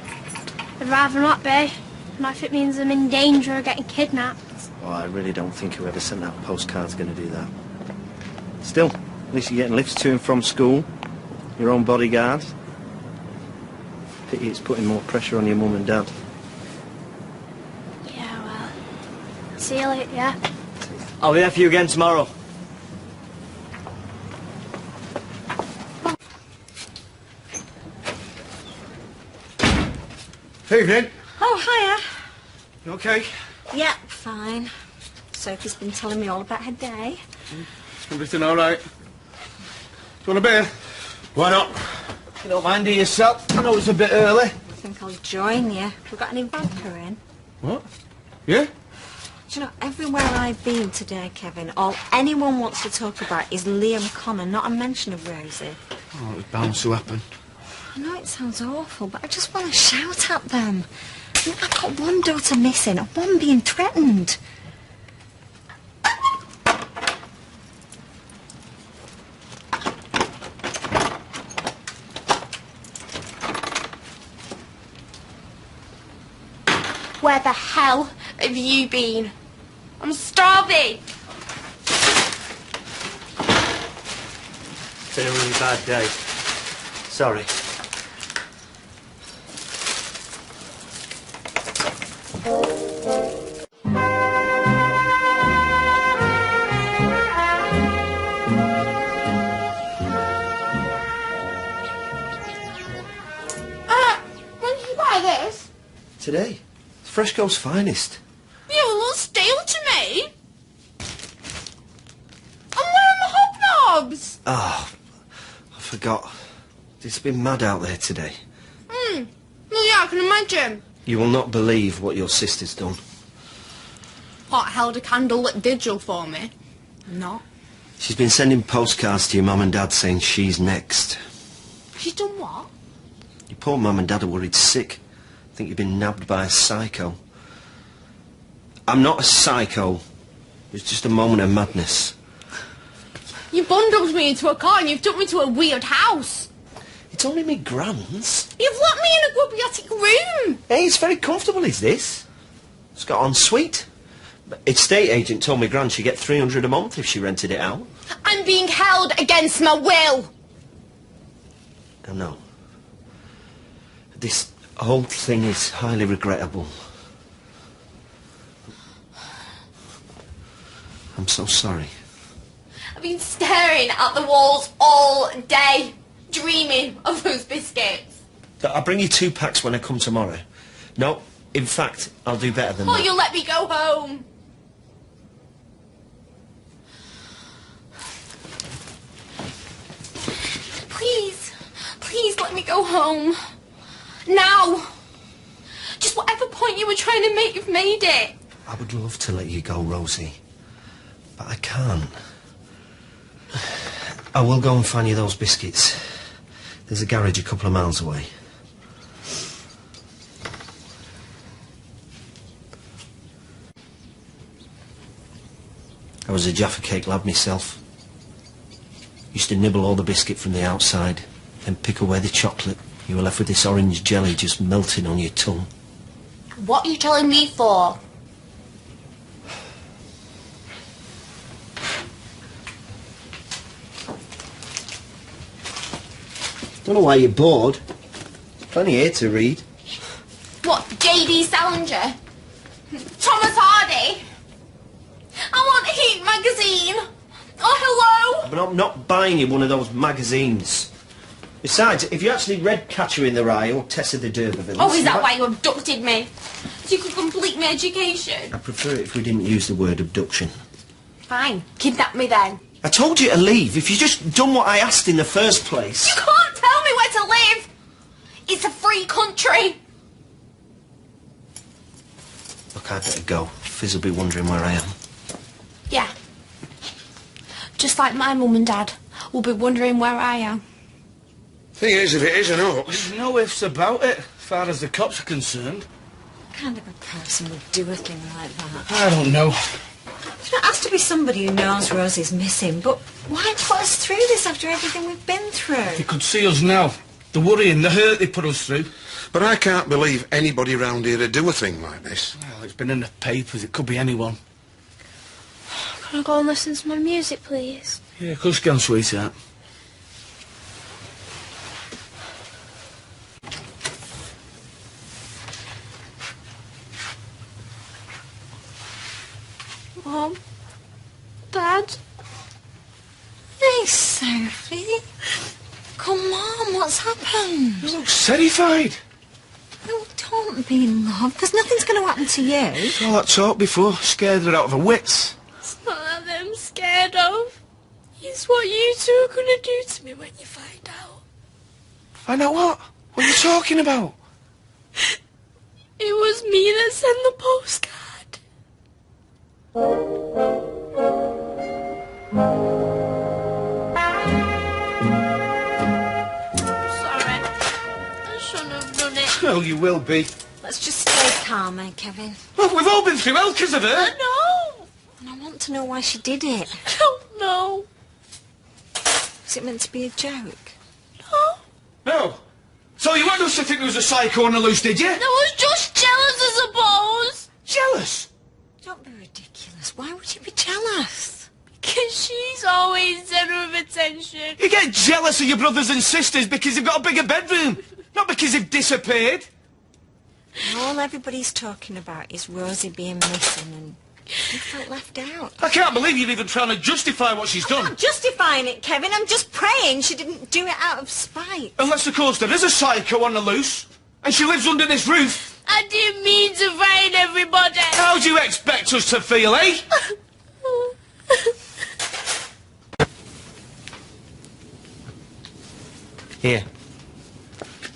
I'd rather not be. Not if it means I'm in danger of getting kidnapped.
Oh, I really don't think whoever sent that postcard's going to do that. Still, at least you're getting lifts to and from school. Your own bodyguard. Pity it's putting more pressure on your mum and dad.
Yeah, well, see you later, yeah?
I'll be there for you again tomorrow.
Evening.
Oh, hiya.
You okay?
Yep, fine. Sophie's been telling me all about her day.
Everything all right? Do you want a beer? Why not? You don't mind, do yourself? I know it's a bit early.
I think I'll join you. Have we got any vodka in?
What? Yeah?
Do you know, everywhere I've been today, Kevin, all anyone wants to talk about is Liam Connor, not a mention of Rosie.
Oh, it was bound to happen.
I know it sounds awful, but I just want to shout at them. I mean, I've got one daughter missing and one being threatened.
Where the hell have you been? I'm starving.
It's been a really bad day. Sorry.
When did you buy this?
Today. Fresco's finest.
You look stale to me. I'm wearing my hobnobs.
jobs.
Oh, I forgot. It's been mad out there today.
Well, yeah, I can imagine.
You will not believe what your sister's done.
What, held a candlelit vigil for me? Not.
She's been sending postcards to your mum and dad saying she's next.
She's done what?
Your poor mum and dad are worried sick. Think you've been nabbed by a psycho. I'm not a psycho. It's just a moment of madness.
You bundled me into a car and you've took me to a weird house.
It's only me grand's.
You've locked me in a grubby attic room.
Hey, it's very comfortable, is this? It's got en suite. Estate agent told me gran she'd get 300 a month if she rented it out.
I'm being held against my will.
I know. This whole thing is highly regrettable. I'm so sorry.
I've been staring at the walls all day, dreaming of those biscuits.
I'll bring you 2 packs when I come tomorrow. No, in fact, I'll do better than
Oh,
that.
you'll let me go home. Please let me go home. Now. Just whatever point you were trying to make, you've made it.
I would love to let you go, Rosie. But I can't. I will go and find you those biscuits. There's a garage a couple of miles away. I was a Jaffa Cake lad myself. Used to nibble all the biscuit from the outside, then pick away the chocolate. You were left with this orange jelly just melting on your tongue.
What are you telling me for?
Don't know why you're bored. There's plenty here to read.
What, J.D. Salinger? Thomas Hardy? I want Heat magazine. Oh, hello.
But I'm not buying you one of those magazines. Besides, if you actually read Catcher in the Rye or Tessa the D'Urbervilles...
Oh, is that why you abducted me? So you could complete my education?
I prefer it if we didn't use the word abduction.
Fine. Kidnap me then.
I told you to leave. If you just done what I asked in the first place...
You can't tell me where to live. It's a free country.
Look, I better go. Fizz will be wondering where I am.
Yeah. Just like my mum and dad will be wondering where I am.
Thing is, if it is an hoax... There's no ifs about it, as far as the cops are concerned.
What kind of a person would do a thing like that?
I don't know.
It has to be somebody who knows Rosie's missing, but why put us through this after everything we've been through?
You could see us now. The worry and the hurt they put us through.
But I can't believe anybody round here to do a thing like this.
Well, it's been in the papers. It could be anyone.
Can I go and listen to my music, please?
Yeah, of course you can, sweetheart.
Mom? Dad?
Hey, Sophie. Come on, what's happened?
You look terrified.
No, don't be, love, because nothing's going to happen to you.
It's all that talk before. Scared her out of her wits.
It's not that I'm scared of. It's what you two are going to do to me when you find out.
Find out what? What are you talking about?
It was me that sent the postcard. Sorry. I shouldn't have done it.
Well, you will be.
Let's just stay calm, eh, Kevin?
Well, we've all been through hell because of her.
I know.
And I want to know why she did it.
I don't know.
Was it meant to be a joke?
No. So you want us to think there was a psycho on the loose, did you?
I was just jealous, I suppose.
Jealous?
Don't be ridiculous. Why would you be jealous?
Because she's always centre of attention.
You get jealous of your brothers and sisters because they've got a bigger bedroom, not because they've disappeared.
And all everybody's talking about is Rosie being missing and you felt left out.
I can't believe you're even trying to justify what she's
I'm
done.
not justifying it, Kevin. I'm just praying she didn't do it out of spite.
Unless, of course, there is a psycho on the loose, and she lives under this roof.
I didn't mean to frighten everybody.
How do you expect us to feel, eh?
Here.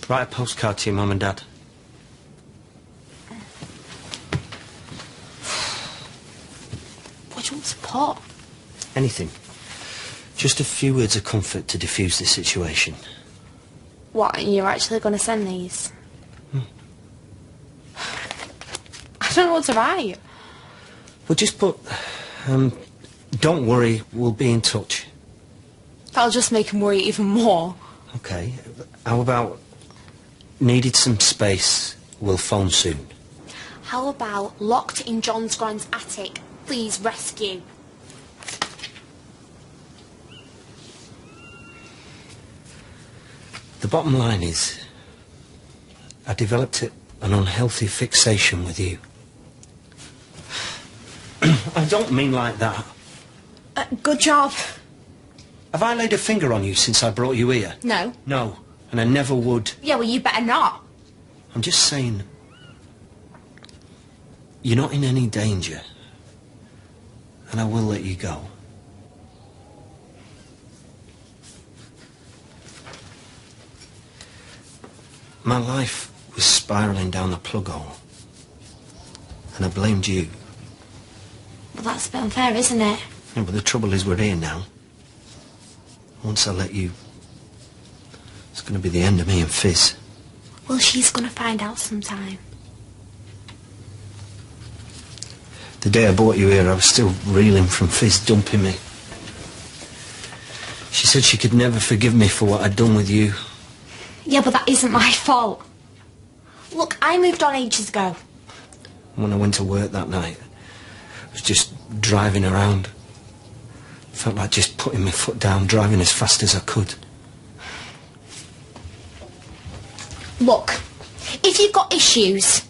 Write a postcard to your mum and dad.
What do you want to put?
Anything. Just a few words of comfort to diffuse the situation.
What, and you're actually going to send these? I don't know what to write.
Well, just put, don't worry, we'll be in touch.
That'll just make him worry even more.
Okay. How about, needed some space, we'll phone soon.
How about locked in John's grand's attic? Please rescue.
The bottom line is, I developed an unhealthy fixation with you. I don't mean like that.
Good job.
Have I laid a finger on you since I brought you here?
No.
No, and I never would.
Yeah, well, you better not.
I'm just saying, you're not in any danger, and I will let you go. My life was spiralling down the plug hole, and I blamed you.
Well, that's a bit unfair, isn't it?
Yeah, but the trouble is we're here now. Once I let you, it's going to be the end of me and Fizz.
Well, she's going to find out sometime.
The day I brought you here, I was still reeling from Fizz dumping me. She said she could never forgive me for what I'd done with you.
Yeah, but that isn't my fault. Look, I moved on ages ago.
When I went to work that night, I was just driving around. Felt like just putting my foot down, driving as fast as I could.
Look, if you've got issues,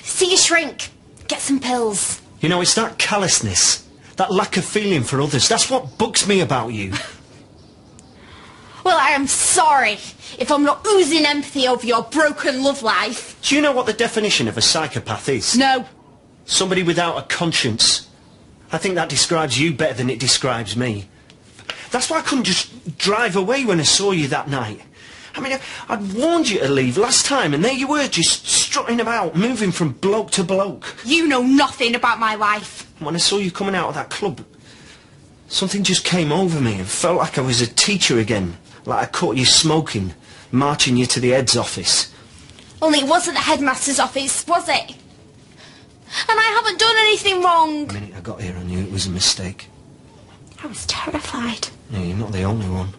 see a shrink, get some pills.
You know, it's that callousness, that lack of feeling for others. That's what bugs me about you.
Well, I am sorry if I'm not oozing empathy over your broken love life.
Do you know what the definition of a psychopath is?
No.
Somebody without a conscience. I think that describes you better than it describes me. That's why I couldn't just drive away when I saw you that night. I mean, I'd warned you to leave last time, and there you were, just strutting about, moving from bloke to bloke.
You know nothing about my life.
When I saw you coming out of that club, something just came over me and felt like I was a teacher again. Like I caught you smoking, marching you to the head's office.
Only it wasn't the headmaster's office, was it? And I haven't done anything wrong.
The minute I got here, I knew it was a mistake.
I was terrified.
No, you're not the only one.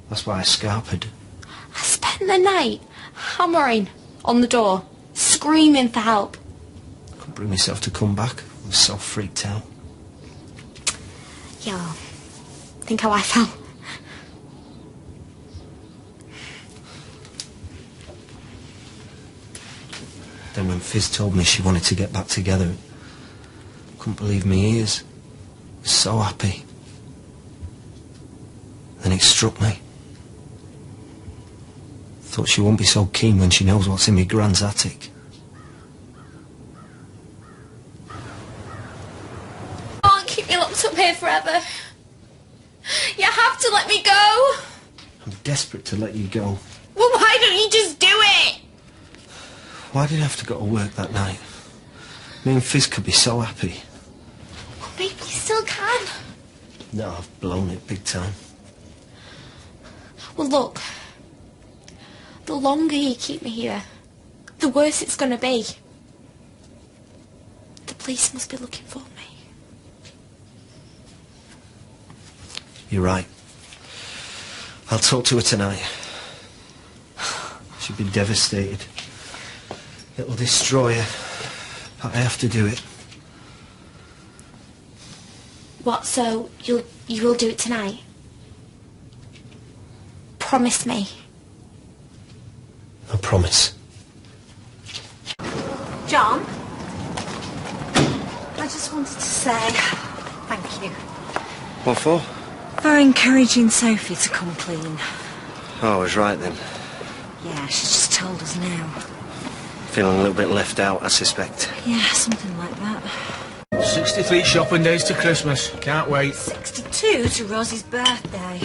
That's why I scarpered.
I spent the night hammering on the door, screaming for help.
I couldn't bring myself to come back. I was so freaked out.
Yeah, think how I felt.
Then when Fizz told me she wanted to get back together, I couldn't believe my ears. I was so happy. Then it struck me. Thought she won't be so keen when she knows what's in my grand's attic.
Can't keep me locked up here forever. You have to let me go.
I'm desperate to let you go.
Well, why don't you just do it?
Why did I have to go to work that night? Me and Fizz could be so happy.
Well, maybe you still can.
No, I've blown it big time.
Well, look. The longer you keep me here, the worse it's going to be. The police must be looking for me.
You're right. I'll talk to her tonight. She'd be devastated. It'll destroy her, but I have to do it.
What, so you will do it tonight? Promise me.
I promise.
John, I just wanted to say thank you
What for?
for encouraging Sophie to come clean.
Oh, I was right then.
Yeah, she's just told us now.
Feeling a little bit left out, I suspect.
Yeah, something like that.
63 shopping days to Christmas. Can't wait.
62 to Rosie's birthday.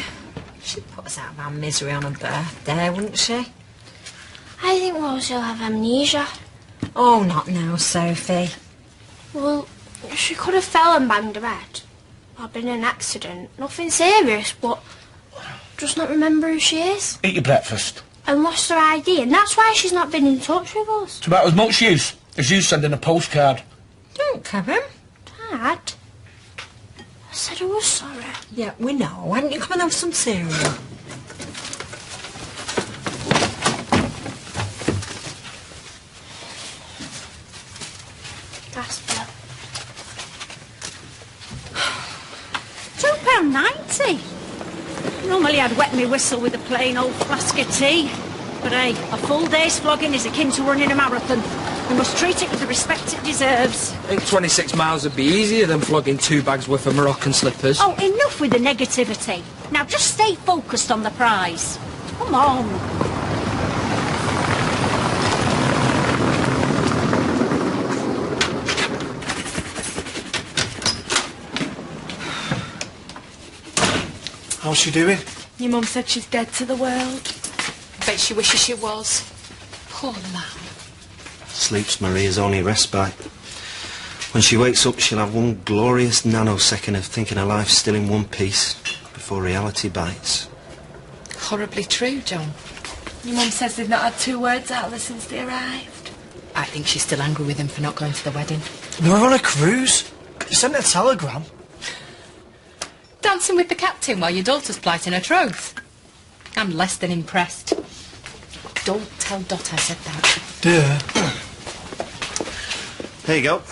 She'd put us out of our misery on her birthday, wouldn't she?
I think Rosie will have amnesia.
Oh, not now, Sophie.
Well, she could have fell and banged her head. Or been in an accident. Nothing serious, but just not remember who she is.
Eat your breakfast.
And lost her ID, and that's why she's not been in touch with us.
It's about as much use as you sending a postcard.
Don't, Kevin.
Dad, I said I was sorry.
Yeah, we know. Why don't you come and have some cereal?
Gas bill.
£2.90. Normally I'd wet me whistle with a plain old flask of tea. But hey, a full day's flogging is akin to running a marathon. We must treat it with the respect it deserves.
I think 26 miles would be easier than flogging 2 bags worth of Moroccan slippers.
Oh, enough with the negativity. Now just stay focused on the prize. Come on.
How's she doing?
Your mum said she's dead to the world. Bet she wishes she was. Poor lamb.
Sleep's Maria's only respite. When she wakes up, she'll have one glorious nanosecond of thinking her life's still in one piece before reality bites.
Horribly true, John. Your mum says they've not had 2 words out of her since they arrived. I think she's still angry with him for not going to the wedding.
They were on a cruise. You sent a telegram.
Dancing with the captain while your daughter's plighting her troth. I'm less than impressed. Don't tell Dot I said that.
Dear.
There you go.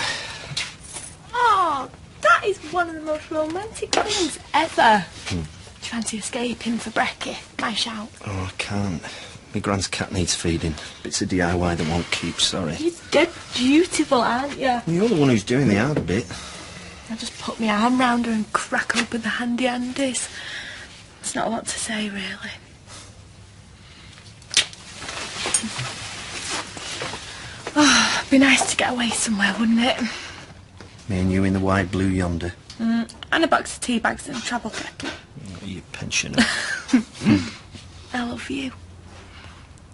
Oh, that is one of the most romantic things ever. Do you fancy escaping for brekkie? My shout.
Oh, I can't. My grand's cat needs feeding. Bits of DIY that won't keep, sorry.
You're dead beautiful, aren't you?
You're the one who's doing the hard bit.
I just put my arm round her and crack open the handy-andies. There's not a lot to say, really. Oh, it'd be nice to get away somewhere, wouldn't it?
Me and you in the wide blue yonder.
And a box of tea bags and a travel kettle.
Oh, you pensioner.
I love you.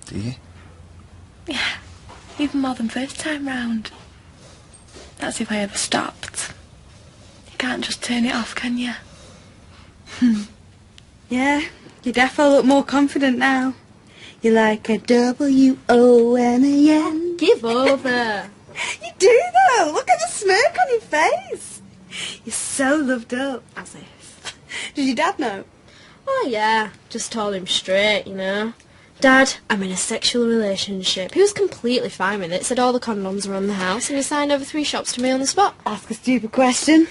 Do you?
Yeah, even more than first time round. That's if I ever stopped. You can't just turn it off, can you?
Yeah, you defo look more confident now. You're like a W-O-M-A-N.
Give over.
You do though. Look at the smirk on your face. You're so loved up.
As if.
Did your dad know?
Oh yeah, just told him straight, you know. Dad, I'm in a sexual relationship. He was completely fine with it, said all the condoms were on the house, and he signed over 3 shops to me on the spot.
Ask a stupid question.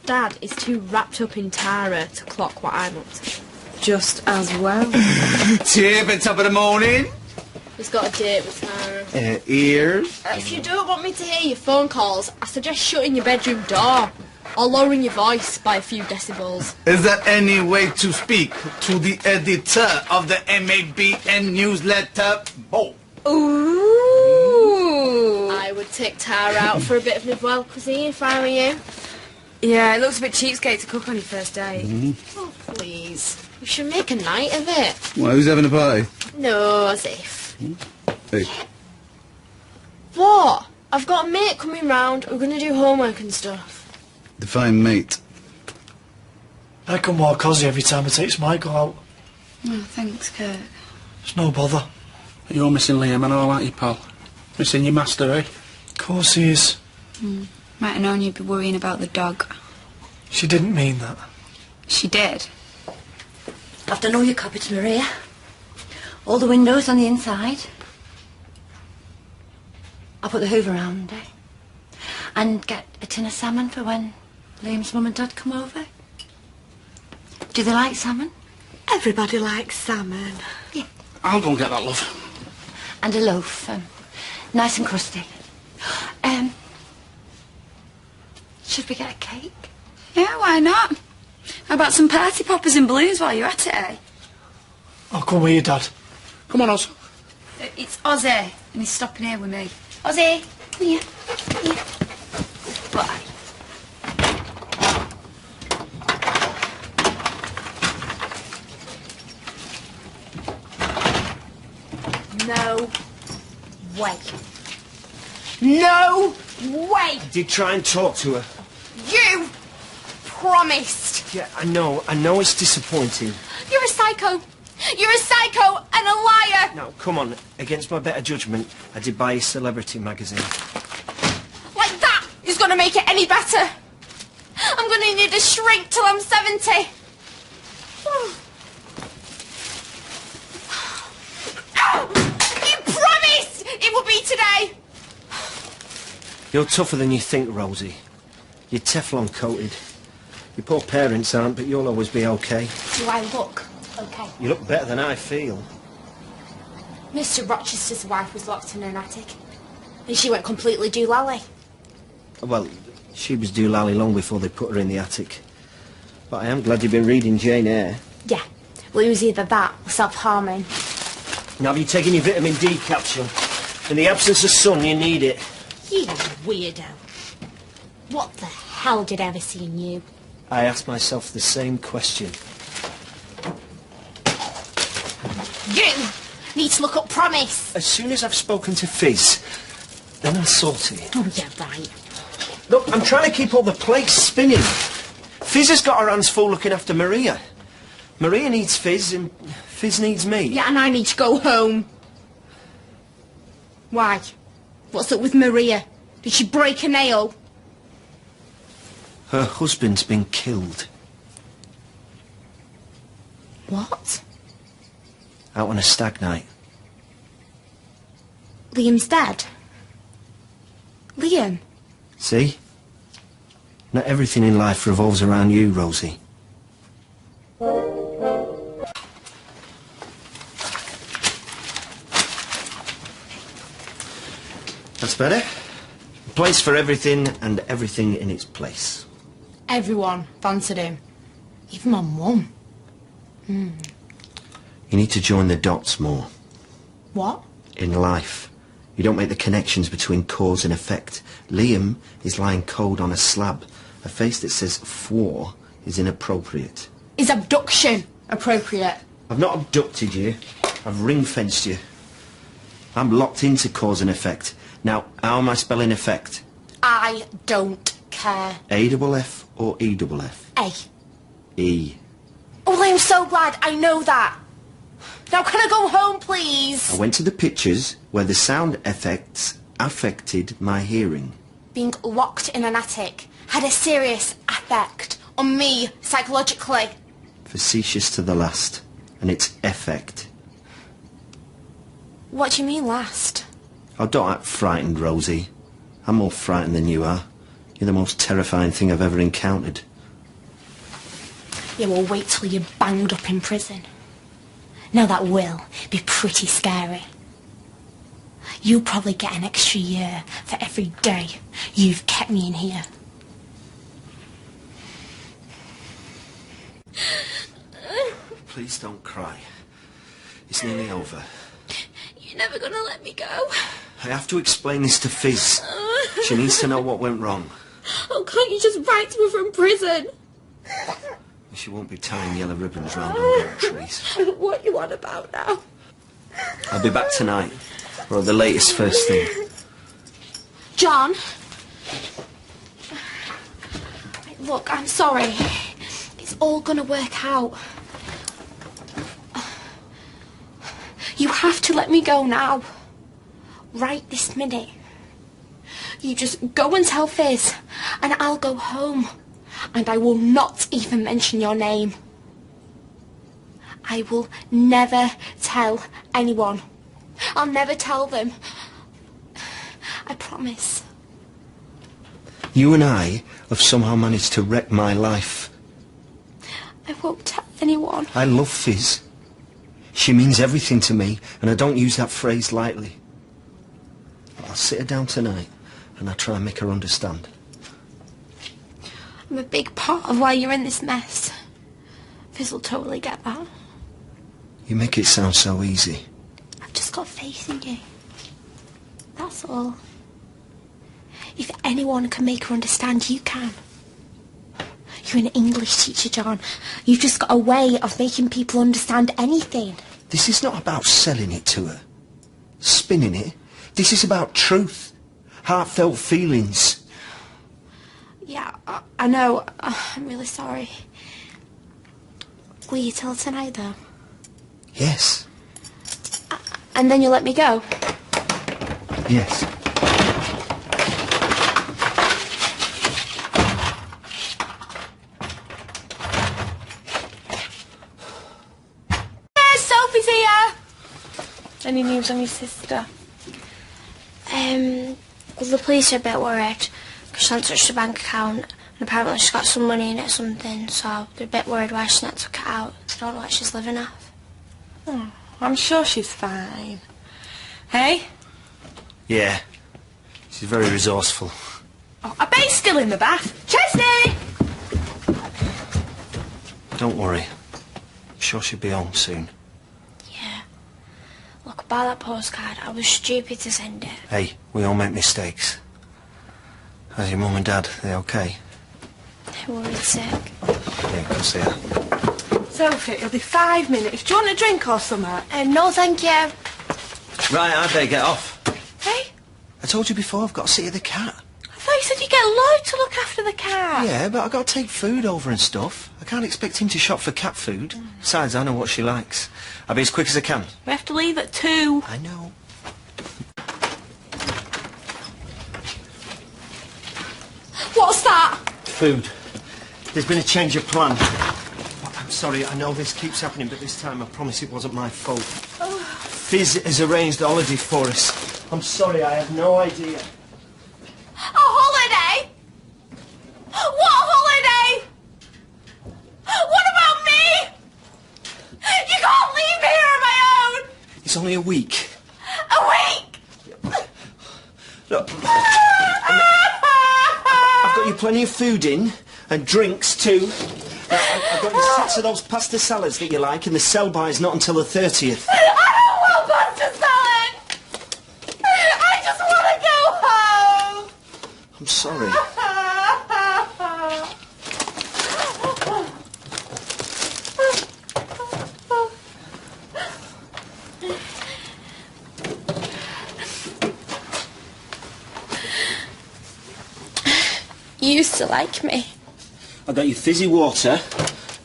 Dad is too wrapped up in Tara to clock what I'm up to.
Just as well.
Tip at top of the morning.
He's got a date with Tara.
Ears.
If you don't want me to hear your phone calls, I suggest shutting your bedroom door. Or lowering your voice by a few decibels.
Is there any way to speak to the editor of the MABN newsletter? Oh.
Ooh. I would take Tara out for a bit of Nivelle cuisine if I were you.
Yeah, it looks a bit cheapskate to cook on your first date.
Oh, please. We should make a night of it.
Well, who's having a party?
No, as if.
Hey.
What? I've got a mate coming round. We're going to do homework and stuff.
Define mate.
I come more cosy every time I takes Michael out.
Oh, thanks, Kurt.
It's no bother.
You're missing Liam and all, aren't you, pal? Missing your master, eh?
Of course he is.
Might have known you'd be worrying about the dog.
She didn't mean that.
She did.
I've done all your cupboards, Maria. All the windows on the inside. I'll put the hoover round, and get a tin of salmon for when Liam's mum and dad come over. Do they like salmon?
Everybody likes salmon.
Yeah.
I'll go and get that, love.
And a loaf, nice and crusty. Should we get a cake?
Yeah, why not? How about some party poppers and balloons while you're at it, eh?
I'll come with you, Dad.
Come on, Oz.
It's Ozzy, and he's stopping here with me. Ozzy!
Yeah. Yeah.
Bye.
No way. No way!
I did try and talk to her.
You promised.
Yeah, I know it's disappointing.
You're a psycho. You're a psycho and a liar.
Now, come on, against my better judgment, I did buy a celebrity magazine.
Like that is going to make it any better. I'm going to need a shrink till I'm 70. You promised it would be today.
You're tougher than you think, Rosie. You're Teflon coated. Your poor parents aren't, but you'll always be okay.
Do I look okay?
You look better than I feel.
Mr. Rochester's wife was locked in an attic, and she went completely doolally.
Well, she was doolally long before they put her in the attic. But I am glad you've been reading Jane Eyre.
Yeah, well, it was either that or self-harming.
Now, have you taken your vitamin D capsule? In the absence of sun, you need it.
You weirdo. What the hell did I ever see in you?
I asked myself the same question.
You need to look up promise.
As soon as I've spoken to Fizz, then I'll sort it.
Oh, yeah, right.
Look, I'm trying to keep all the plates spinning. Fizz has got her hands full looking after Maria. Maria needs Fizz and Fizz needs me.
Yeah, and I need to go home. Why? What's up with Maria? Did she break a nail?
Her husband's been killed.
What?
Out on a stag night.
Liam's dead? Liam?
See? Not everything in life revolves around you, Rosie. That's better. A place for everything and everything in its place.
Everyone fancied him. Even my mum.
You need to join the dots more.
What?
In life, you don't make the connections between cause and effect. Liam is lying cold on a slab. A face that says "for" is inappropriate.
Is abduction appropriate?
I've not abducted you. I've ring-fenced you. I'm locked into cause and effect. Now, how am I spelling effect?
I don't care.
A-double-F or E-double-F?
A.
E.
Oh, I'm so glad I know that. Now, can I go home, please?
I went to the pictures where the sound effects affected my hearing.
Being locked in an attic had a serious effect on me psychologically.
Facetious to the last. And its effect.
What do you mean last?
Oh, don't act frightened, Rosie. I'm more frightened than you are. You're the most terrifying thing I've ever encountered.
Yeah, well, wait till you're banged up in prison. Now that will be pretty scary. You'll probably get an extra year for every day you've kept me in here.
Please don't cry. It's nearly over.
You're never gonna let me go.
I have to explain this to Fizz. She needs to know what went wrong.
Oh, can't you just write to her from prison?
She won't be tying yellow ribbons round unborn trees.
What you on about now?
I'll be back tonight, or at the latest first thing.
John? Look, I'm sorry. It's all gonna work out. You have to let me go now. Right this minute. You just go and tell Fizz, and I'll go home. And I will not even mention your name. I will never tell anyone. I'll never tell them. I promise.
You and I have somehow managed to wreck my life.
I won't tell anyone.
I love Fizz. She means everything to me, and I don't use that phrase lightly. I'll sit her down tonight, and I'll try and make her understand.
I'm a big part of why you're in this mess. Fizz will totally get that.
You make it sound so easy.
I've just got faith in you. That's all. If anyone can make her understand, you can. You're an English teacher, John. You've just got a way of making people understand anything.
This is not about selling it to her. spinning it. This is about truth. Heartfelt feelings.
Yeah, I know. I'm really sorry. Will you tell tonight, though?
Yes.
And then you'll let me go?
Yes.
Sophie's here! Any news on your sister?
Well, the police are a bit worried because she hasn't touched the bank account and apparently she's got some money in it or something, so they're a bit worried why she not took it out. They don't know what she's living off.
Oh, I'm sure she's fine. Hey?
Yeah. She's very resourceful.
Oh, I bet he's still in the bath. Chesney!
Don't worry. I'm sure she'll be home soon.
Look, about that postcard, I was stupid to send it.
Hey, we all make mistakes. How's your mum and dad? They okay?
They were worried sick.
Yeah, of course they are.
Sophie, it'll be 5 minutes. Do you want a drink or something?
No, thank you.
Right, I better get off.
Hey?
I told you before, I've got to see to the cat.
I thought you said you get Lloyd to look after the cat.
Yeah, but I've got to take food over and stuff. I can't expect him to shop for cat food. Besides, I know what she likes. I'll be as quick as I can.
We have to leave at 2.
I know.
What's that?
Food. There's been a change of plan. I'm sorry, I know this keeps happening, but this time I promise it wasn't my fault. Fizz has arranged a holiday for us. I'm sorry, I have no idea.
A holiday? What holiday? What about me? You can't leave me here on my own!
It's only a week.
A week?
Look, I've got you plenty of food in, and drinks too. I've got you 6 of those pasta salads that you like, and the sell-by's not until the 30th.
I don't want pasta salad! I just want to go home!
I'm sorry.
You used to like me,
I got you fizzy water,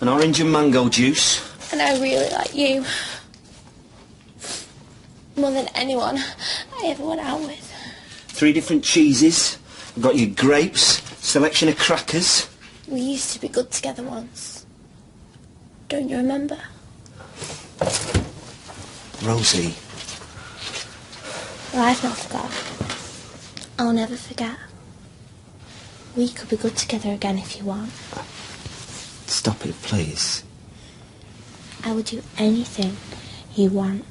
an orange and mango juice.
and I really like you. More than anyone I ever went out with.
3 different cheeses. I got you grapes, selection of crackers.
We used to be good together once. Don't you remember?
Rosie.
Well, I've not forgot. I'll never forget. We could be good together again if you want.
Stop it, please.
I will do anything you want.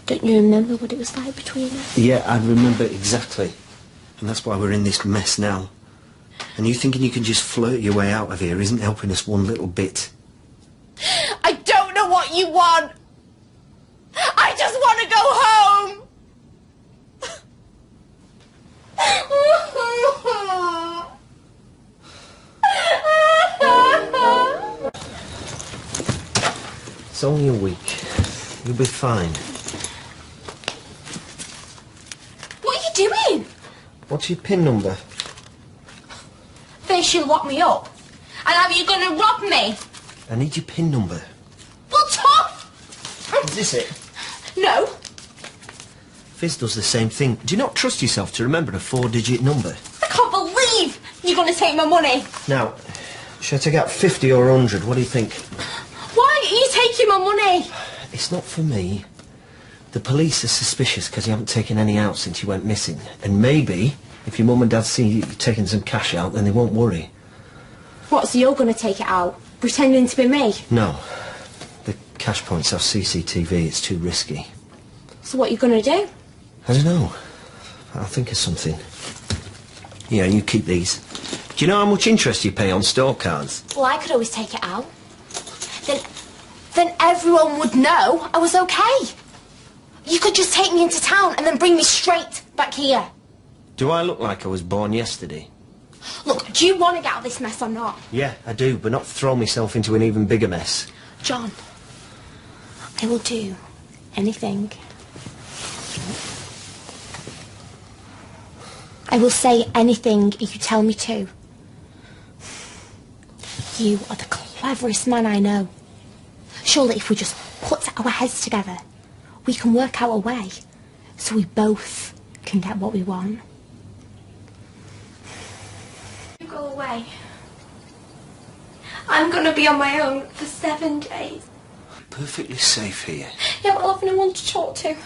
Don't you remember what it was like between us?
Yeah, I remember exactly. And that's why we're in this mess now. And you thinking you can just flirt your way out of here isn't helping us one little bit.
I don't know what you want! I just want to go home!
It's only a week. You'll be fine.
What are you doing?
What's your PIN number?
First you lock me up, and now you're going to rob me.
I need your PIN number.
Well, tough!
Is this it?
No.
Fizz does the same thing. Do you not trust yourself to remember a 4-digit number?
I can't believe you're going to take my money.
Now, should I take out 50 or 100? What do you think?
Why are you taking my money?
It's not for me. The police are suspicious because you haven't taken any out since you went missing. And maybe, if your mum and dad see you taking some cash out, then they won't worry.
What, so you're going to take it out, pretending to be me?
No. The cash points have CCTV. It's too risky.
So what are you going to do?
I don't know. I'll think of something. Yeah, you keep these. Do you know how much interest you pay on store cards?
Well, I could always take it out. Then everyone would know I was okay. You could just take me into town and then bring me straight back here.
Do I look like I was born yesterday?
Look, do you want to get out of this mess or not?
Yeah, I do, but not throw myself into an even bigger mess.
John, I will do anything I will say anything you tell me to. You are the cleverest man I know. Surely if we just put our heads together, we can work out a way so we both can get what we want.
You go away. I'm gonna be on my own for 7 days.
Perfectly safe here.
Yeah, but I'll have no one to talk to.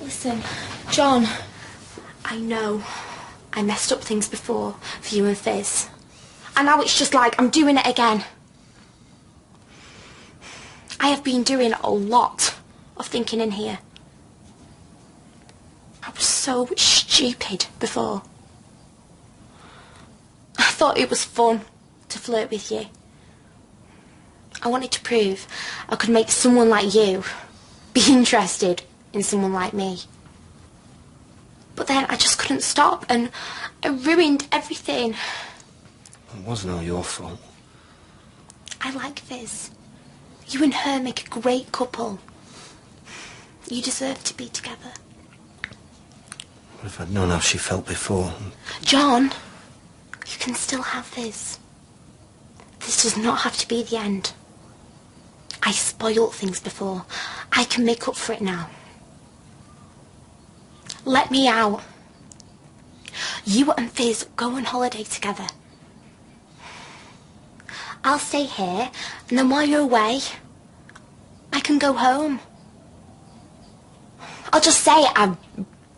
Listen, John, I know I messed up things before for you and Fizz. And now it's just like I'm doing it again. I have been doing a lot of thinking in here. I was so stupid before. I thought it was fun to flirt with you. I wanted to prove I could make someone like you be interested in someone like me. But then I just couldn't stop and I ruined everything.
It wasn't all your fault.
I like Fizz. You and her make a great couple. You deserve to be together.
What if I'd known how she felt before?
John, you can still have Fizz. This does not have to be the end. I spoiled things before. I can make up for it now. Let me out. You and Fizz go on holiday together. I'll stay here, and then while you're away, I can go home. I'll just say I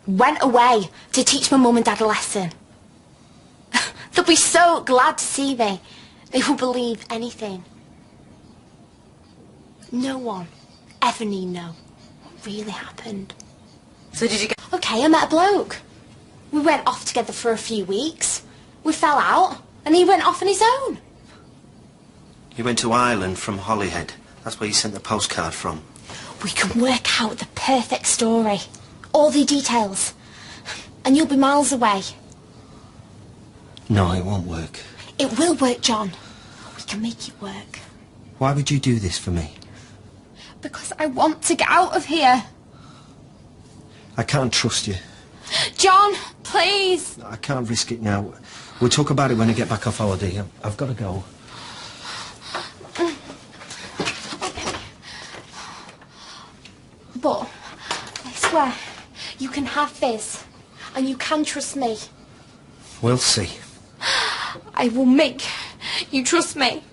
went away to teach my mum and dad a lesson. They'll be so glad to see me. They will believe anything. No one ever need know what really happened.
So did you get...
Okay, I met a bloke. We went off together for a few weeks. We fell out, and he went off on his own.
You went to Ireland from Holyhead. That's where you sent the postcard from.
We can work out the perfect story. All the details. And you'll be miles away.
No, it won't work.
It will work, John. We can make it work.
Why would you do this for me?
Because I want to get out of here.
I can't trust you.
John, please.
I can't risk it now. We'll talk about it when I get back off holiday. I've got to go.
But I swear, you can have Fizz, and you can trust me.
We'll see.
I will make you trust me.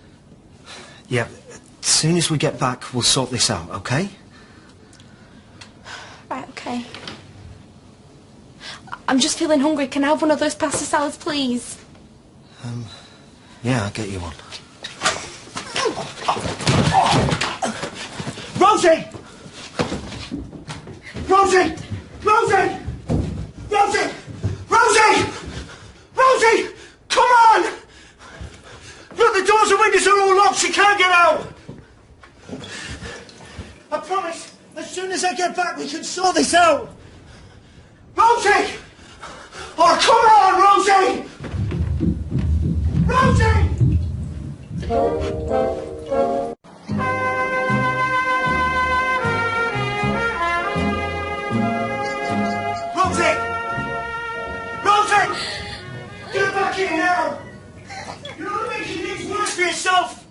Yeah, as soon as we get back, we'll sort this out, okay?
Right, okay. I'm just feeling hungry. Can I have one of those pasta salads, please?
Yeah, I'll get you one.
Rosie! Rosie! Rosie! Rosie! Rosie! Rosie! Come on! Look, the doors and windows are all locked. She can't get out. I promise, as soon as I get back, we can sort this out. Rosie! Oh, come on, Rosie! Rosie! Rosie! Rosie! Get back here now! You're not making things worse for yourself!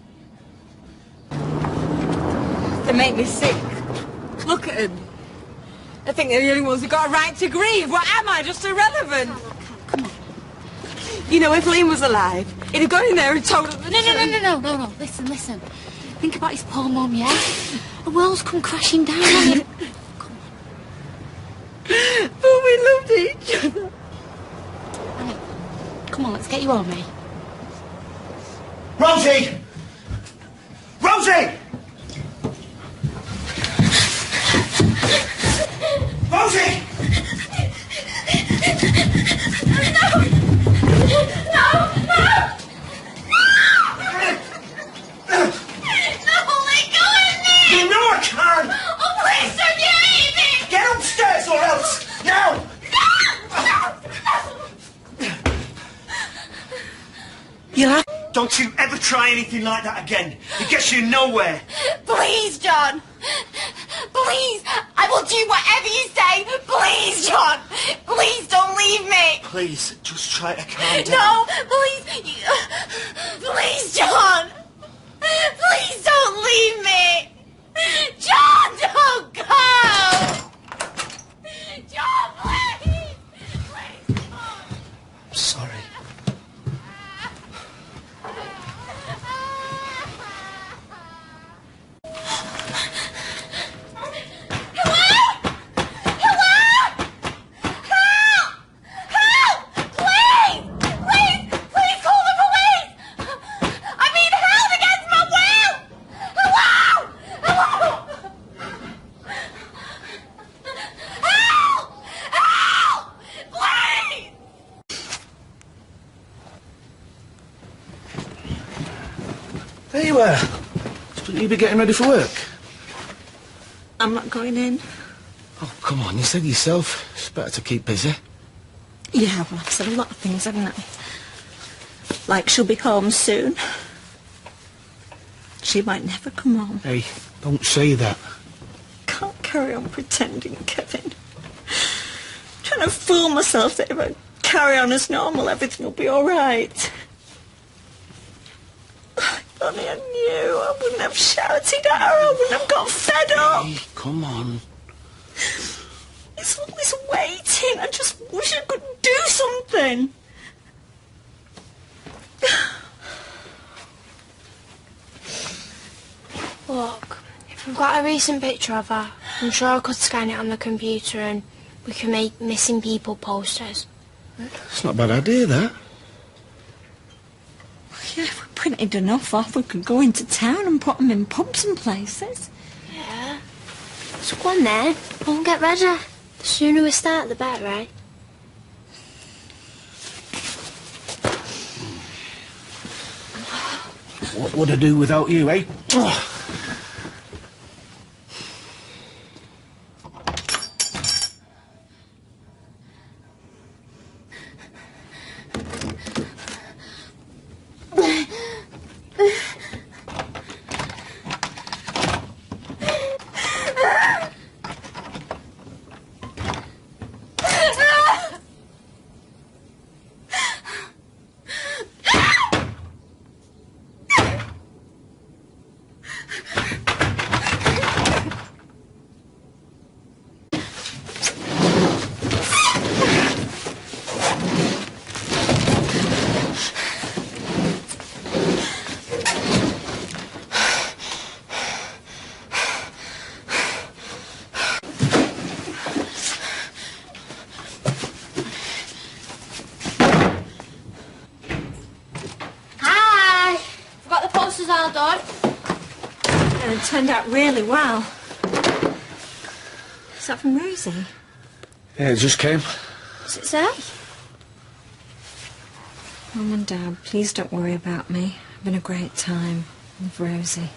They make me sick. Look at him. I think they're the only ones who got a right to grieve. What am I? Just irrelevant. Come on. You know, if Liam was alive, he'd have gone in there and told them the truth.
No. Listen. Think about his poor mum, yeah? The world's come crashing down on him.
But we loved each other.
Right. Come on, let's get you on me.
Rosie! Rosie! Rosie! You know I can't!
Oh, please don't you hate me!
Get upstairs or else! Now! Don't you ever try anything like that again. It gets you nowhere.
Please, John. Please, I will do whatever you say. Please, John. Please don't leave me.
Please, just try to calm down.
No, please. Please, John. Please don't leave me. John, don't go. John, please. Please, John.
I'm sorry.
There you are. Shouldn't you be getting ready for work?
I'm not going in.
Oh, come on, you said yourself. It's better to keep busy.
Yeah, well, I've said a lot of things, haven't I? Like she'll be home soon. She might never come home.
Hey, don't say that.
Can't carry on pretending, Kevin. Trying to fool myself that if I carry on as normal, everything will be all right. If only I knew, I wouldn't have shouted at her, I wouldn't have got fed up.
Hey, come on.
It's all this waiting, I just wish I could do something.
Look, if we've got a recent picture of her, I'm sure I could scan it on the computer and we can make missing people posters.
It's not a bad idea, that.
Yeah, if we printed enough off, we could go into town and put them in pubs and places.
Yeah. So go on then, go and get ready. The sooner we start, the better, right?
What would I do without you, eh?
All done.
And it turned out really well. Is that from Rosie?
Yeah, it just came.
What's it say?
Mum and Dad, please don't worry about me. It's been a great time with Rosie.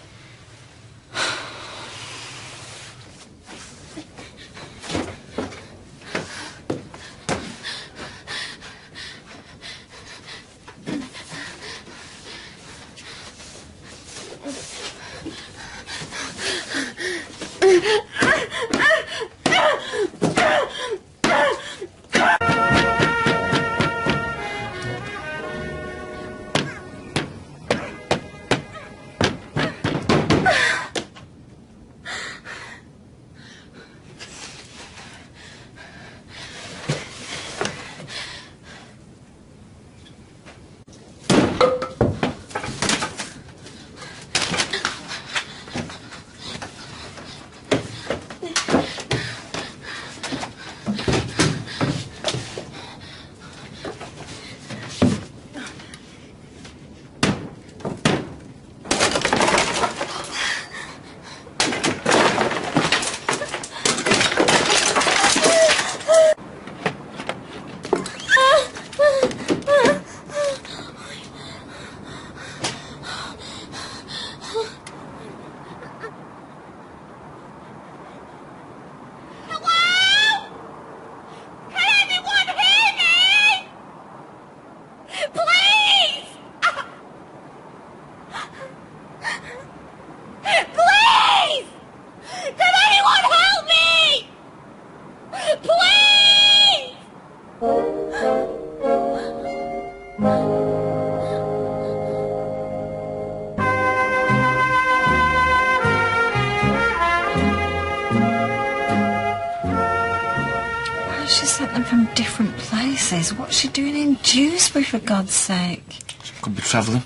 glasses. What's she doing in Dewsbury, for God's sake?
She could be travelling.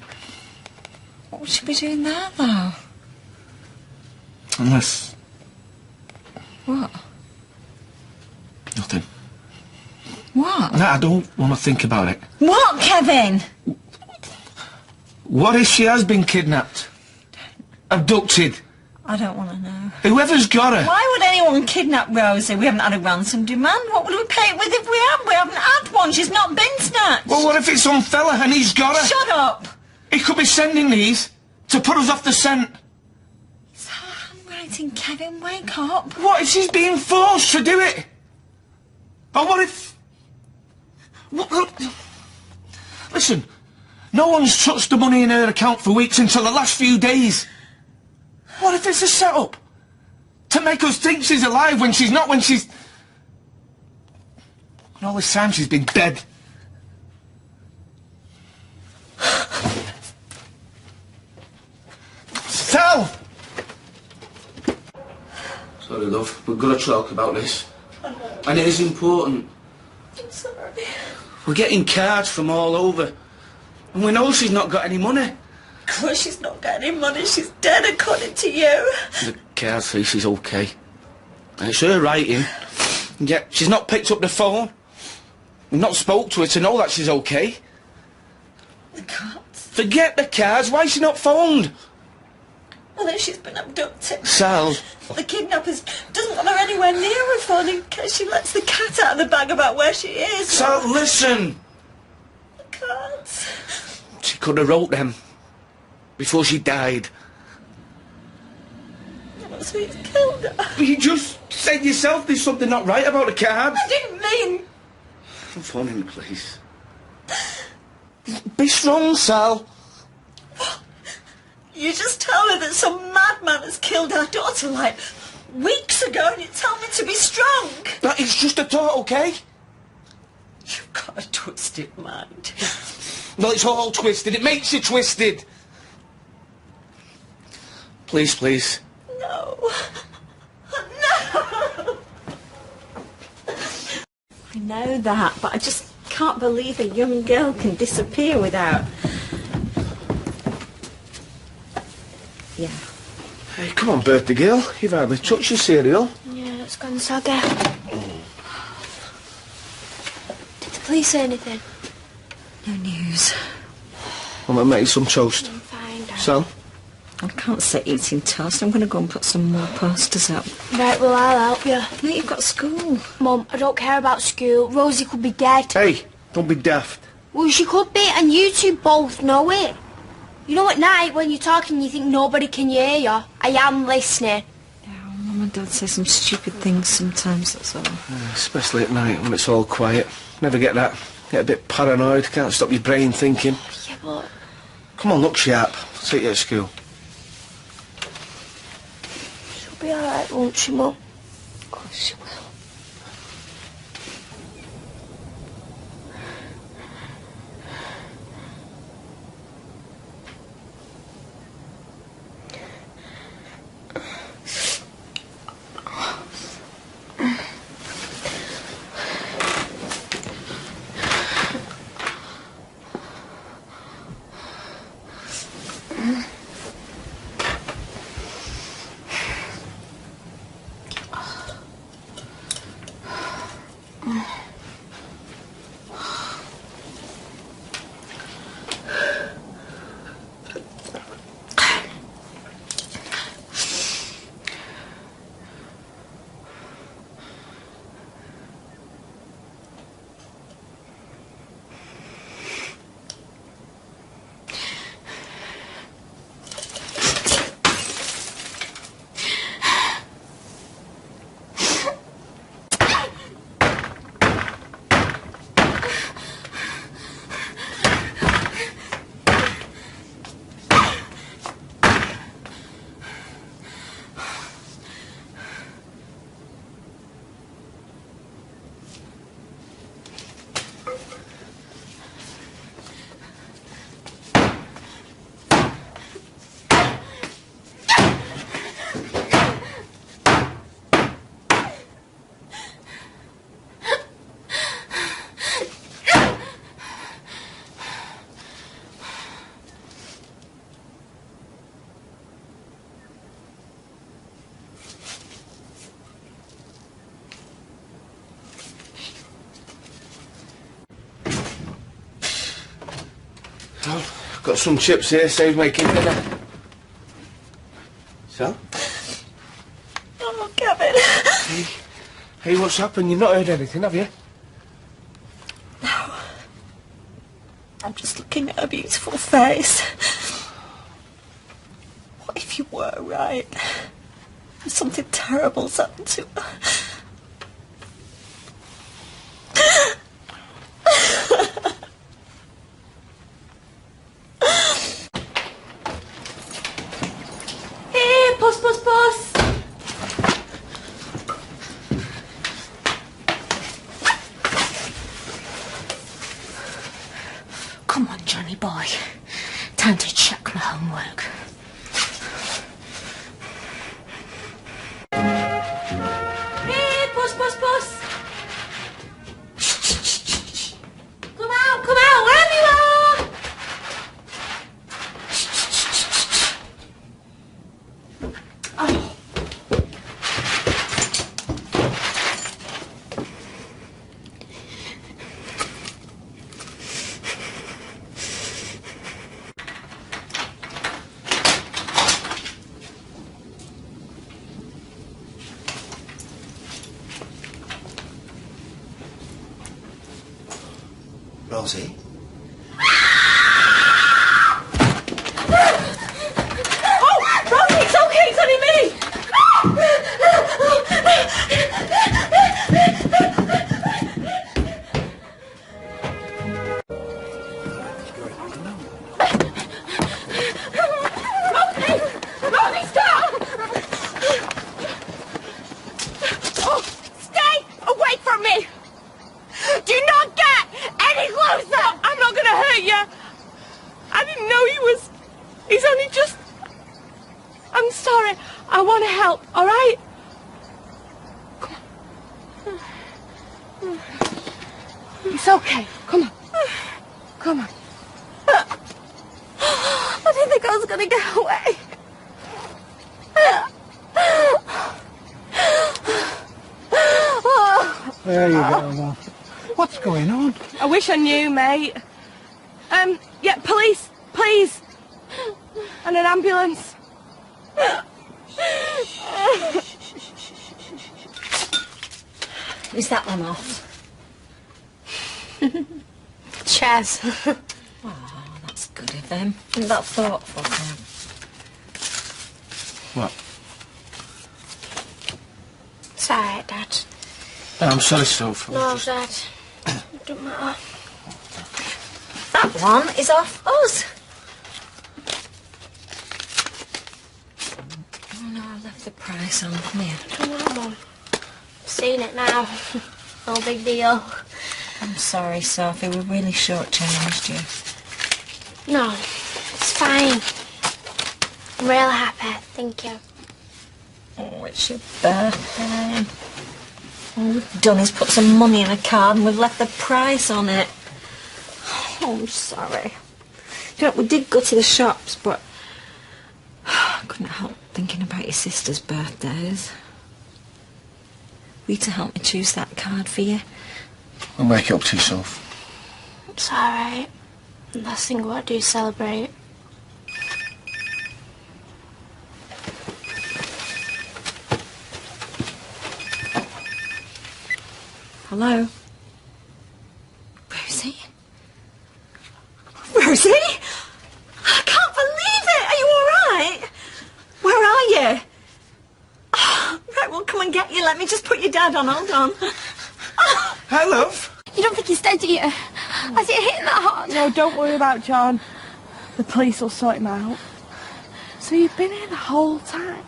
What would she be doing there, though?
Unless...
What?
Nothing.
What?
No, I don't want to think about it.
What, Kevin?
What if she has been kidnapped? Abducted?
I don't want to know.
Whoever's got her.
Why would anyone kidnap Rosie? We haven't had a ransom demand. What would we pay it with if we had? We haven't had one. She's not been snatched.
Well, what if it's some fella and he's got her?
Shut up.
He could be sending these to put us off the scent.
It's her handwriting, Kevin. Wake up.
What if she's being forced to do it? Or what if... Listen, no one's touched the money in her account for weeks until the last few days. What if it's a setup? To make us think she's alive when she's not, when she's... And all this time she's been dead. Sal! Sorry, love. We've got to talk about this. And it is important.
I'm sorry.
We're getting cards from all over. And we know she's not got any money.
Of course she's not got any money. She's dead, according to you.
The card says she's okay. And it's her writing. And yet she's not picked up the phone. We've not spoke to her to know that she's okay.
The cards?
Forget the cards. Why is she not phoned?
Well, if she's been abducted.
Sal.
The kidnappers doesn't want her anywhere near her phone in case she lets the cat out of the bag about where she is.
Sal, listen.
The cards.
She could have wrote them before she died.
So he's killed her.
But you just said yourself there's something not right about the cards.
I didn't mean...
Phone him, please. Be strong, Sal.
You just tell her that some madman has killed our daughter, like, weeks ago, and you tell me to be strong.
That is just a thought, okay?
You've got a twisted mind.
Well, it's all twisted. It makes you twisted. Please, please.
No. No! I know that, but I just can't believe a young girl can disappear without... Yeah.
Hey, come on, birthday girl. You've hardly touched your cereal.
Yeah, it's gone soggy. Did the police say anything?
No news.
I'm gonna make you some toast.
I'm fine, Dad.
Sal?
I can't sit eating toast. I'm going to go and put some more posters up.
Right, well, I'll help you.
No, you've got school.
Mum, I don't care about school. Rosie could be dead.
Hey, don't be daft.
Well, she could be, and you two both know it. You know, at night, when you're talking, you think nobody can hear you. I am listening.
Yeah, well, Mum and Dad say some stupid things sometimes, that's all.
Especially at night when it's all quiet. Never get that. Get a bit paranoid. Can't stop your brain thinking.
Yeah, but...
Come on, look sharp. See you at school.
She'll be alright, won't she, Mum?
Of course she will.
Got some chips here, saves making dinner. So?
Oh, Kevin.
Hey, what's happened? You've not heard anything, have you?
No. I'm just looking at her beautiful face. What if you were right? And something terrible's happened to her.
Here, puss, puss, puss.
Come on, Johnny boy. Time to check my homework.
Here, puss, puss, puss. Come out, wherever you are. Oh.
Rosie?
Oh, Rosie, it's okay, it's only me. Rosie, stop!
Oh, stay away from me! Do not get any closer! I'm not gonna hurt you. I didn't know he was... He's only just... I'm sorry. I want to help, all right? Come on. It's okay. Come on. Come on. I didn't think I was gonna get away.
There you go, now. What's going on?
I wish I knew, mate. Yeah, police, please. And an ambulance.
Is that one off?
Chairs.
Oh, that's good of him. Isn't that thoughtful of him?
What?
It's alright, Dad.
I'm sorry, Soph.
No, Dad. It don't matter.
That one is off us. Oh no, I left the price on. Come here.
Come on, Mum. I've seen it now. No big deal.
I'm sorry, Sophie. We really shortchanged you.
No, it's fine. I'm real happy. Thank you.
Oh, it's your birthday. All we've done is put some money in a card and we've left the price on it. Oh, I'm sorry. You know, we did go to the shops, but I couldn't help thinking about your sister's birthdays. Were you to help me choose that card for you?
I'll make it up to you, Soph.
It's alright. Last thing I want to do is celebrate.
Hello? Rosie? Rosie? I can't believe it! Are you all right? Where are you? Oh, right, well, come and get you. Let me just put your dad on. Hold on. Oh.
Hi, love.
You don't think he's dead, do you? Has it hit that hard?
No, don't worry about John. The police will sort him out. So you've been here the whole time?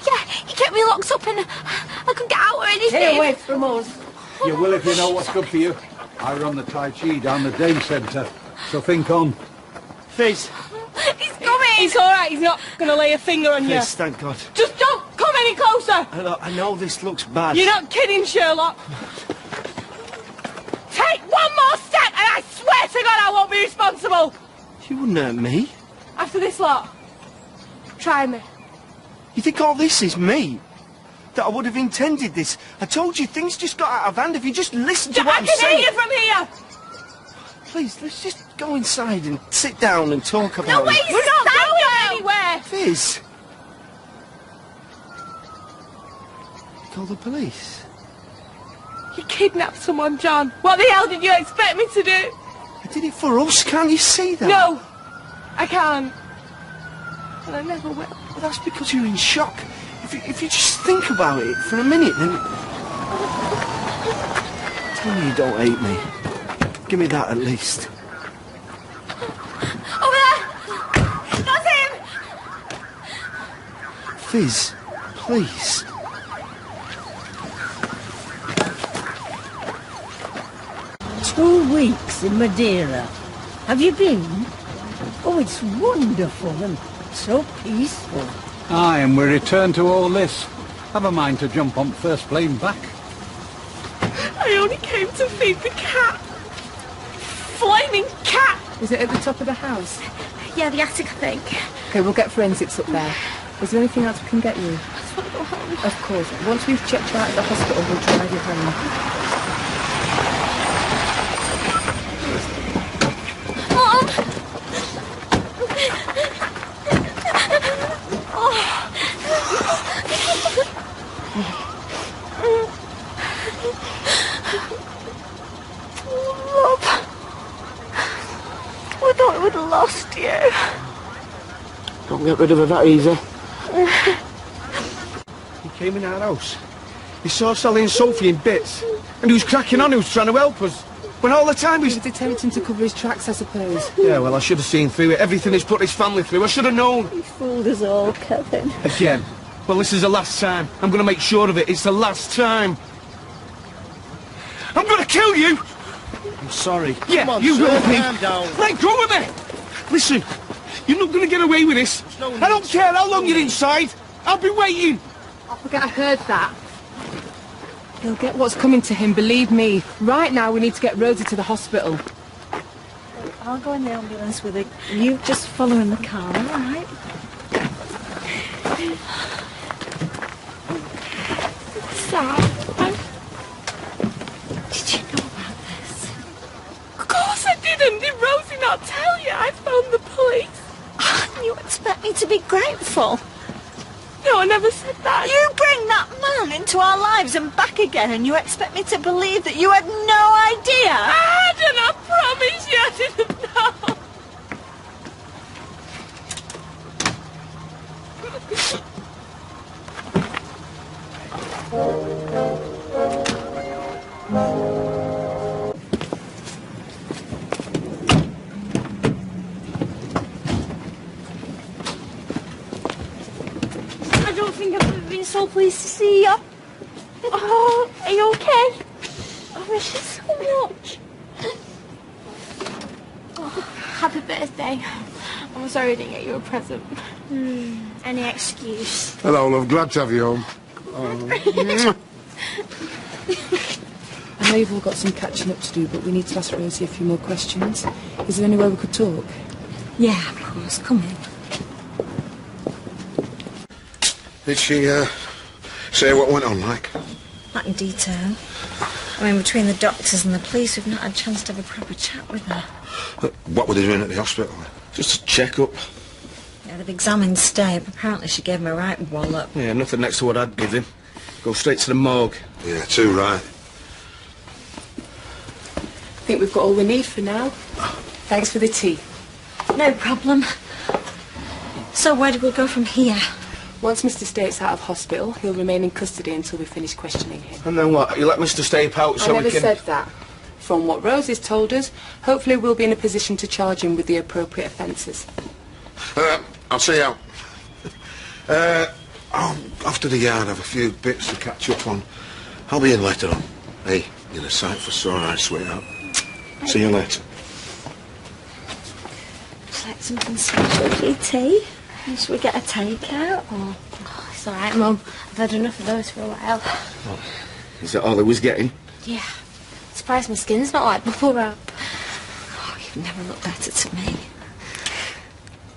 Yeah, he kept me locked up and I couldn't get out or anything.
Stay away from us.
You will if you know what's good for you. I run the Tai Chi down the Dame Centre, so think on.
Fizz.
He's coming!
He's alright, he's not going to lay a finger on you.
Fizz, thank God.
Just don't come any closer!
I know this looks bad.
You're not kidding, Sherlock. Take one more step and I swear to God I won't be responsible!
You wouldn't hurt me.
After this lot, try me.
You think all this is me? That I would have intended this? I told you things just got out of hand. If you just listen to what I'm saying...
I can hear you from here!
Please, let's just go inside and sit down and talk about
No way,
it.
we're not going anywhere!
Fizz! Call the police.
You kidnapped someone, John. What the hell did you expect me to do?
I did it for us, can't you see that?
No, I can't. And I never will.
Well, that's because you're in shock. If you just think about it for a minute, then... Tell me you don't hate me. Give me that at least.
Over there! That's him!
Fizz, please.
2 weeks in Madeira. Have you been? Oh, it's wonderful and so peaceful.
Aye, and we return to all this. Have a mind to jump on first plane back.
I only came to feed the cat. Flaming cat!
Was it at the top of the house?
Yeah, the attic, I think.
Okay, we'll get forensics up there. Is there anything else we can get you?
I just want to go home.
Of course. Once we've checked you out at the hospital, we'll drive you home.
We thought we'd lost you.
Don't get rid of her that easy. He came in our house. He saw Sally and Sophie in bits. And he was cracking on, he was trying to help us. When all the time
He was attempting to cover his tracks, I suppose.
Yeah, well, I should have seen through it. Everything he's put his family through. I should have known.
You fooled us all, Kevin.
Again. Well, this is the last time. I'm going to make sure of it. It's the last time. I'm going to kill you! I'm sorry. Yeah,
Come on,
you
sir,
will be.
calm down.
Let go of me! Listen, you're not going to get away with this. I don't care how long you're inside. I'll be waiting.
I forget I heard that. He'll get what's coming to him, believe me. Right now, we need to get Rosie to the hospital.
I'll go in the ambulance with her. You just follow in the car, all right?
Sam,
Did you know about this?
of course I didn't. Did Rosie not tell you? I phoned the police.
You expect me to be grateful?
No, I never said that.
You bring that man into our lives and back again, and you expect me to believe that you had no idea?
I hadn't, I promise you I didn't know.
I don't think I've ever been so pleased to see you.
Oh, are you okay?
I miss you so much.
Oh, happy birthday. I'm sorry I didn't get you a present. Any excuse.
Hello, love. Glad to have you home. Oh.
I know you've all got some catching up to do, but we need to ask Rosie a few more questions. Is there any way we could talk?
Yeah, of course. Come in.
Did she say what went on, like?
Not in detail. I mean, between the doctors and the police, we've not had a chance to have a proper chat with her.
What were they doing at the hospital?
Just a check-up.
Yeah, they've examined Stape. Apparently she gave him a right wallop.
Yeah, nothing next to what I'd give him. Go straight to the morgue.
Yeah, too right.
I think we've got all we need for now. Thanks for the tea.
No problem. So where do we go from here?
Once Mr. Stape's out of hospital, he'll remain in custody until we finish questioning him.
And then what? You let Mr. Stape out so
I never
we can...
said that. From what Rosie's told us, hopefully we'll be in a position to charge him with the appropriate offences.
I'll see you out. Off to the yard, have a few bits to catch up on. I'll be in later on. Hey, you're a sight for sore eyes, sweetheart. See you later.
Would you like something special for your tea? Should we get a takeout or...?
Oh, it's alright, Mum. I've had enough of those for a while.
Oh, is that all he was getting?
Yeah. Surprised my skin's not like bubble wrap.
Oh, you've never looked better to me.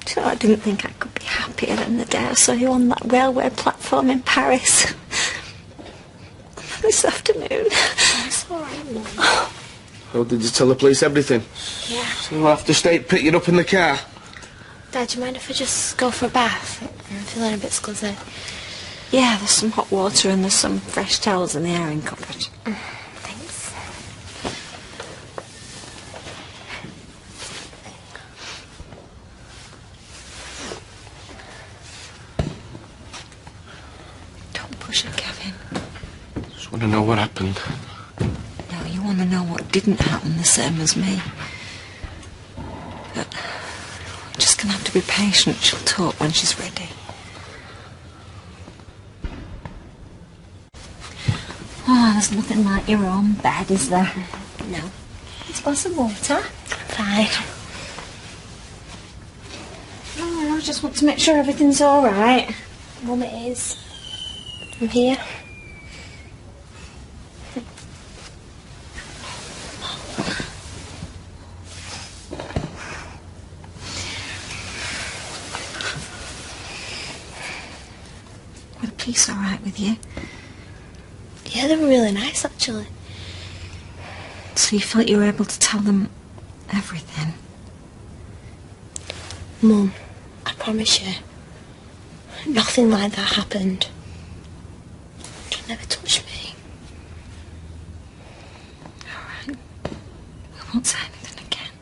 Do you know, I didn't think I could be happier than the day I saw you on that railway platform in Paris. This afternoon.
It's alright, Mum.
Oh, did you tell the police everything?
Yeah.
So we'll have to Stape pick you up in the car?
Dad, do you mind if I just go for a bath? I'm feeling a bit scuzzy.
Yeah, there's some hot water and there's some fresh towels in the airing cupboard.
Thanks.
Don't push it, Kevin.
Just want to know what happened.
No, you want to know what didn't happen, the same as me. But we're just going to have to be patient. She'll talk when she's ready. Oh, there's nothing like your own bed, is there?
No.
It's a glass of water.
Fine.
Oh, I just want to make sure everything's all right.
Mum, it is. I'm here.
Were the police all right with you?
Yeah, they were really nice, actually.
So you felt you were able to tell them everything?
Mum, I promise you, nothing like that happened. Don't never touch me.
All right. I won't say anything again.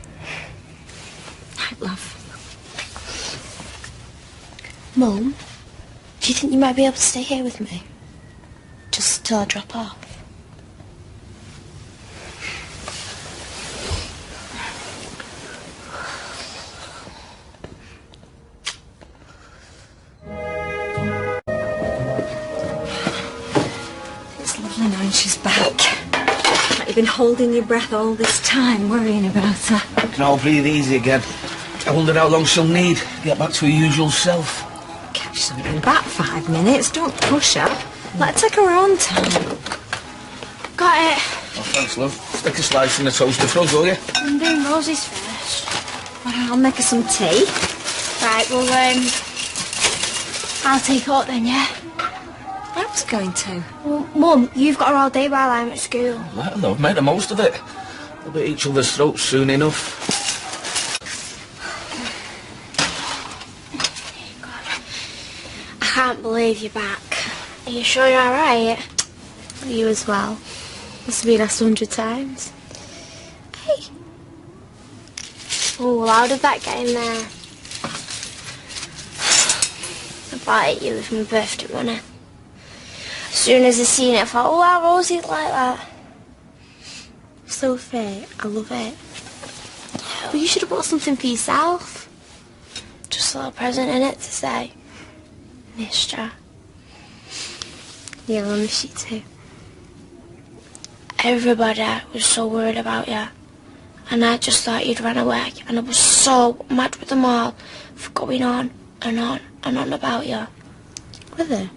Night, love.
Mum, do you think you might be able to stay here with me? Just till I drop off.
It's lovely knowing she's back. Like you've been holding your breath all this time, worrying about her.
We can all breathe easy again. I wonder how long she'll need to get back to her usual self.
Kev, she's only been back 5 minutes. Don't push her. Let her take her own time.
Got it.
Oh, thanks, love. Stick a slice in the toaster for us, will you?
I'm doing Rosie's first.
Well, I'll make her some tea.
Right, well, I'll take it up then, yeah?
I was going to.
Well, Mum, you've got her all day while I'm at school.
Let her know. Make the most of it. We'll be at each other's throats soon enough.
I can't believe you're back. Are you sure you're alright? You as well. Must have been asked 100 times. Hey. Oh, well, how did that get in there? I bought it you with my birthday money. As soon as I seen it, I thought, oh, wow, Rosie's like that. So fake. I love it. But you should have bought something for yourself. Just a little present in it to say, missed ya. Yeah, I miss you too. Everybody was so worried about you. And I just thought you'd run away. And I was so mad with them all for going on and on and on about you. Were they?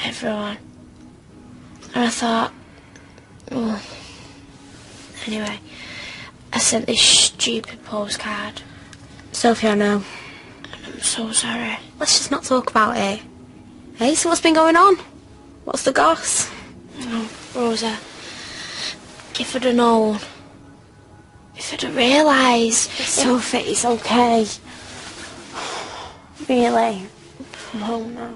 Everyone. And I thought, oh. Anyway, I sent this stupid postcard. Sophie, I know. And I'm so sorry. Let's just not talk about it. Hey, so what's been going on? What's the goss? Oh, Rosa, if I'd have known, if I'd have realised...
Sophie, it's okay.
Really? I'm home now.